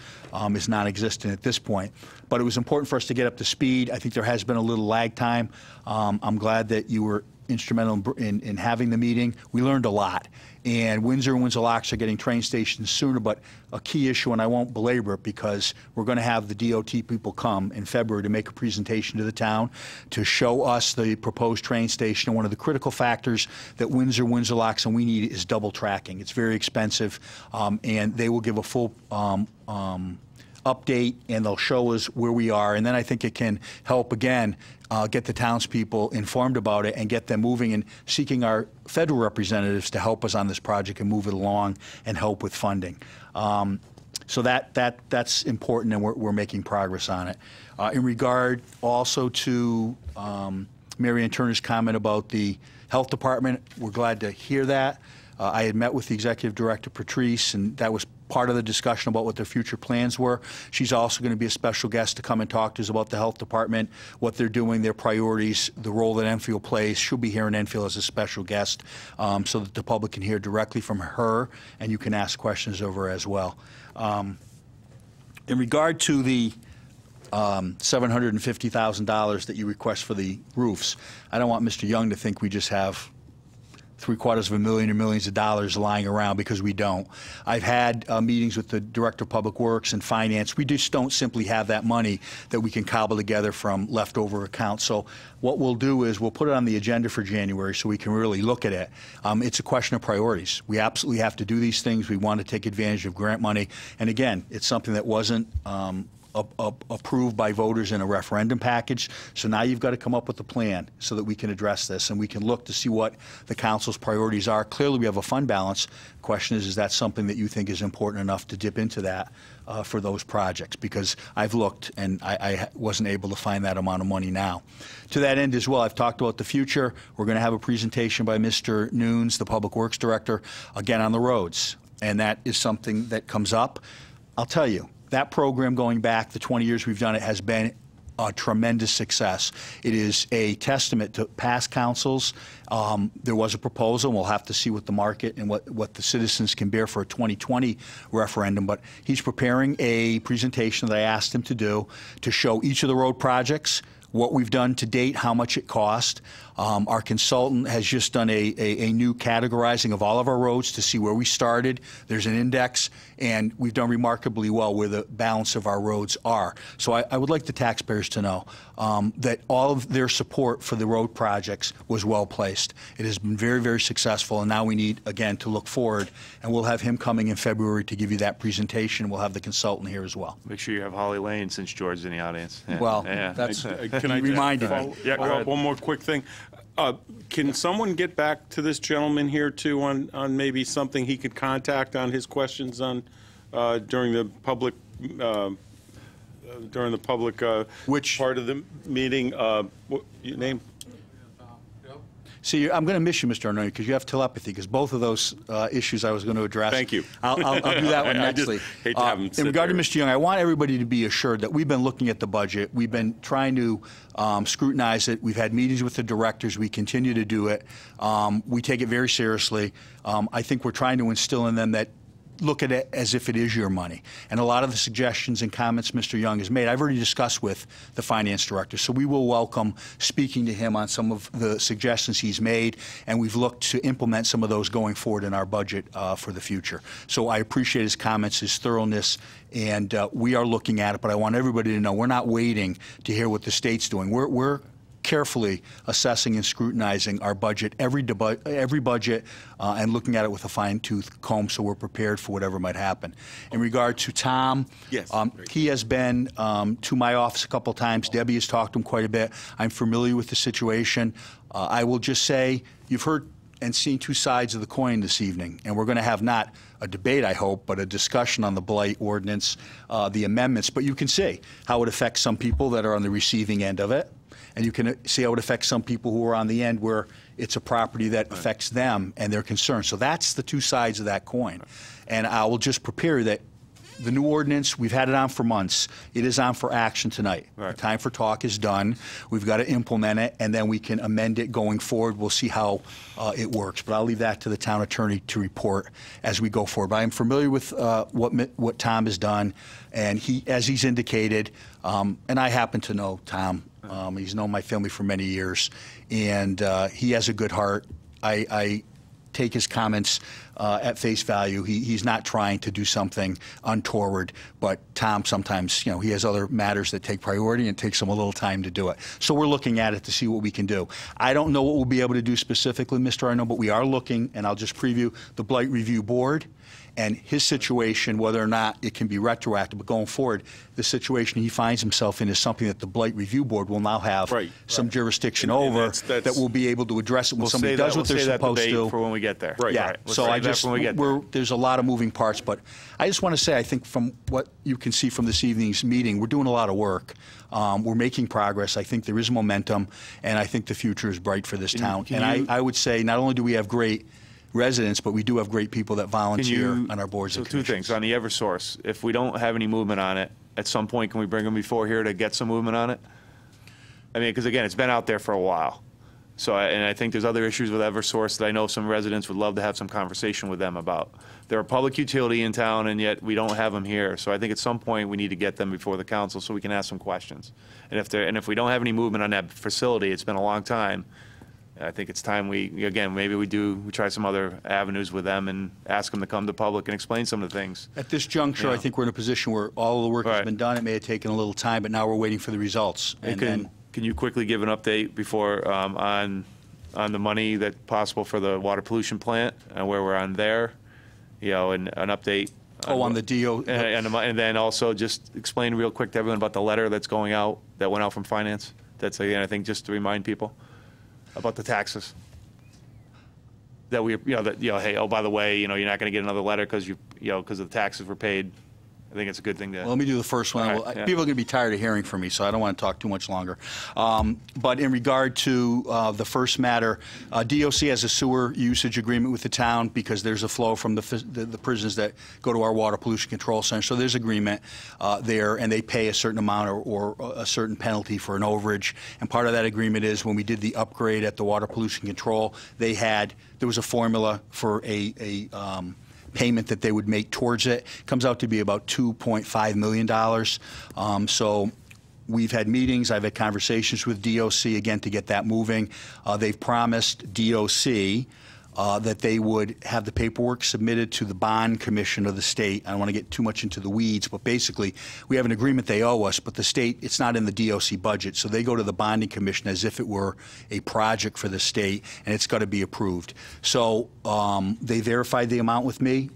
is non-existent at this point. But it was important for us to get up to speed. I think there has been a little lag time. I'm glad that you were instrumental in having the meeting. We learned a lot. And Windsor and Windsor Locks are getting train stations sooner, but a key issue, and I won't belabor it because we're going to have the DOT people come in February to make a presentation to the town to show us the proposed train station. And one of the critical factors that Windsor, Windsor Locks, and we need is double tracking. It's very expensive, and they will give a full update, and they'll show us where we are. And then I think it can help, again, get the townspeople informed about it and get them moving and seeking our federal representatives to help us on this project and move it along and help with funding. So that's important, and we're making progress on it. In regard also to Mary Ann Turner's comment about the health department, we're glad to hear that. I had met with the executive director, Patrice, and that was part of the discussion about what their future plans were. She's also going to be a special guest to come and talk to us about the health department, what they're doing, their priorities, the role that Enfield plays. She'll be here in Enfield as a special guest so that the public can hear directly from her, and you can ask questions of her as well. In regard to the $750,000 that you request for the roofs, I don't want Mr. Young to think we just have $750,000 or millions of dollars lying around, because we don't. I've had meetings with the Director of Public Works and Finance. We just don't simply have that money that we can cobble together from leftover accounts. So what we'll do is we'll put it on the agenda for January so we can really look at it. It's a question of priorities. We absolutely have to do these things. We want to take advantage of grant money. And again, it's something that wasn't approved by voters in a referendum package. So now you've got to come up with a plan so that we can address this, and we can look to see what the council's priorities are. Clearly, we have a fund balance. Question is that something that you think is important enough to dip into that for those projects? Because I've looked, and I wasn't able to find that amount of money now. To that end as well, I've talked about the future. We're going to have a presentation by Mr. Nunes, the Public Works Director, again on the roads, and that is something that comes up. I'll tell you, that program, going back the 20 years we've done it, has been a tremendous success. It is a testament to past councils. There was a proposal, and we'll have to see what the market and what the citizens can bear for a 2020 referendum, but he's preparing a presentation that I asked him to do to show each of the road projects, what we've done to date, how much it cost. Our consultant has just done a new categorizing of all of our roads to see where we started. There's an index, and we've done remarkably well where the balance of our roads are. So I would like the taxpayers to know that all of their support for the road projects was well placed. It has been very, very successful, and now we need, again, to look forward, and we'll have him coming in February to give you that presentation. We'll have the consultant here as well. Make sure you have Holly Lane, since George's in the audience. Yeah. Well, yeah. that's Can I reminded follow up one more quick thing? Can someone get back to this gentleman here too on maybe something he could contact on his questions on during the public which part of the meeting? What your name? See, I'm going to miss you, Mr. Arnone, because you have telepathy, because both of those issues I was going to address. Thank you. I'll do that one next. I hate to have him in regard to Mr. Young, I want everybody to be assured that we've been looking at the budget. We've been trying to scrutinize it. We've had meetings with the directors. We continue to do it. We take it very seriously. I think we're trying to instill in them that look at it as if it is your money. And a lot of the suggestions and comments Mr. Young has made, I've already discussed with the finance director. So we will welcome speaking to him on some of the suggestions he's made, and we've looked to implement some of those going forward in our budget for the future. So I appreciate his comments, his thoroughness, and we are looking at it, but I want everybody to know we're not waiting to hear what the state's doing. We're carefully assessing and scrutinizing our budget, every budget, and looking at it with a fine-tooth comb so we're prepared for whatever might happen. In regard to Tom, yes, he has been to my office a couple times. Debbie has talked to him quite a bit. I'm familiar with the situation. I will just say you've heard and seen two sides of the coin this evening, and we're going to have not a debate, I hope, but a discussion on the blight ordinance, the amendments. But you can see how it affects some people that are on the receiving end of it. And you can see how it affects some people who are on the end where it's a property that affects them and their concerns. So that's the two sides of that coin. And I will just prepare that the new ordinance, we've had it on for months. It is on for action tonight. The time for talk is done. We've got to implement it, and then we can amend it going forward. We'll see how it works. But I'll leave that to the town attorney to report as we go forward. But I'm familiar with what Tom has done, and as he's indicated, and I happen to know Tom. He's known my family for many years, and he has a good heart. I take his comments at face value. He's not trying to do something untoward, but Tom sometimes, he has other matters that take priority, and it takes him a little time to do it. So we're looking at it to see what we can do. I don't know what we'll be able to do specifically, Mr. Arno, but we are looking, and I'll just preview the Blight Review Board and his situation, whether or not it can be retroactive. But going forward, the situation he finds himself in is something that the Blight Review Board will now have some jurisdiction over, that will be able to address it when somebody does what they're supposed to. For when we get there. Yeah. So there's a lot of moving parts, but I just want to say, I think from what you can see from this evening's meeting, we're doing a lot of work. We're making progress. I think there is momentum, and I think the future is bright for this town. And I would say not only do we have great residents, but we do have great people that volunteer on our boards and commissions. Two things. On the Eversource, if we don't have any movement on it, at some point, can we bring them before here to get some movement on it? I mean, because again, it's been out there for a while. So, and I think there's other issues with Eversource that I know some residents would love to have some conversation with them about. They're a public utility in town, and yet we don't have them here. So I think at some point we need to get them before the council so we can ask some questions. And if we don't have any movement on that facility, it's been a long time. I think it's time maybe we try some other avenues with them and ask them to come to public and explain some of the things. At this juncture, I think we're in a position where all of the work has been done. It may have taken a little time, but now we're waiting for the results. And can you quickly give an update before on the money that's possible for the water pollution plant and where we're on there? And an update. On the DO. And then also just explain real quick to everyone about the letter that went out from finance. That's, again, I think, just to remind people about the taxes. That hey, oh, by the way, you're not going to get another letter because because the taxes were paid. I think it's a good thing to. Well, let me do the first one. People are going to be tired of hearing from me, so I don't want to talk too much longer. But in regard to the first matter, DOC has a sewer usage agreement with the town because there's a flow from the prisons that go to our water pollution control center. So there's agreement there, and they pay a certain amount or a certain penalty for an overage. And part of that agreement is when we did the upgrade at the water pollution control, there was a formula for a payment that they would make towards it. Comes out to be about $2.5 million. So we've had meetings. I've had conversations with DOC, again, to get that moving. They've promised DOC that they would have the paperwork submitted to the bond commission of the state. I don't want to get too much into the weeds, but basically we have an agreement they owe us, but the state, it's not in the DOC budget, so they go to the bonding commission as if it were a project for the state, and it's got to be approved. So they verified the amount with me.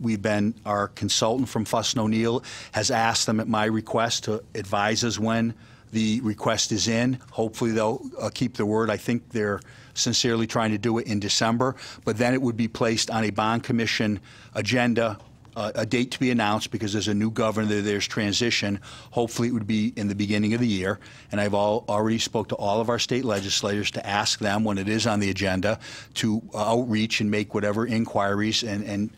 Our consultant from Fuss and O'Neill has asked them at my request to advise us when the request is in. Hopefully they'll keep their word. I think they're sincerely trying to do it in December, but then it would be placed on a bond commission agenda, a date to be announced because there's a new governor, there's transition. Hopefully it would be in the beginning of the year, and I've already spoke to all of our state legislators to ask them when it is on the agenda to outreach and make whatever inquiries and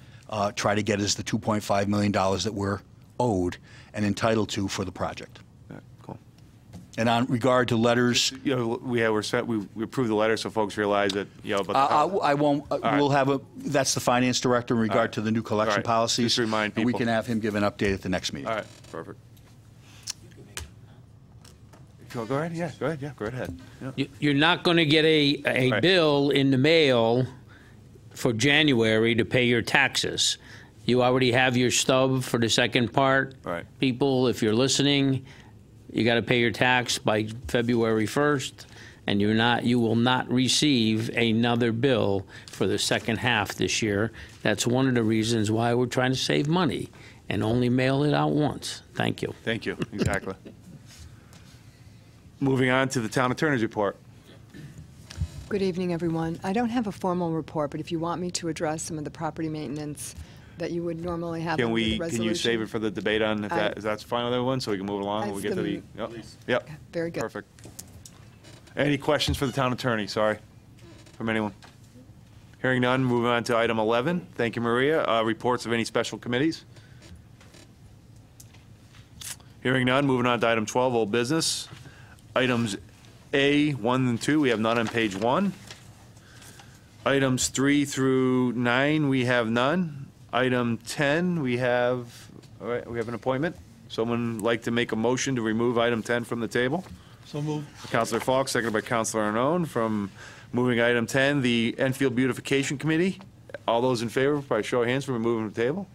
try to get us the $2.5 million that we're owed and entitled to for the project. And on regard to letters, You know, we approved the letter so folks realize that, you know, about the. I won't, right. we'll have that's the finance director in regard to the new collection All right. policies. Just to remind And we people. can have him give an update at the next meeting. All right, perfect. Go ahead, yeah, go ahead, yeah, go right ahead. Yeah. You're not going to get a Right. bill in the mail for January to pay your taxes. You already have your stub for the second part. Right. People, if you're listening, you got to pay your tax by February 1st, and you will not receive another bill for the second half this year. That's one of the reasons why we're trying to save money and only mail it out once. Thank you. Thank you, exactly. Moving on to the town attorney's report. Good evening, everyone. I don't have a formal report, but if you want me to address some of the property maintenance that you would normally have under the resolution. Can you save it for the debate on if that's fine with everyone, so we can move along when we get to the, yep. Very good. Perfect. Any questions for the town attorney, sorry, from anyone? Hearing none, moving on to item 11. Thank you, Maria. Reports of any special committees? Hearing none, moving on to item 12, old business. Items A, 1 and 2, we have none on page 1. Items 3 through 9, we have none. Item 10, we have, all right, we have an appointment. Someone like to make a motion to remove item 10 from the table? So moved. Councilor Falk, seconded by Councilor Arnone. From moving item 10, the Enfield Beautification Committee. All those in favor, by show of hands, for removing from the table?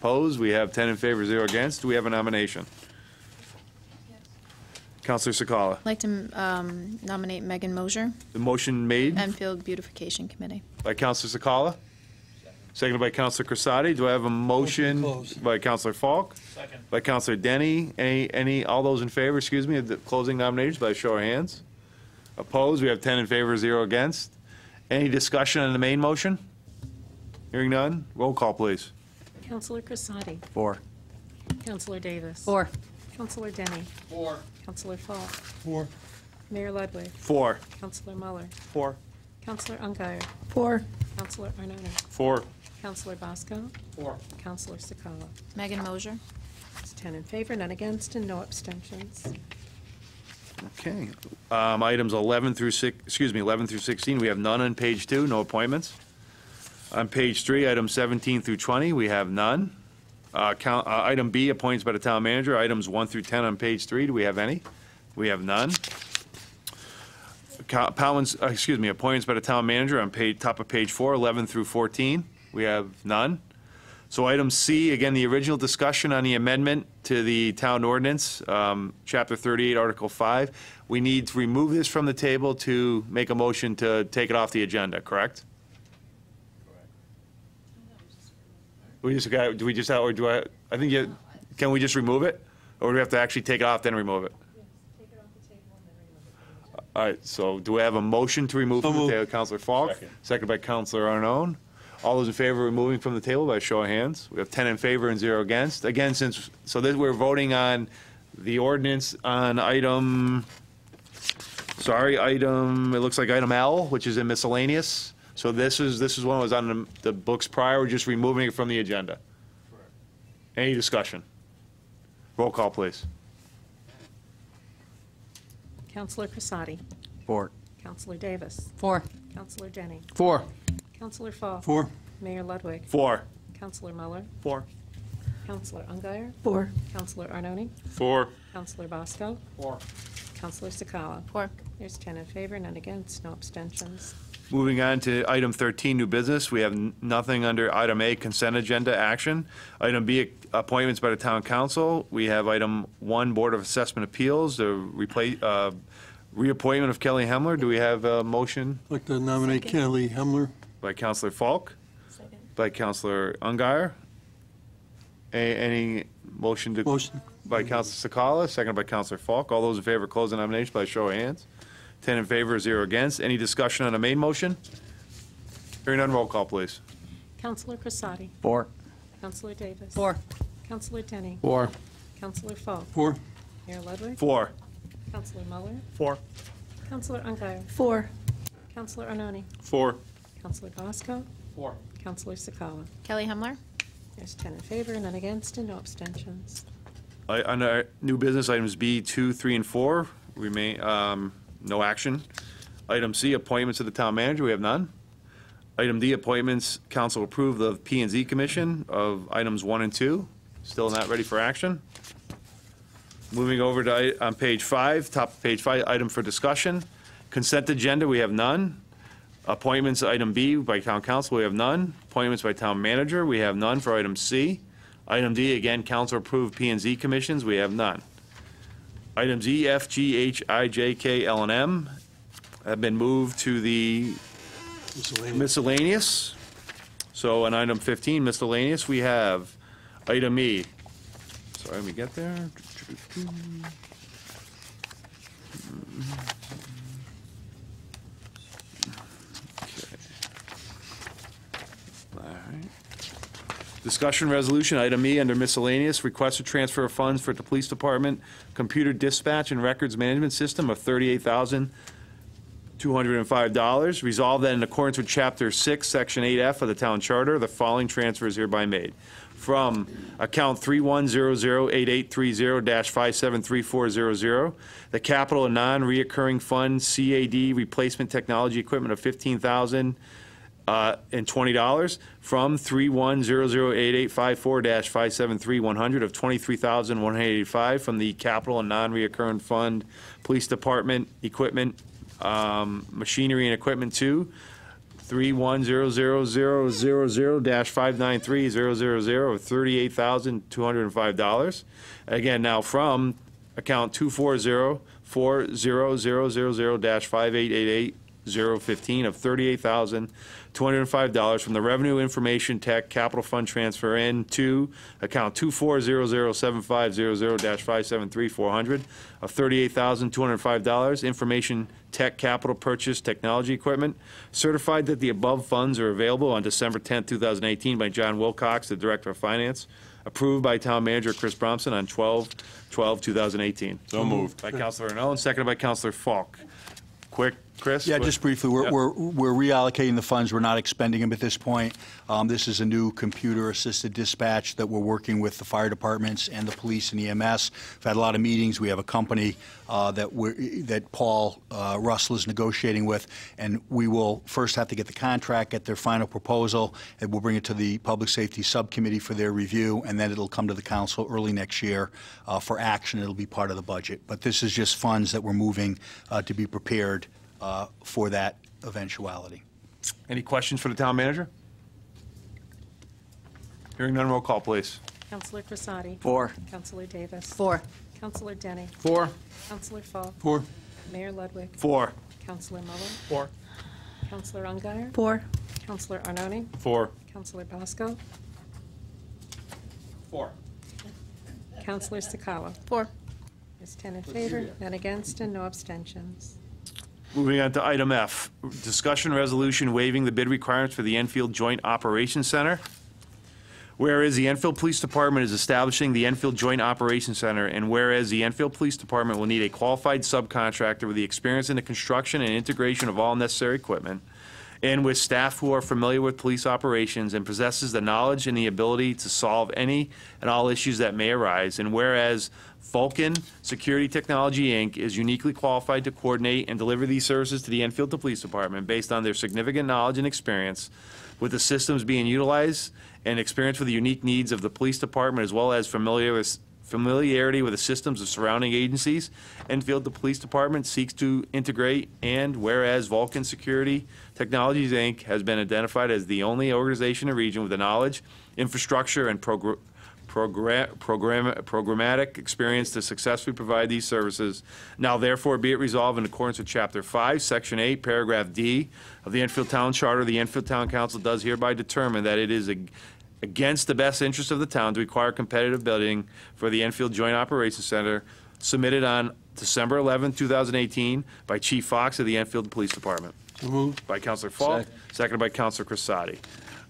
Opposed? We have 10 in favor, 0 against. Do we have a nomination? Councilor Sakala. I'd like to nominate Megan Mosier, The motion made Enfield Beautification Committee. by Councilor Sakala, seconded by Councilor Crisati. Do I have a motion by Councilor Falk? Second. By Councilor Denny. All those in favor, excuse me, of the closing nominations by show of hands? Opposed? We have 10 in favor, 0 against. Any discussion on the main motion? Hearing none. Roll call, please. Councilor Crisati. 4. Councilor Davis. 4. Councilor Denny. 4. Councilor Falk. 4. Mayor Ludwig. 4. Councilor Muller. 4. Councilor Ungary. 4. Councilor Arnone. 4. Councilor Bosco. 4. Councilor Sakala. Megan Mosier. It's 10 in favor, none against, and no abstentions. Okay. Items 11 through 16, we have none on page 2, no appointments. On page 3, items 17 through 20, we have none. Item B, appointments by the town manager. Items 1 through 10 on page 3, do we have any? We have none. Appointments by the town manager on top of page 4, 11 through 14, we have none. So item C, again, the original discussion on the amendment to the town ordinance, chapter 38, article 5. We need to remove this from the table to make a motion to take it off the agenda, correct? Can we just remove it? Or do we have to actually take it off, then remove it? All right, so do we have a motion to remove from the table? Councilor Falk, second by Councilor Arnone. All those in favor of removing from the table by show of hands? We have 10 in favor and 0 against. Again, we're voting on the ordinance on it looks like item L, which is in miscellaneous. So this is one that was on the books prior, we're just removing it from the agenda. Correct. Any discussion? Roll call, please. Councilor Crisati. 4. Councilor Davis. 4. Councilor Denny. 4. Councilor Falk. 4. Mayor Ludwig. 4. Councilor Muller. 4. Councilor Ungary. 4. Councilor Arnone. 4. Councilor Bosco. 4. Councilor Sakala. 4. There's 10 in favor, none against, no abstentions. Moving on to item 13, new business. We have nothing under item A, consent agenda action. Item B, appointments by the town council. We have item 1, Board of Assessment Appeals, the reappointment of Kelly Hemler. Do we have a motion? I'd like to nominate Kelly Hemler. By Councilor Falk. Second. By Councilor Ungary. Any motion to? Motion. By Councilor Sakala, seconded by Councilor Falk. All those in favor, close the nomination by show of hands. 10 in favor, 0 against. Any discussion on the main motion? Hearing none, roll call, please. Councilor Crisati. 4. Councilor Davis. 4. Councilor Denny. 4. Councilor Falk. 4. Mayor Ludwig. 4. Councilor Muller. 4. Councilor Ungary. 4. Councilor Arnone. 4. Councilor Bosco. 4. Councilor Sakala. Kelly Hemler. There's 10 in favor, none against, and no abstentions. Under new business, items B, 2, 3, and 4. remain, no action. Item C, appointments of the town manager, we have none. Item D, appointments, council approved the P and Z Commission of items 1 and 2, still not ready for action. Moving over to, on page 5, top of page 5, item for discussion. Consent agenda, we have none. Appointments, item B, by town council, we have none. Appointments by town manager, we have none for item C. Item D, again, council approved P and Z commissions, we have none. Items E, F, G, H, I, J, K, L, and M have been moved to the miscellaneous. So on item 15, miscellaneous, we have item E. Sorry, let me get there. Discussion resolution, item E, under miscellaneous, request to transfer of funds for the police department computer dispatch and records management system of $38,205. Resolved that in accordance with Chapter 6, Section 8F of the Town Charter, the following transfer is hereby made. From account 31008830-573400, the capital and non-reoccurring fund CAD replacement technology equipment of $15,000 and $20 from 31008854-573100 of $23,185 from the capital and non-reoccurring fund police department equipment, machinery and equipment to 310000-593-000 of $38,205. Again, now from account 2404000-5888 015 of $38,205 from the Revenue Information Tech Capital Fund transfer into account 2400750-573-400 of $38,205. Information Tech Capital Purchase Technology Equipment. Certified that the above funds are available on December 10, 2018 by John Wilcox, the Director of Finance. Approved by Town Manager Chris Bromson on 12/12/2018. So moved. By Councilor Arnone, seconded by Councilor Falk. Quick, Chris? Yeah, just briefly, we're reallocating the funds. We're not expending them at this point. This is a new computer-assisted dispatch that we're working with the fire departments and the police and EMS. We've had a lot of meetings. We have a company that Paul Russell is negotiating with, and we will first have to get the contract, get their final proposal, and we'll bring it to the Public Safety Subcommittee for their review, and then it'll come to the council early next year for action. It'll be part of the budget. But this is just funds that we're moving to be prepared for that eventuality. Any questions for the town manager? Hearing none, roll call, please. Councilor Crisati. 4. Councilor Davis. 4. Councilor Denny. 4. Councilor Falk. 4. Mayor Ludwig. 4. Councilor Muller. 4. Councilor Ungary. 4. Councilor Arnone. 4. Councilor Bosco. 4. Councilor Sakala. 4. There's 10 in favor, none against, and no abstentions. Moving on to item F, discussion resolution waiving the bid requirements for the Enfield Joint Operations Center. Whereas the Enfield Police Department is establishing the Enfield Joint Operations Center, and whereas the Enfield Police Department will need a qualified subcontractor with the experience in the construction and integration of all necessary equipment, and with staff who are familiar with police operations and possesses the knowledge and the ability to solve any and all issues that may arise, and whereas Vulcan Security Technology, Inc. is uniquely qualified to coordinate and deliver these services to the Enfield Police Department based on their significant knowledge and experience with the systems being utilized and experience with the unique needs of the police department, as well as familiarity with the systems of surrounding agencies. Enfield, the police department, seeks to integrate, and whereas Vulcan Security Technologies, Inc. has been identified as the only organization in the region with the knowledge, infrastructure, and programmatic experience to successfully provide these services. Now therefore be it resolved in accordance with Chapter 5, Section 8, Paragraph D of the Enfield Town Charter, the Enfield Town Council does hereby determine that it is against the best interest of the town to require competitive bidding for the Enfield Joint Operations Center submitted on December 11, 2018 by Chief Fox of the Enfield Police Department. So moved. By Councilor Falk, seconded by Councilor Crisati.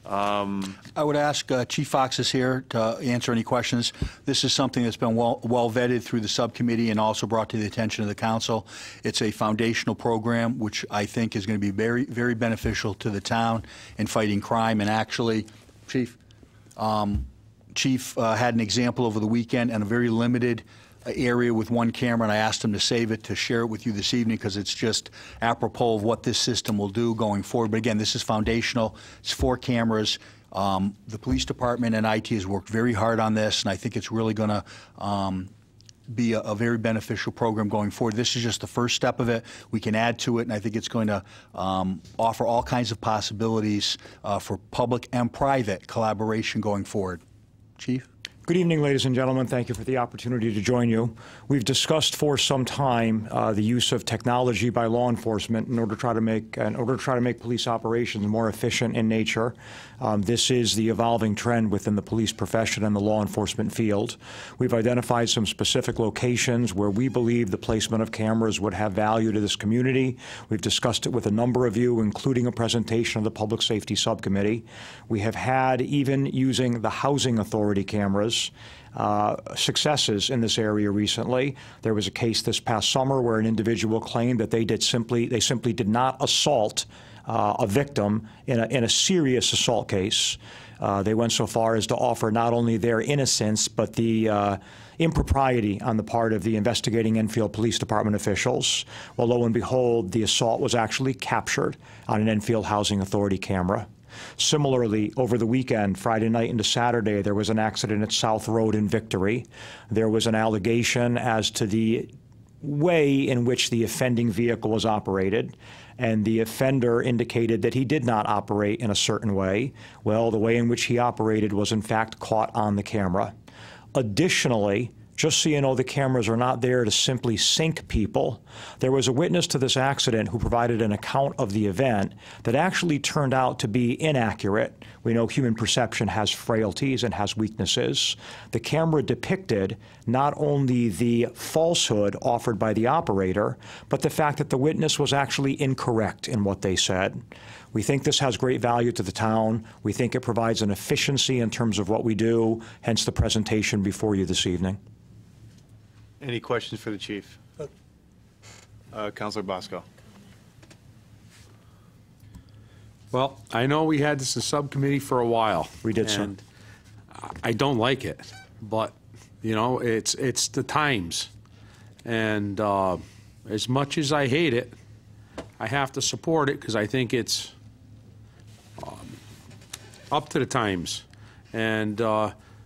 I would ask Chief Fox is here to answer any questions. This is something that's been well vetted through the subcommittee and also brought to the attention of the council. It's a foundational program which I think is going to be very, very beneficial to the town in fighting crime. And actually, Chief had an example over the weekend and a very limited area with one camera, and I asked him to save it to share it with you this evening because it's just apropos of what this system will do going forward. But again, this is foundational. It's 4 cameras. The police department and IT has worked very hard on this, and I think it's really going to be a very beneficial program going forward. This is just the first step of it. We can add to it, and I think it's going to offer all kinds of possibilities for public and private collaboration going forward. Chief? Good evening, ladies and gentlemen. Thank you for the opportunity to join you. We've discussed for some time the use of technology by law enforcement in order to try to make police operations more efficient in nature. This is the evolving trend within the police profession and the law enforcement field. We've identified some specific locations where we believe the placement of cameras would have value to this community. We've discussed it with a number of you, including a presentation of the Public Safety Subcommittee. We have had, even using the Housing Authority cameras, successes in this area recently. There was a case this past summer where an individual claimed that they simply did not assault a victim in a serious assault case. They went so far as to offer not only their innocence, but the impropriety on the part of the investigating Enfield Police Department officials. Well, lo and behold, the assault was actually captured on an Enfield Housing Authority camera. Similarly, over the weekend, Friday night into Saturday, there was an accident at South Road in Victory. There was an allegation as to the way in which the offending vehicle was operated, and the offender indicated that he did not operate in a certain way. Well, the way in which he operated was in fact caught on the camera. Additionally, just so you know, the cameras are not there to simply sink people. There was a witness to this accident who provided an account of the event that actually turned out to be inaccurate. We know human perception has frailties and has weaknesses. The camera depicted not only the falsehood offered by the operator, but the fact that the witness was actually incorrect in what they said. We think this has great value to the town. We think it provides an efficiency in terms of what we do, hence the presentation before you this evening. Any questions for the chief? Councilor Bosco. Well, I know we had this in subcommittee for a while. We did, sir. And I don't like it, but, you know, it's the times. And as much as I hate it, I have to support it because I think it's up to the times. And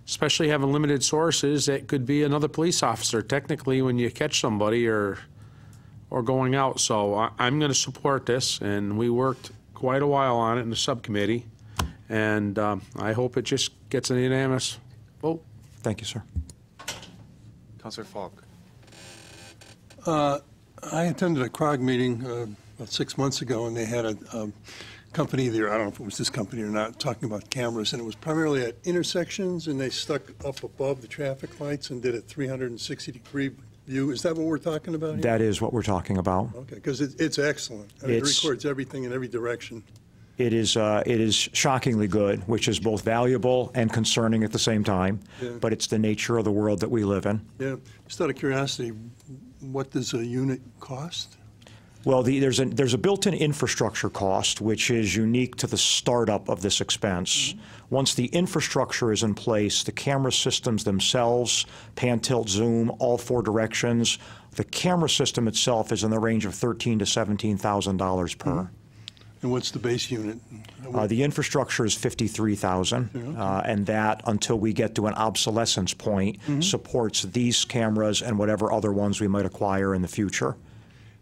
especially having limited sources, it could be another police officer technically when you catch somebody or going out. So I'm going to support this, and we worked quite a while on it in the subcommittee, and I hope it just gets an unanimous vote. Thank you, sir. Councilor Falk. I attended a CROG meeting about 6 months ago, and they had a company there, I don't know if it was this company or not, talking about cameras, and it was primarily at intersections, and they stuck up above the traffic lights and did a 360-degree view. Is that what we're talking about here? That is what we're talking about. Okay, because it's excellent. I mean, it records everything in every direction. It is shockingly good, which is both valuable and concerning at the same time, Yeah. but it's the nature of the world that we live in. Yeah, just out of curiosity, what does a unit cost? Well, there's a built-in infrastructure cost, which is unique to the startup of this expense. Once the infrastructure is in place, the camera systems themselves, pan, tilt, zoom, all 4 directions, the camera system itself is in the range of $13,000 to $17,000 per. And what's the base unit? The infrastructure is $53,000, and that, until we get to an obsolescence point, supports these cameras and whatever other ones we might acquire in the future.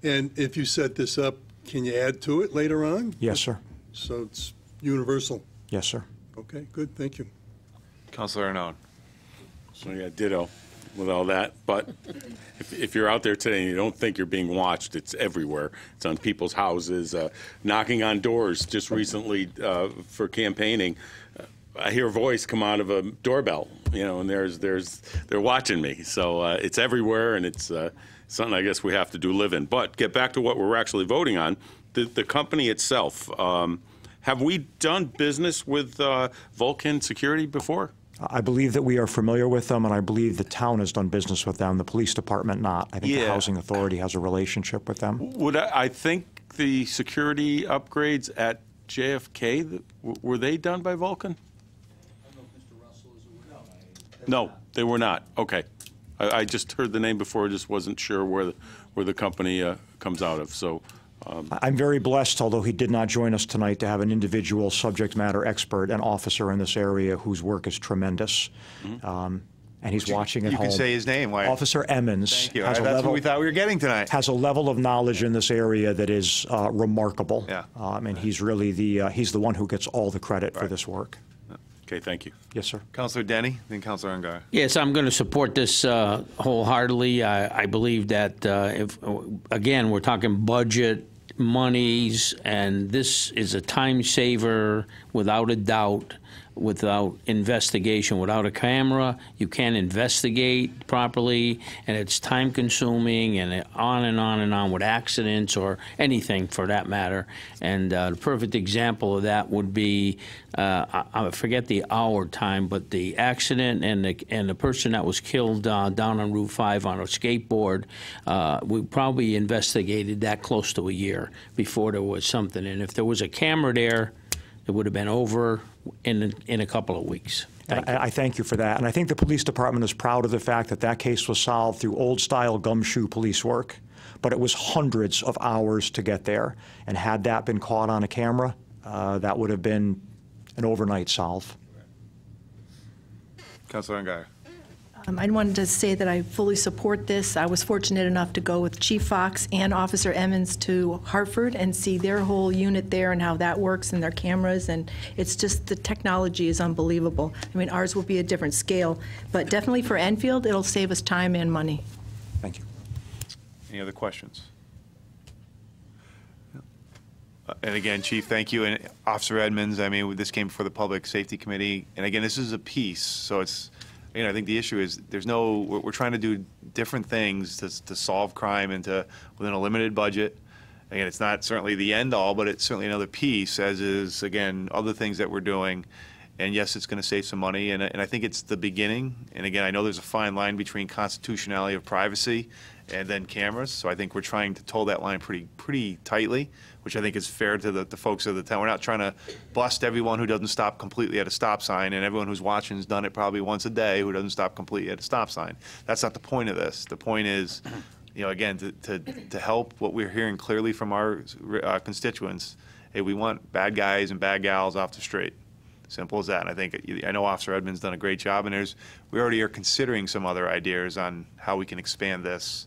And if you set this up, can you add to it later on? Yes, sir. So it's universal? Yes, sir. Okay, good, thank you. Councilor Arnone. So yeah, ditto with all that. But if you're out there today and you don't think you're being watched, it's everywhere. It's on people's houses, knocking on doors. Just recently for campaigning, I hear a voice come out of a doorbell, you know, and they're watching me. So it's everywhere, and it's something I guess we have to do live in. But get back to what we're actually voting on, the company itself. Have we done business with Vulcan Security before? I believe that we are familiar with them, and I believe the town has done business with them, the police department not. I think the Housing Authority has a relationship with them. Would I think the security upgrades at JFK, were they done by Vulcan? No, they were not. Okay. I just heard the name before, just wasn't sure where the company comes out of. So I'm very blessed, although he did not join us tonight, to have an individual subject matter expert and officer in this area whose work is tremendous. And he's watching at home. You can say his name. Why? Officer Emmons. Thank you. That's what we thought we were getting tonight. Has a level of knowledge in this area that is remarkable. Yeah. And he's really he's the one who gets all the credit for this work. Okay, thank you. Yes, sir. Councilor Denny, then Councilor Ungary. Yes, I'm going to support this wholeheartedly. I believe that again, we're talking budget monies, and this is a time saver without a doubt. Without investigation, without a camera, you can't investigate properly, and it's time consuming, and on and on and on with accidents or anything for that matter. And the perfect example of that would be, I forget the hour time, but the accident and the person that was killed down on Route 5 on a skateboard, we probably investigated that close to a year before there was something. And if there was a camera there, it would have been over in a couple of weeks. I thank you for that. And I think the police department is proud of the fact that that case was solved through old-style gumshoe police work. But it was hundreds of hours to get there. And had that been caught on a camera, that would have been an overnight solve. Councilor Ungary. I wanted to say that I fully support this. I was fortunate enough to go with Chief Fox and Officer Emmons to Hartford and see their whole unit there and how that works and their cameras, and it's just the technology is unbelievable. I mean, ours will be a different scale, but definitely for Enfield, it'll save us time and money. Thank you. Any other questions? And again, Chief, thank you. And Officer Edmonds, I mean, this came before the Public Safety Committee. And again, this is a piece, so it's, you know, I think the issue is we're trying to do different things to solve crime within a limited budget. Again, it's not certainly the end all, but it's certainly another piece, as is, again, other things that we're doing. And yes, it's going to save some money, and I think it's the beginning. And again, I know there's a fine line between constitutionality of privacy and then cameras, so I think we're trying to toe that line pretty tightly, which I think is fair to the folks of the town. We're not trying to bust everyone who doesn't stop completely at a stop sign, and everyone who's watching has done it probably once a day who doesn't stop completely at a stop sign. That's not the point of this. The point is, you know, again, to help what we're hearing clearly from our constituents. Hey, we want bad guys and bad gals off the street. Simple as that. And I know Officer Edmonds done a great job, and we already are considering some other ideas on how we can expand this,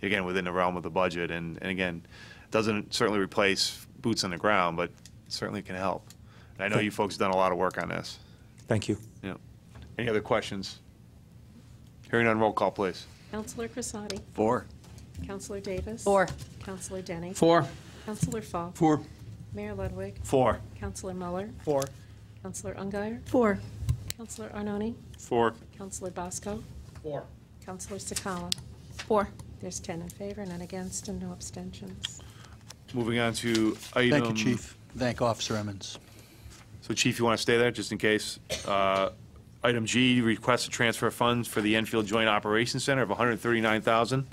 again, within the realm of the budget. And again, doesn't certainly replace boots on the ground, but certainly can help. And I know you folks have done a lot of work on this. Thank you. Yeah. Any other questions? Hearing none, roll call, please. Councilor Crissati. 4. Councilor Davis. 4. Councilor Denny. 4. Councilor Falk. 4. Mayor Ludwig. 4. Councilor Muller. 4. Councilor Ungary. 4. Councilor Arnone. 4. Councilor Bosco. 4. Councilor Sakala. 4. There's 10 in favor, none against, and no abstentions. Moving on to item. Thank you, Chief. Thank Officer Emmons. So, Chief, you want to stay there just in case? Item G, request to transfer funds for the Enfield Joint Operations Center of $139,000.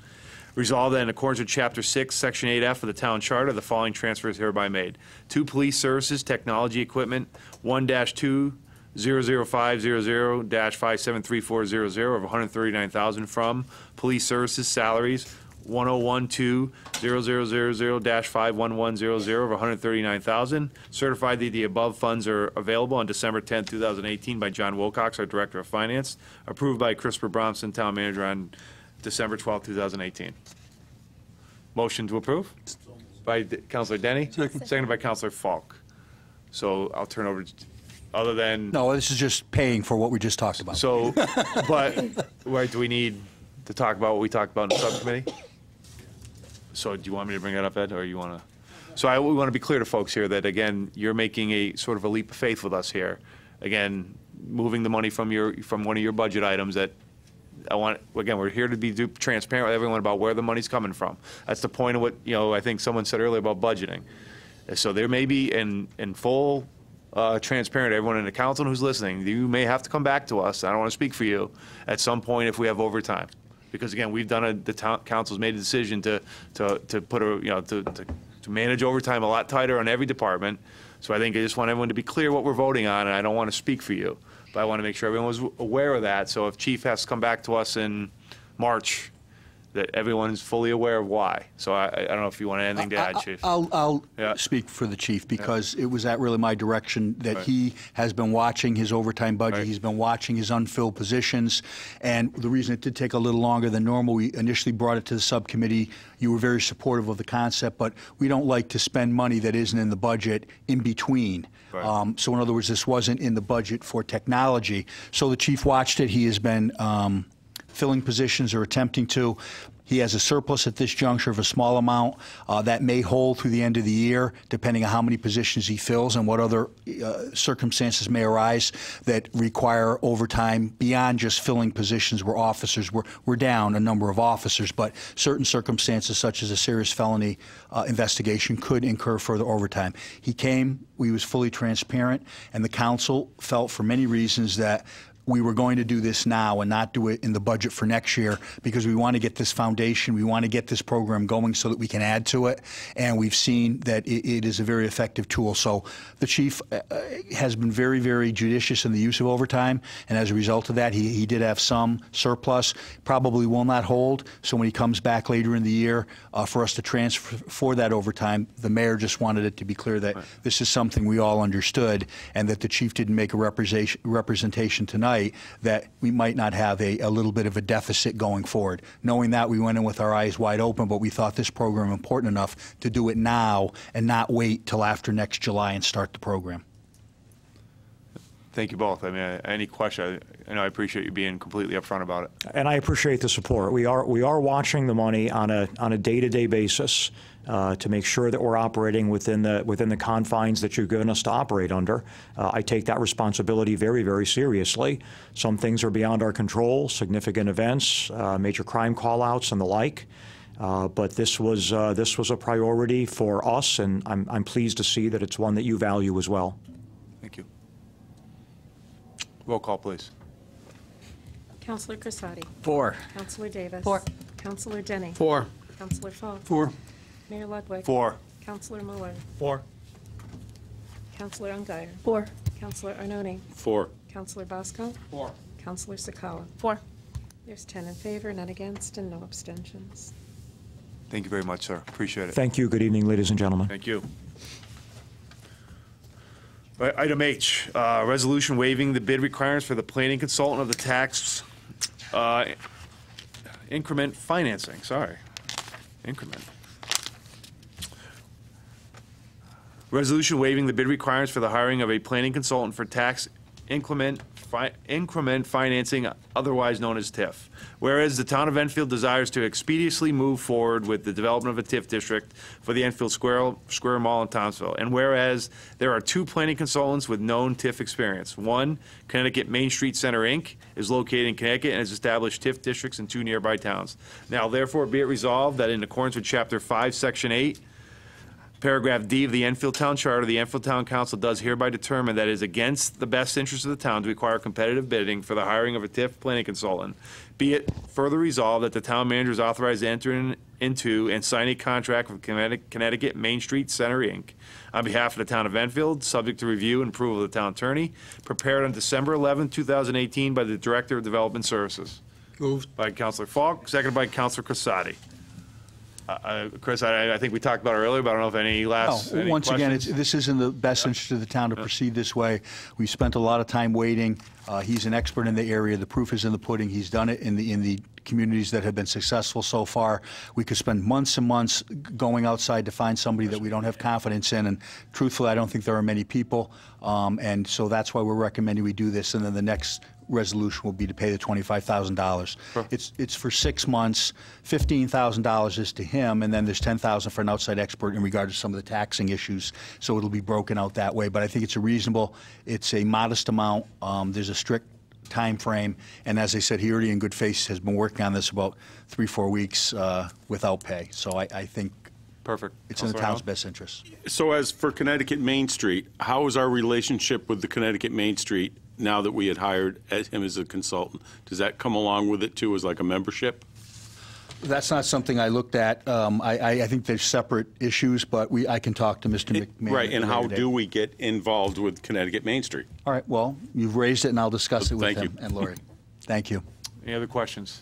Resolved that in accordance with Chapter 6, Section 8F of the Town Charter, the following transfer is hereby made. To Police Services Technology Equipment 1-2 00500-573400 of $139,000 from Police Services Salaries 1012-0000-51100 of $139,000. Certified that the above funds are available on December 10, 2018 by John Wilcox, our Director of Finance. Approved by Christopher Bromson, Town Manager, on December 12, 2018. Motion to approve? By Councilor Denny. Seconded by Councilor Falk. So I'll turn over, other than. No, this is just paying for what we just talked about. So, but, right, do we need to talk about what we talked about in the subcommittee? So do you want me to bring that up, Ed, or you want to? So we want to be clear to folks here that, again, you're making a sort of a leap of faith with us here. Again, moving the money from one of your budget items that again, we're here to be transparent with everyone about where the money's coming from. That's the point of what, I think someone said earlier about budgeting. So there may be in full transparent, everyone in the council who's listening, you may have to come back to us. I don't want to speak for you at some point if we have overtime. Because again, we've done the council's made a decision to put to manage overtime a lot tighter on every department. So I think I just want everyone to be clear what we're voting on, and I don't want to speak for you, but I want to make sure everyone was aware of that. So if Chief has to come back to us in March, that everyone's fully aware of why. So I don't know if you want anything to add, Chief. I'll Yeah. speak for the chief because it was at really my direction that Right. he has been watching his overtime budget. Right. He's been watching his unfilled positions. And the reason it did take a little longer than normal, we initially brought it to the subcommittee. You were very supportive of the concept, but we don't like to spend money that isn't in the budget in between. Right. So in other words, this wasn't in the budget for technology. So the chief watched it. He has been filling positions or attempting to. He has a surplus at this juncture of a small amount that may hold through the end of the year, depending on how many positions he fills and what other circumstances may arise that require overtime beyond just filling positions where officers we're down a number of officers, but certain circumstances such as a serious felony investigation could incur further overtime. He came, he was fully transparent, and the council felt for many reasons that we were going to do this now and not do it in the budget for next year because we want to get this foundation, we want to get this program going so that we can add to it, and we've seen that it is a very effective tool. So the chief has been very, very judicious in the use of overtime, and as a result of that, he did have some surplus, probably will not hold, so when he comes back later in the year for us to transfer for that overtime, the mayor just wanted it to be clear that this is something we all understood and that the chief didn't make a representation tonight that we might not have a little bit of a deficit going forward. Knowing that, we went in with our eyes wide open, but we thought this program important enough to do it now and not wait till after next July and start the program. Thank you both. I mean, any question, I appreciate you being completely upfront about it. And I appreciate the support. We are watching the money on a day-to-day basis to make sure that we're operating within the confines that you've given us to operate under. I take that responsibility very, very seriously. Some things are beyond our control, significant events, major crime call-outs and the like. But this was a priority for us, and I'm pleased to see that it's one that you value as well. Thank you. Roll call, please. Counselor Crisati. 4. Counselor Davis. 4. Counselor Denny. 4. Counselor Falk. 4. Mayor Ludwig. 4. Counselor Miller. 4. Counselor Ungary. 4. Counselor Arnone. 4. Counselor Bosco. 4. Counselor Sakala. 4. There's 10 in favor, none against, and no abstentions. Thank you very much, sir. Appreciate it. Thank you. Good evening, ladies and gentlemen. Thank you. All right, item H, resolution waiving the bid requirements for the planning consultant of the tax increment financing. Sorry, increment. Resolution waiving the bid requirements for the hiring of a planning consultant for tax increment financing, otherwise known as TIF. Whereas the town of Enfield desires to expeditiously move forward with the development of a TIF district for the Enfield Square Mall in Townsville. And whereas there are 2 planning consultants with known TIF experience. One, Connecticut Main Street Center, Inc., is located in Connecticut and has established TIF districts in 2 nearby towns. Now, therefore, be it resolved that in accordance with Chapter 5, Section 8, Paragraph D of the Enfield Town Charter, the Enfield Town Council does hereby determine that it is against the best interest of the town to require competitive bidding for the hiring of a TIF planning consultant. Be it further resolved that the town manager is authorized to enter into and sign a contract with Connecticut Main Street Center, Inc. on behalf of the town of Enfield, subject to review and approval of the town attorney, prepared on December 11, 2018 by the Director of Development Services. Moved. By Councilor Falk, seconded by Councilor Crisati. Chris, I think we talked about it earlier, but I don't know if any last any once again, questions? this is in the best interest of the town to proceed this way. We spent a lot of time waiting. He's an expert in the area. The proof is in the pudding. He's done it in the communities that have been successful so far. We could spend months and months going outside to find somebody that we don't have confidence in, and truthfully, I don't think there are many people, and so that's why we're recommending we do this, and then the next resolution will be to pay the $25,000. Sure. It's for 6 months. $15,000 is to him, and then there's $10,000 for an outside expert in regard to some of the taxing issues. So it'll be broken out that way. But I think it's a modest amount. There's a strict time frame, and as I said, he already in good faith has been working on this about 3-4 weeks without pay. So I think perfect. It's in the town's best interest. So as for Connecticut Main Street, how is our relationship with the Connecticut Main Street now that we had hired him as a consultant? Does that come along with it too as like a membership? That's not something I looked at. I think there's separate issues, but I can talk to Mr. McMahon. Right, and how do we get involved with Connecticut Main Street? All right, well, you've raised it, and I'll discuss it with Thank him you. and Lori. Thank you. Any other questions?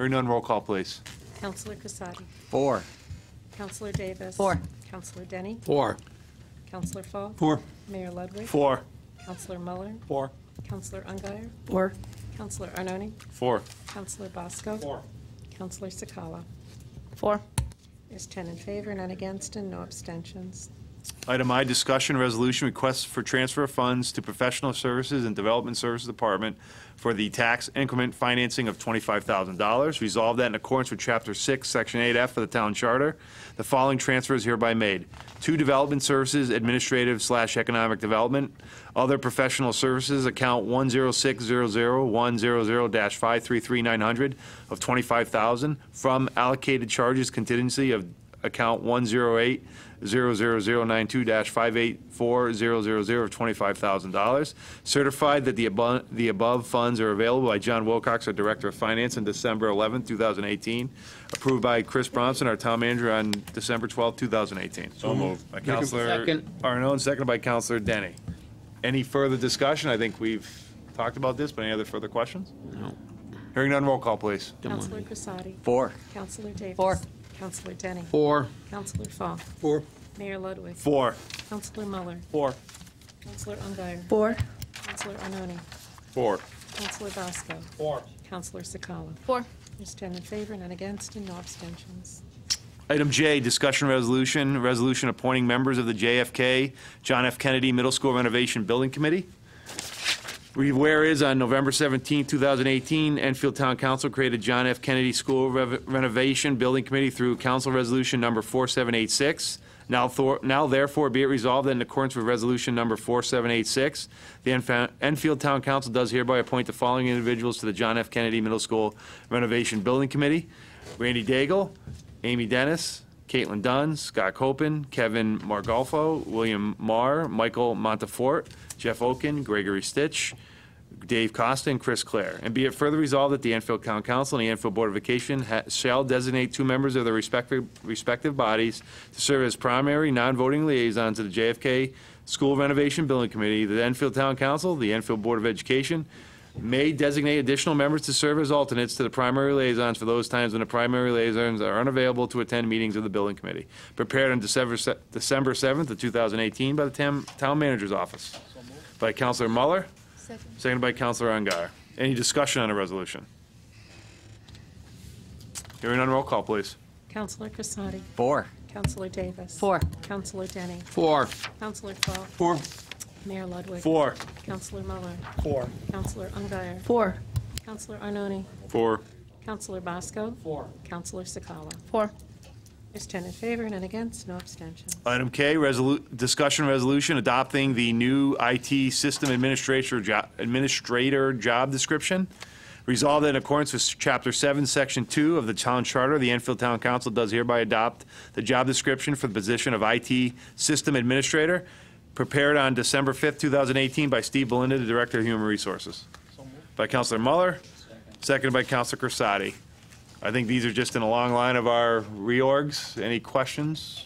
Hearing none, roll call, please. Counselor Casati. 4. Counselor Davis. 4. Counselor Denny. 4. Counselor Falk. 4. Mayor Ludwig. 4. Counselor Muller. 4. Counselor Ungary. 4. Counselor Arnone. 4. Counselor Bosco. 4. Counselor Sakala. 4. There's 10 in favor, none against, and no abstentions. Item I, discussion resolution requests for transfer of funds to Professional Services and Development Services Department for the tax increment financing of $25,000. Resolved that in accordance with Chapter 6, Section 8F of the Town Charter, the following transfer is hereby made. To Development Services, Administrative/Economic Development, Other Professional Services, account 10600-100-533900 of $25,000 from allocated charges contingency of account 108-00092-584000 of $25,000. Certified that the above funds are available by John Wilcox, our Director of Finance, on December 11, 2018. Approved by Chris Bronson, our Town Manager, on December 12, 2018. So moved. By Councilor Second. Arnone, seconded by Councilor Denny. Any further discussion? I think we've talked about this, but any other further questions? No. Hearing none, roll call, please. Counselor Casati. 4. Counselor Davis. 4. Counselor Denny. 4. Counselor Falk. 4. Mayor Ludwig. 4. Counselor Muller. 4. Counselor Ungary. 4. Counselor Arnone. 4. Counselor Bosco. 4. Counselor Sakala. 4. There's 10 in favor, none against, and no abstentions. Item J, discussion resolution appointing members of the JFK John F. Kennedy Middle School Renovation Building Committee. Whereas on November 17, 2018, Enfield Town Council created John F. Kennedy School Renovation Building Committee through Council Resolution Number 4786. Now therefore be it resolved that in accordance with Resolution Number 4786, the Enfield Town Council does hereby appoint the following individuals to the John F. Kennedy Middle School Renovation Building Committee: Randy Daigle, Amy Dennis, Caitlin Dunn, Scott Copen, Kevin Margolfo, William Marr, Michael Montefort, Jeff Oken, Gregory Stitch, Dave Costa, and Chris Clare. And be it further resolved that the Enfield Town Council and the Enfield Board of Education shall designate 2 members of their respective bodies to serve as primary non-voting liaisons to the JFK School Renovation Building Committee. The Enfield Town Council, the Enfield Board of Education, may designate additional members to serve as alternates to the primary liaisons for those times when the primary liaisons are unavailable to attend meetings of the building committee. Prepared on December 7th of 2018 by the Town Manager's Office. By Councilor Muller. Seconded by Councilor Ungar. Any discussion on the resolution? Hearing none, roll call, please. Counselor Casati. 4. Counselor Davis. 4. Counselor Denny. 4. Counselor Falk. 4. Mayor Ludwig. 4. Counselor Muller. 4. Counselor Ungary. 4. Counselor Arnone. 4. Counselor Bosco. 4. Counselor Sakala. 4. There's 10 in favor, none against, no abstentions. Item K, discussion resolution adopting the new IT system administrator job description. Resolved that in accordance with Chapter 7, Section 2 of the Town Charter, the Enfield Town Council does hereby adopt the job description for the position of IT System Administrator, prepared on December 5th, 2018 by Steve Belinda, the Director of Human Resources. By Councilor Muller, seconded by Councilor Corsati. I think these are just in a long line of our reorgs. Any questions?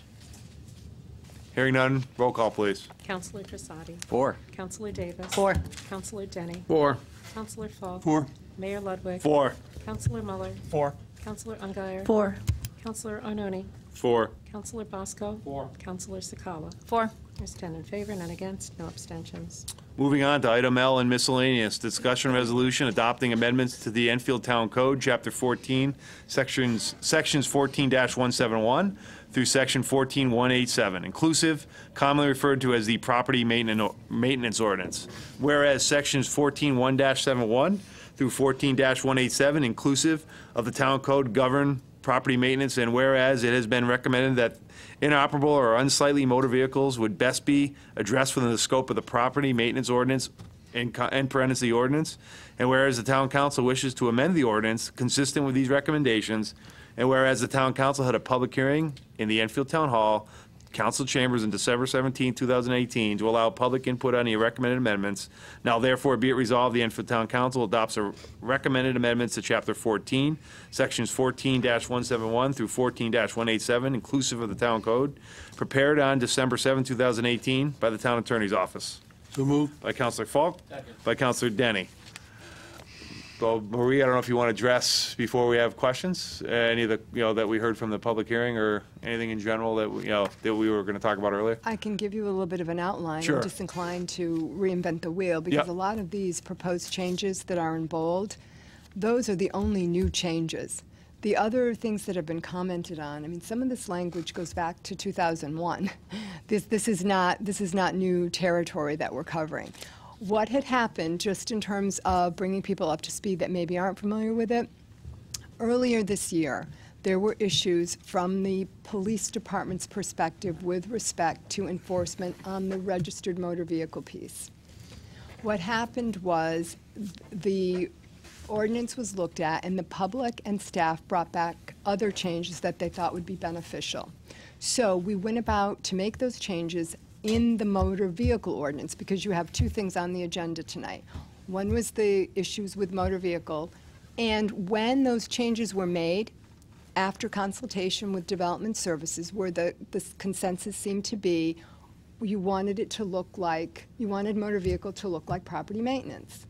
Hearing none, roll call, please. Counselor Casati. 4. Counselor Davis. 4. Counselor Denny. 4. Counselor Falk. 4. Mayor Ludwig. 4. Counselor Muller. 4. Counselor Ungary. 4. Counselor Arnone. 4. Counselor Bosco. 4. Counselor Sakala. 4. There's 10 in favor, none against, no abstentions. Moving on to item L and miscellaneous, discussion resolution adopting amendments to the Enfield Town Code, Chapter 14, sections 14-171 through Section 14-187, inclusive, commonly referred to as the Property Maintenance Ordinance. Whereas Sections 14-1-71 through 14-187, inclusive of the Town Code, govern property maintenance, and whereas it has been recommended that inoperable or unsightly motor vehicles would best be addressed within the scope of the property maintenance ordinance and parentheses ordinance, and whereas the town council wishes to amend the ordinance consistent with these recommendations, and whereas the town council had a public hearing in the Enfield Town Hall, council chambers on December 17, 2018, to allow public input on the recommended amendments. Now therefore be it resolved, the Enfield Town Council adopts a recommended amendments to Chapter 14, Sections 14-171 through 14-187, inclusive of the Town Code, prepared on December 7, 2018, by the Town Attorney's Office. So moved. By Councilor Falk. Second. By Councilor Denny. Well, Marie, I don't know if you want to address before we have questions, any of the, that we heard from the public hearing or anything in general that, that we were going to talk about earlier? I can give you a little bit of an outline. Sure. I'm disinclined to reinvent the wheel because Yep. a lot of these proposed changes that are in bold, those are the only new changes. The other things that have been commented on, I mean, some of this language goes back to 2001. This is not new territory that we're covering. What had happened, just in terms of bringing people up to speed that maybe aren't familiar with it, earlier this year, there were issues from the police department's perspective with respect to enforcement on the registered motor vehicle piece. What happened was the ordinance was looked at and the public and staff brought back other changes that they thought would be beneficial. So we went about to make those changes in the motor vehicle ordinance because you have two things on the agenda tonight. One was the issues with motor vehicle, and when those changes were made, after consultation with development services, where the consensus seemed to be, you wanted motor vehicle to look like property maintenance.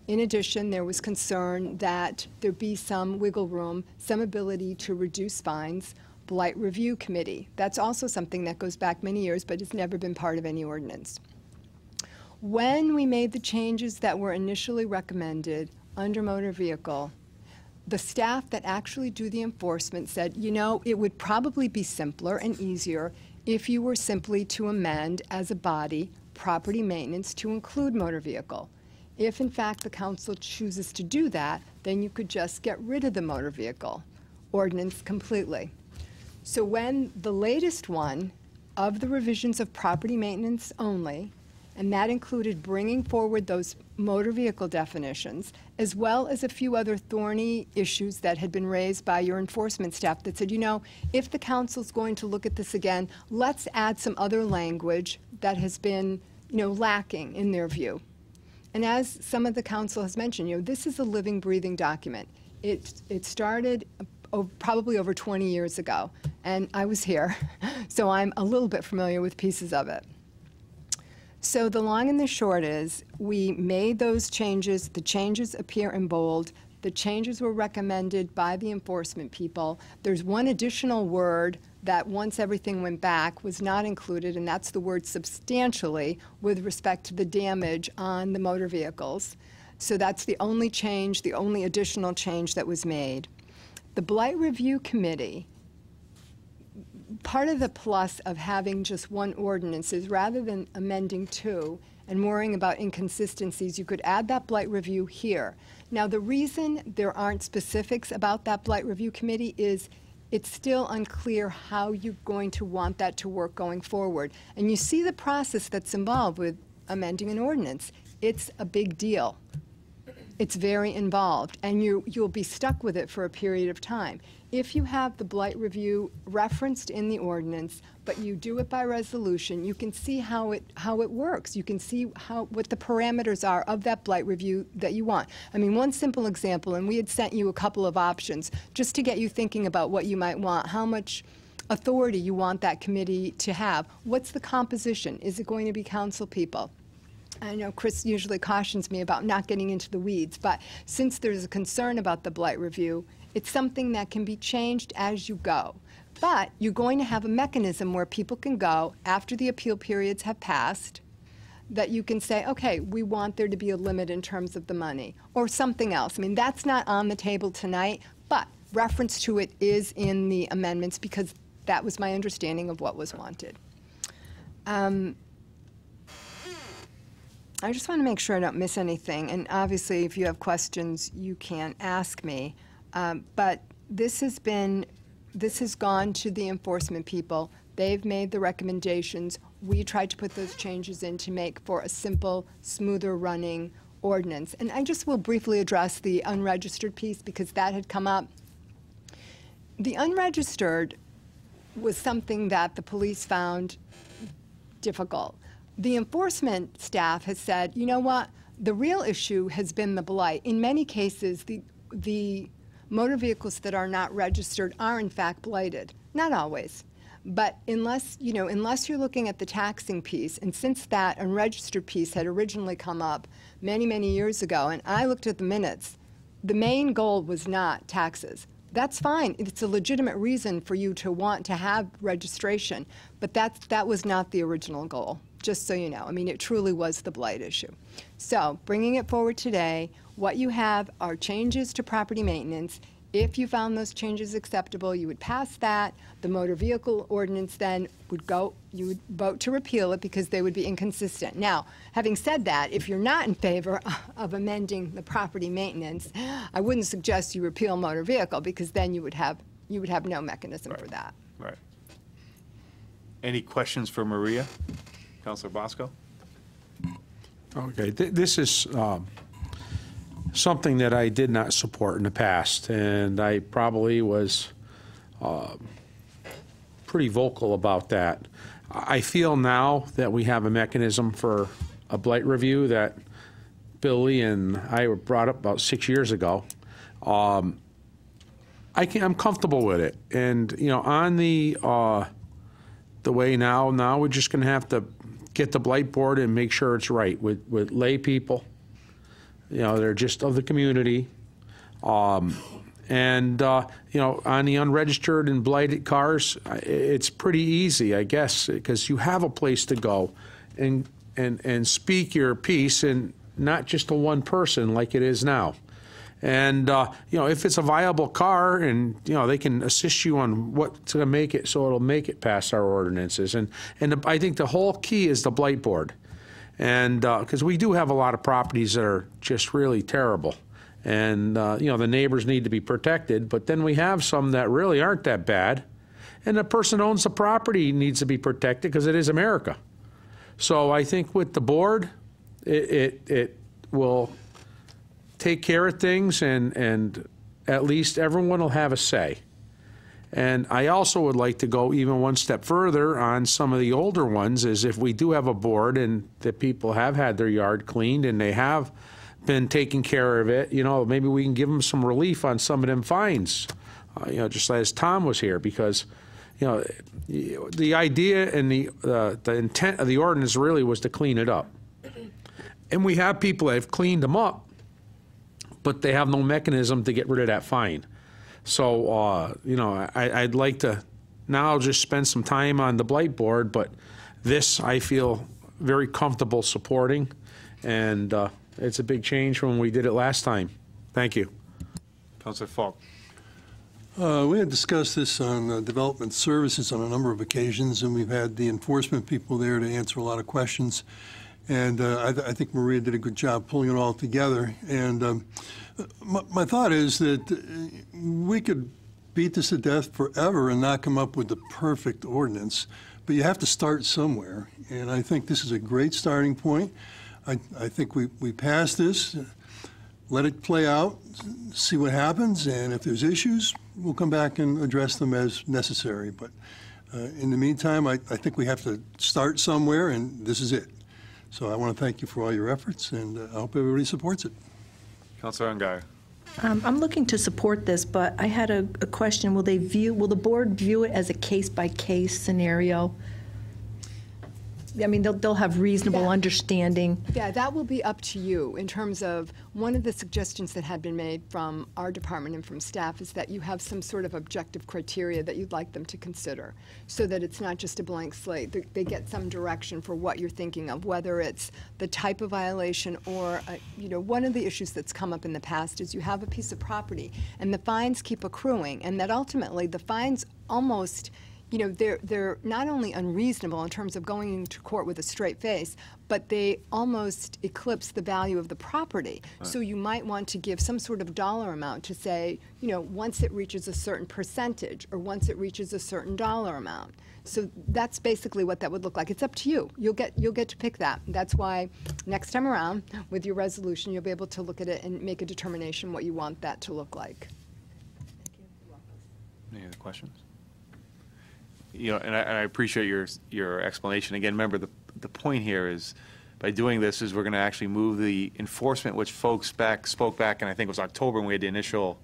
In addition, there was concern that there be some wiggle room, some ability to reduce fines. Blight Review Committee. That's also something that goes back many years, but it's never been part of any ordinance. When we made the changes that were initially recommended under motor vehicle, the staff that actually do the enforcement said, it would probably be simpler and easier if you were simply to amend as a body property maintenance to include motor vehicle. If in fact the council chooses to do that, then you could just get rid of the motor vehicle ordinance completely. So when the latest one of the revisions of property maintenance only, and that included bringing forward those motor vehicle definitions, as well as a few other thorny issues that had been raised by your enforcement staff that said, if the council's going to look at this again, let's add some other language that has been, lacking in their view. And as some of the council has mentioned, this is a living, breathing document. It started probably over 20 years ago, and I was here, so I'm a little bit familiar with pieces of it. So the long and the short is, we made those changes. The changes appear in bold. The changes were recommended by the enforcement people. There's one additional word that, once everything went back, was not included, and that's the word substantially with respect to the damage on the motor vehicles. So that's the only change, the only additional change that was made. The Blight Review Committee, part of the plus of having just one ordinance is rather than amending two and worrying about inconsistencies, you could add that Blight Review here. Now, the reason there aren't specifics about that Blight Review Committee is it's still unclear how you're going to want that to work going forward. And you see the process that's involved with amending an ordinance. It's a big deal. It's very involved, and you'll be stuck with it for a period of time. If you have the Blight Review referenced in the ordinance, but you do it by resolution, you can see how it works. You can see what the parameters are of that Blight Review that you want. I mean, one simple example, and we had sent you a couple of options just to get you thinking about what you might want, how much authority you want that committee to have. What's the composition? Is it going to be council people? I know Chris usually cautions me about not getting into the weeds, but since there's a concern about the Blight Review, it's something that can be changed as you go. But you're going to have a mechanism where people can go after the appeal periods have passed, that you can say, okay, we want there to be a limit in terms of the money, or something else. I mean, that's not on the table tonight, but reference to it is in the amendments because that was my understanding of what was wanted. I just want to make sure I don't miss anything, and obviously if you have questions, you can ask me. But this has gone to the enforcement people. They've made the recommendations. We tried to put those changes in to make for a simple, smoother running ordinance. And I just will briefly address the unregistered piece because that had come up. The unregistered was something that the police found difficult. The enforcement staff has said, you know what, the real issue has been the blight. In many cases, the motor vehicles that are not registered are in fact blighted. Not always. But unless you're looking at the taxing piece, and since that unregistered piece had originally come up many, many years ago, and I looked at the minutes, the main goal was not taxes. That's fine. It's a legitimate reason for you to want to have registration, but that was not the original goal, just so you know. I mean, it truly was the blight issue. So bringing it forward today, what you have are changes to property maintenance. If you found those changes acceptable, you would pass that. The motor vehicle ordinance then would go, you would vote to repeal it because they would be inconsistent. Now, having said that, if you're not in favor of amending the property maintenance, I wouldn't suggest you repeal motor vehicle because then you would have no mechanism for that. Right. Any questions for Maria? Councilor Bosco? Okay, this is something that I did not support in the past, and I probably was pretty vocal about that. I feel now that we have a mechanism for a blight review that Billy and I were brought up about 6 years ago. I'm comfortable with it, and you know, on the way now we're just going to have to get the blight board and make sure it's right with lay people. You know, they're just of the community. You know, on the unregistered and blighted cars, it's pretty easy, I guess, because you have a place to go and speak your piece, and not just to one person like it is now. And, you know, if it's a viable car and, you know, they can assist you on what's going to make it so it'll make it past our ordinances. And I think the whole key is the blight board. And because we do have a lot of properties that are just really terrible. And, you know, the neighbors need to be protected. But then we have some that really aren't that bad. And the person who owns the property needs to be protected because it is America. So I think with the board, it will take care of things, and at least everyone will have a say. And I also would like to go even one step further on some of the older ones, is if we do have a board and the people have had their yard cleaned and they have been taking care of it, you know, maybe we can give them some relief on some of them fines, you know, just as Tom was here, because, you know, the idea and the intent of the ordinance really was to clean it up. And we have people that have cleaned them up, but they have no mechanism to get rid of that fine. So, you know, I'd like to now just spend some time on the blight board, but this I feel very comfortable supporting, and it's a big change from when we did it last time. Thank you. Councilor Falk. We had discussed this on development services on a number of occasions, and we've had the enforcement people there to answer a lot of questions. And I think Maria did a good job pulling it all together. And my thought is that we could beat this to death forever and not come up with the perfect ordinance, but you have to start somewhere. And I think this is a great starting point. I think we pass this, let it play out, see what happens, and if there's issues, we'll come back and address them as necessary. But in the meantime, I think we have to start somewhere, and this is it. So I want to thank you for all your efforts, and I hope everybody supports it. Councilor Ungary. I'm looking to support this, but I had a question. Will the board view it as a case-by-case scenario? I mean, they'll have reasonable understanding. Yeah, that will be up to you in terms of one of the suggestions that had been made from our department and from staff is that you have some sort of objective criteria that you'd like them to consider so that it's not just a blank slate. They get some direction for what you're thinking of, whether it's the type of violation or, you know, one of the issues that's come up in the past is you have a piece of property and the fines keep accruing, and that ultimately the fines almost, you know, they're not only unreasonable in terms of going into court with a straight face, but they almost eclipse the value of the property. Right. So you might want to give some sort of dollar amount to say, you know, once it reaches a certain percentage or once it reaches a certain dollar amount. So that's basically what that would look like. It's up to you. You'll get to pick that. That's why next time around with your resolution, you'll be able to look at it and make a determination what you want that to look like. Any other questions? You know, and I appreciate your explanation. Again, remember the point here is by doing this is we're going to actually move the enforcement, which folks spoke back, and I think it was October when we had the initial,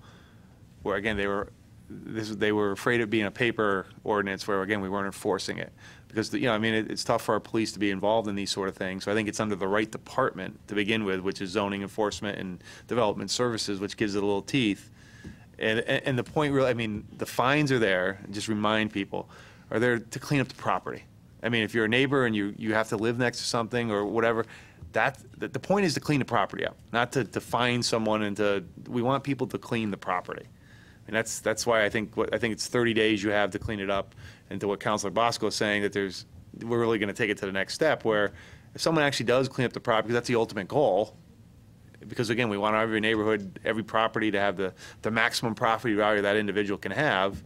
where again they were they were afraid of being a paper ordinance where, again, we weren't enforcing it. Because, I mean, it's tough for our police to be involved in these sort of things. So I think it's under the right department to begin with, which is zoning enforcement and development services, which gives it a little teeth. And the point really, I mean, the fines are there, just remind people, are there to clean up the property. I mean, if you're a neighbor and you have to live next to something or whatever, the point is to clean the property up, not to fine someone we want people to clean the property. And that's why I think it's 30 days you have to clean it up. And to what Councilor Bosco is saying, that we're really going to take it to the next step, where if someone actually does clean up the property, that's the ultimate goal. Because again, we want every neighborhood, every property to have the maximum property value that individual can have.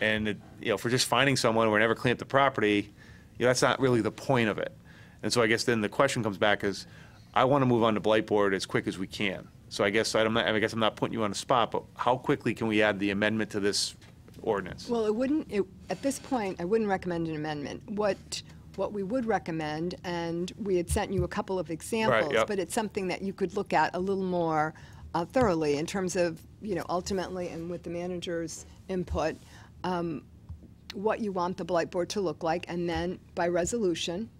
And if we're just finding someone, we're never clean up the property, that's not really the point of it. And so I guess then the question comes back is, I want to move on to Blight Board as quick as we can. So I guess I'm not putting you on the spot, but how quickly can we add the amendment to this ordinance? Well, at this point, I wouldn't recommend an amendment. What we would recommend, and we had sent you a couple of examples, Right, yep. but it's something that you could look at a little more thoroughly in terms of, ultimately, and with the manager's input, what you want the Blight Board to look like, and then by resolution,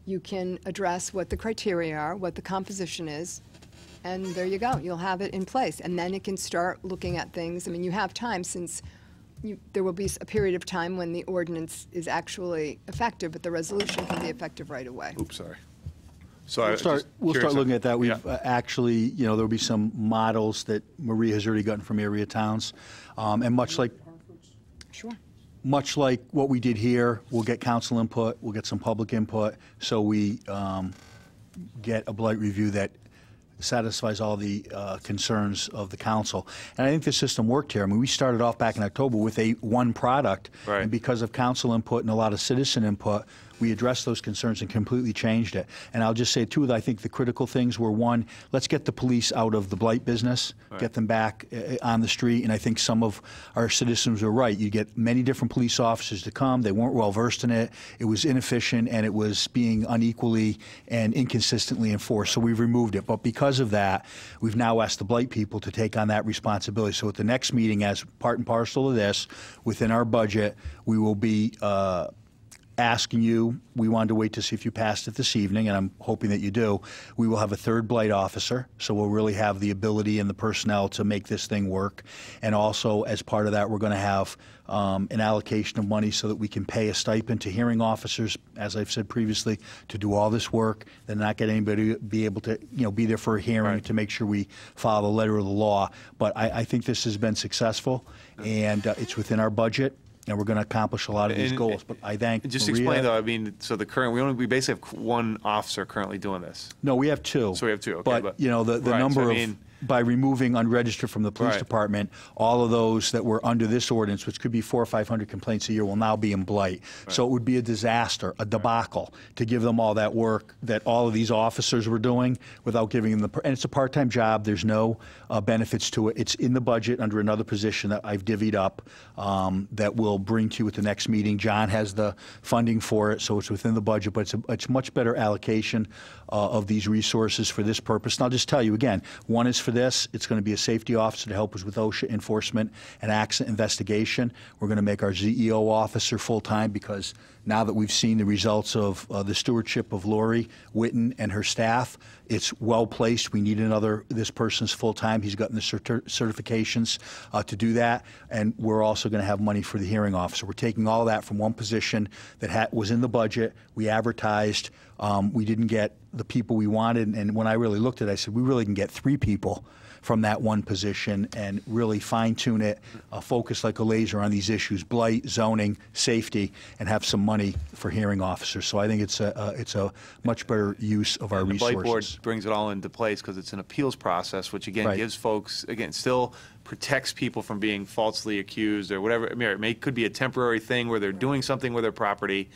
you can address what the criteria are, what the composition is, and there you go. You'll have it in place, and then it can start looking at things. I mean, you have time since there will be a period of time when the ordinance is actually effective, but the resolution can be effective right away. Oops, sorry. So We'll start looking at that. We've actually, there'll be some models that Marie has already gotten from area towns, and much like what we did here, we'll get council input, we'll get some public input, so we get a blight review that satisfies all the concerns of the council. And I think the system worked here. I mean, we started off back in October with one product, right. And because of council input and a lot of citizen input, we addressed those concerns and completely changed it. And I'll just say, too, that I think the critical things were, one, let's get the police out of the blight business, right. Get them back on the street. And I think some of our citizens were right. You get many different police officers to come. They weren't well versed in it. It was inefficient, and it was being unequally and inconsistently enforced. So we've removed it. But because of that, we've now asked the blight people to take on that responsibility. So at the next meeting, as part and parcel of this, within our budget, we will be asking you, we wanted to wait to see if you passed it this evening, and I'm hoping that you do. We will have a third blight officer, so we'll really have the ability and the personnel to make this thing work. And also, as part of that, we're going to have an allocation of money so that we can pay a stipend to hearing officers, as I've said previously, to do all this work, then not get anybody to be able to, be there for a hearing, right. To make sure we follow the letter of the law. But I think this has been successful, and it's within our budget. And we're going to accomplish a lot of these goals. But I thank just Maria. Explain, though, I mean, so we basically have one officer currently doing this. No, we have two. So we have two, okay. But the right, number of, by removing unregistered from the police right. department, all of those that were under this ordinance, which could be 400 or 500 complaints a year, will now be in blight. Right. So it would be a disaster, a debacle, to give them all that work that all of these officers were doing without giving them and it's a part-time job. There's no benefits to it. It's in the budget under another position that I've divvied up that we'll bring to you at the next meeting. John has the funding for it, so it's within the budget, but it's much better allocation of these resources for this purpose. And I'll just tell you again, one is for this. It's going to be a safety officer to help us with OSHA enforcement and accident investigation. We're going to make our ZEO officer full-time because now that we've seen the results of the stewardship of Lori Witten and her staff, it's well-placed. We need this person's full-time. He's gotten the certifications to do that. And we're also going to have money for the hearing officer. We're taking all that from one position that was in the budget. We advertised. We didn't get the people we wanted. And when I really looked at it, I said, we really can get 3 people from that one position and really fine-tune it, focus like a laser on these issues, blight, zoning, safety, and have some money for hearing officers. So I think it's a much better use of our resources. The Blight Board brings it all into place because it's an appeals process, which again right. gives folks, again, still protects people from being falsely accused or whatever. I mean, it could be a temporary thing where they're doing something with their property.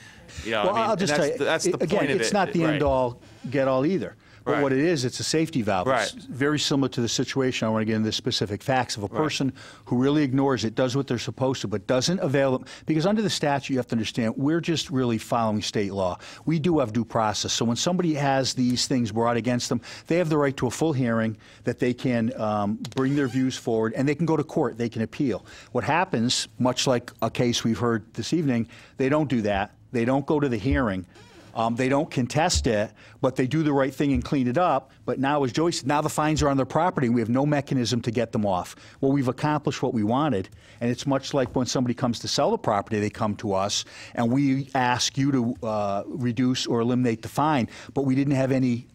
Well, I'll just tell you, that's the again, point of it. It's not the right. end-all, get-all either. But Right. what it is, it's a safety valve. Right. It's very similar to the situation. I want to get into the specific facts of a person who really ignores it, does what they're supposed to, but doesn't avail it. Because under the statute, you have to understand, we're just really following state law. We do have due process. So when somebody has these things brought against them, they have the right to a full hearing, that they can bring their views forward, and they can go to court. They can appeal. What happens, much like a case we've heard this evening, they don't do that. They don't go to the hearing. They don't contest it, but they do the right thing and clean it up. But now, as Joyce said, now the fines are on their property, and we have no mechanism to get them off. Well, we've accomplished what we wanted, and it's much like when somebody comes to sell the property, they come to us, and we ask you to reduce or eliminate the fine, but we didn't have any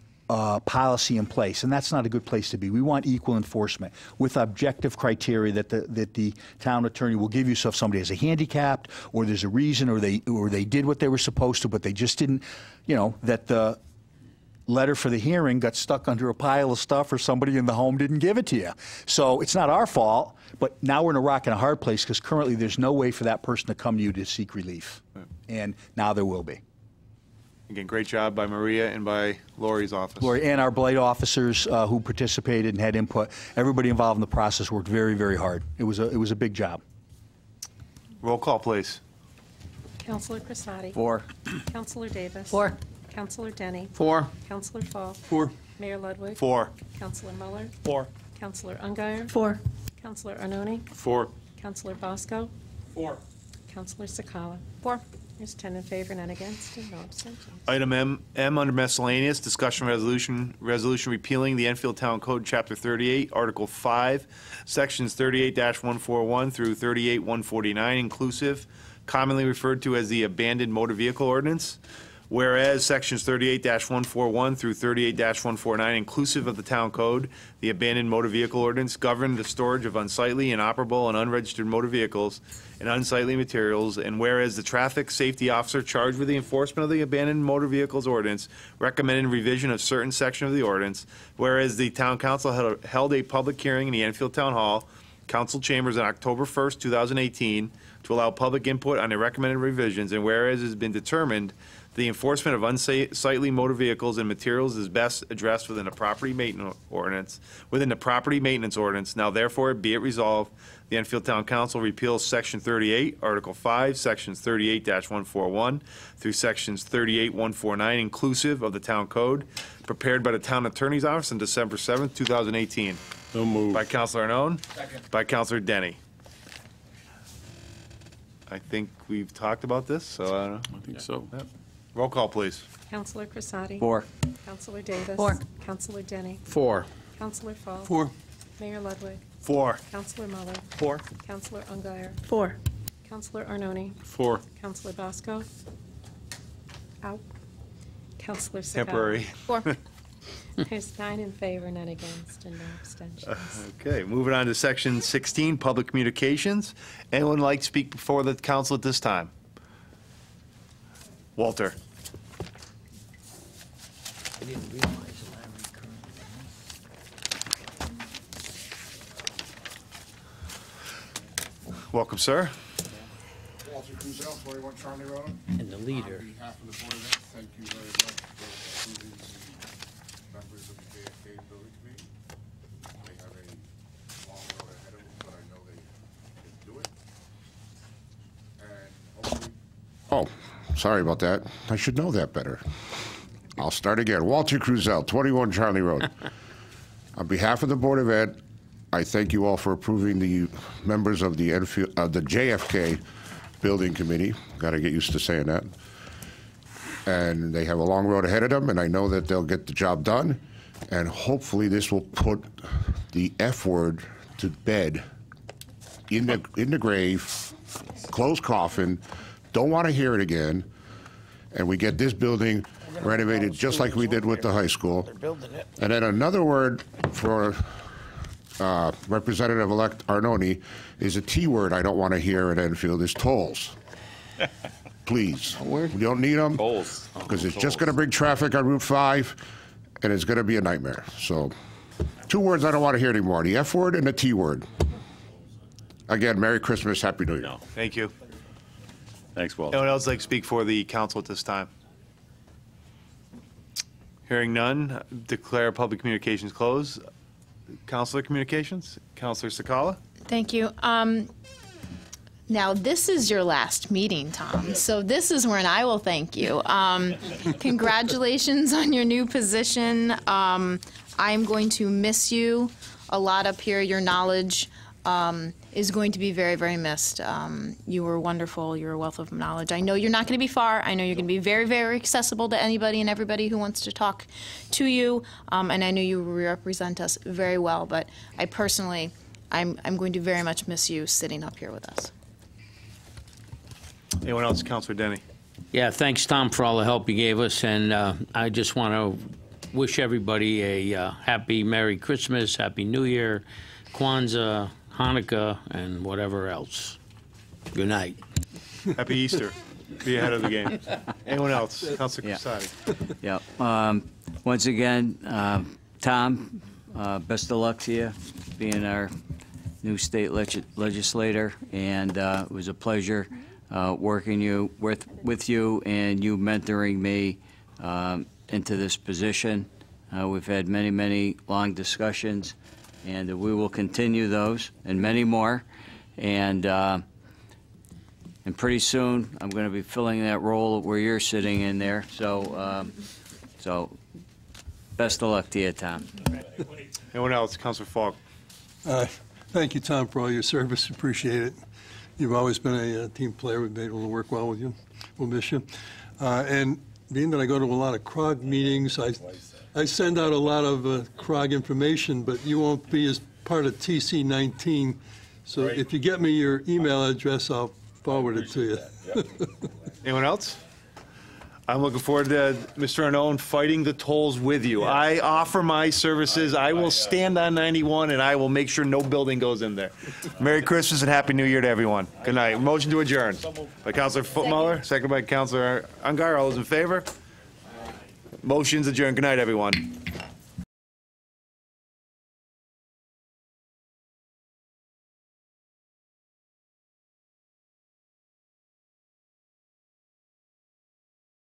policy in place, and that's not a good place to be. We want equal enforcement with objective criteria that the town attorney will give you. So if somebody has a handicapped, or there's a reason, or they did what they were supposed to, but they just didn't, that the letter for the hearing got stuck under a pile of stuff, or somebody in the home didn't give it to you. So it's not our fault, but now we're in a rock and a hard place, because currently there's no way for that person to come to you to seek relief, and now there will be. Again, great job by Maria and by Lori's office. Lori, and our blight officers who participated and had input. Everybody involved in the process worked very, very hard. It was a big job. Roll call, please. Counselor Crisati. 4. Counselor Davis. 4. Counselor Denny. 4. Counselor Fall. 4. Mayor Ludwig. 4. Counselor Muller. 4. Counselor Ungary. 4. Counselor Arnone. 4. Counselor Bosco. 4. Counselor Sakala. 4. There's 10 in favor, none against, and no abstentions. Item M under miscellaneous, discussion resolution repealing the Enfield Town Code, Chapter 38, Article 5, Sections 38-141 through 38-149 inclusive, commonly referred to as the Abandoned Motor Vehicle Ordinance. Whereas Sections 38-141 through 38-149 inclusive of the Town Code, the Abandoned Motor Vehicle Ordinance, govern the storage of unsightly, inoperable, and unregistered motor vehicles and unsightly materials, and whereas the traffic safety officer charged with the enforcement of the Abandoned Motor Vehicles Ordinance recommended revision of certain section of the ordinance, whereas the Town Council held a public hearing in the Enfield Town Hall, Council Chambers on October 1st, 2018, to allow public input on the recommended revisions, and whereas it has been determined the enforcement of unsightly motor vehicles and materials is best addressed within the property maintenance ordinance. Now therefore be it resolved, the Enfield Town Council repeals Section 38, Article 5, Sections 38-141 through Sections 38-149 inclusive of the Town Code, prepared by the Town Attorney's Office on December 7th, 2018. So moved. By Councilor Arnone. Second. By Councilor Denny. I think we've talked about this, so I don't know. I think so. Yep. Roll call, please. Counselor Crisati. 4. Counselor Davis. 4. Counselor Denny. 4. Counselor Fall. 4. Mayor Ludwig. 4. Counselor Muller. 4. Counselor Ungary. 4. Counselor Arnone. 4. Counselor Bosco. Out. Counselor Sakala. Temporary. 4. There's 9 in favor, none against, and no abstentions. Okay, moving on to Section 16, Public Communications. Anyone like to speak before the council at this time? Walter. I didn't realize Welcome, sir. Walter Cruzel, 21 Charlie Road. And the leader. On behalf of the Board of Ed, thank you very much for approving the members of the JFK Building Committee. They have a long road ahead of them, but I know they can do it. And hopefully... Oh, sorry about that. I should know that better. I'll start again. Walter Cruzel, 21 Charlie Road. On behalf of the Board of Ed, I thank you all for approving the members of the JFK Building Committee. Got to get used to saying that. And they have a long road ahead of them, and I know that they'll get the job done. And hopefully this will put the F word to bed, in the grave, closed coffin. Don't want to hear it again. And we get this building renovated just like we did with the high school. And then another word for Representative-elect Arnone is a T word I don't want to hear at Enfield is tolls. Please. We don't need them. Tolls. Because it's just going to bring traffic on Route 5, and it's going to be a nightmare. So 2 words I don't want to hear anymore, the F word and the T word. Again, Merry Christmas, Happy New Year. Thank you. Thanks, Walter. Anyone else like to speak for the council at this time? Hearing none, declare public communications closed. Councilor Communications, Councilor Sakala. Thank you. Now, this is your last meeting, Tom, so this is when I will thank you. Congratulations on your new position. I'm going to miss you a lot up here. Your knowledge is going to be very, very missed. You were wonderful. You're a wealth of knowledge. I know you're not going to be far. I know you're going to be very, very accessible to anybody and everybody who wants to talk to you. And I know you represent us very well. But I personally, I'm going to very much miss you sitting up here with us. Anyone else? Councilor Denny. Yeah, thanks, Tom, for all the help you gave us. And I just want to wish everybody a happy Merry Christmas, Happy New Year, Kwanzaa, Hanukkah, and whatever else. Good night. Happy Easter. Be ahead of the game. Anyone else? Councilor Crissati. Yeah. Once again, Tom, best of luck to you, being our new state legislator, and it was a pleasure working with you and you mentoring me into this position. We've had many, many long discussions, and we will continue those and many more. And pretty soon, I'm going to be filling that role where you're sitting in there. So, best of luck to you, Tom. Anyone else? Councilor Falk. Thank you, Tom, for all your service. Appreciate it. You've always been a team player. We've been able to work well with you. We'll miss you. And being that I go to a lot of CROG meetings, I send out a lot of CROG information, but you won't be as part of TC19. So if you get me your email address, I'll forward it to you. Anyone else? I'm looking forward to Mr. Arnone fighting the tolls with you. I offer my services. I will stand on 91, and I will make sure no building goes in there. Merry Christmas and Happy New Year to everyone. Good night. Motion to adjourn by Councilor Footmuller, second by Councilor Ungar. All those in favor? Motion's adjourned. Good night, everyone.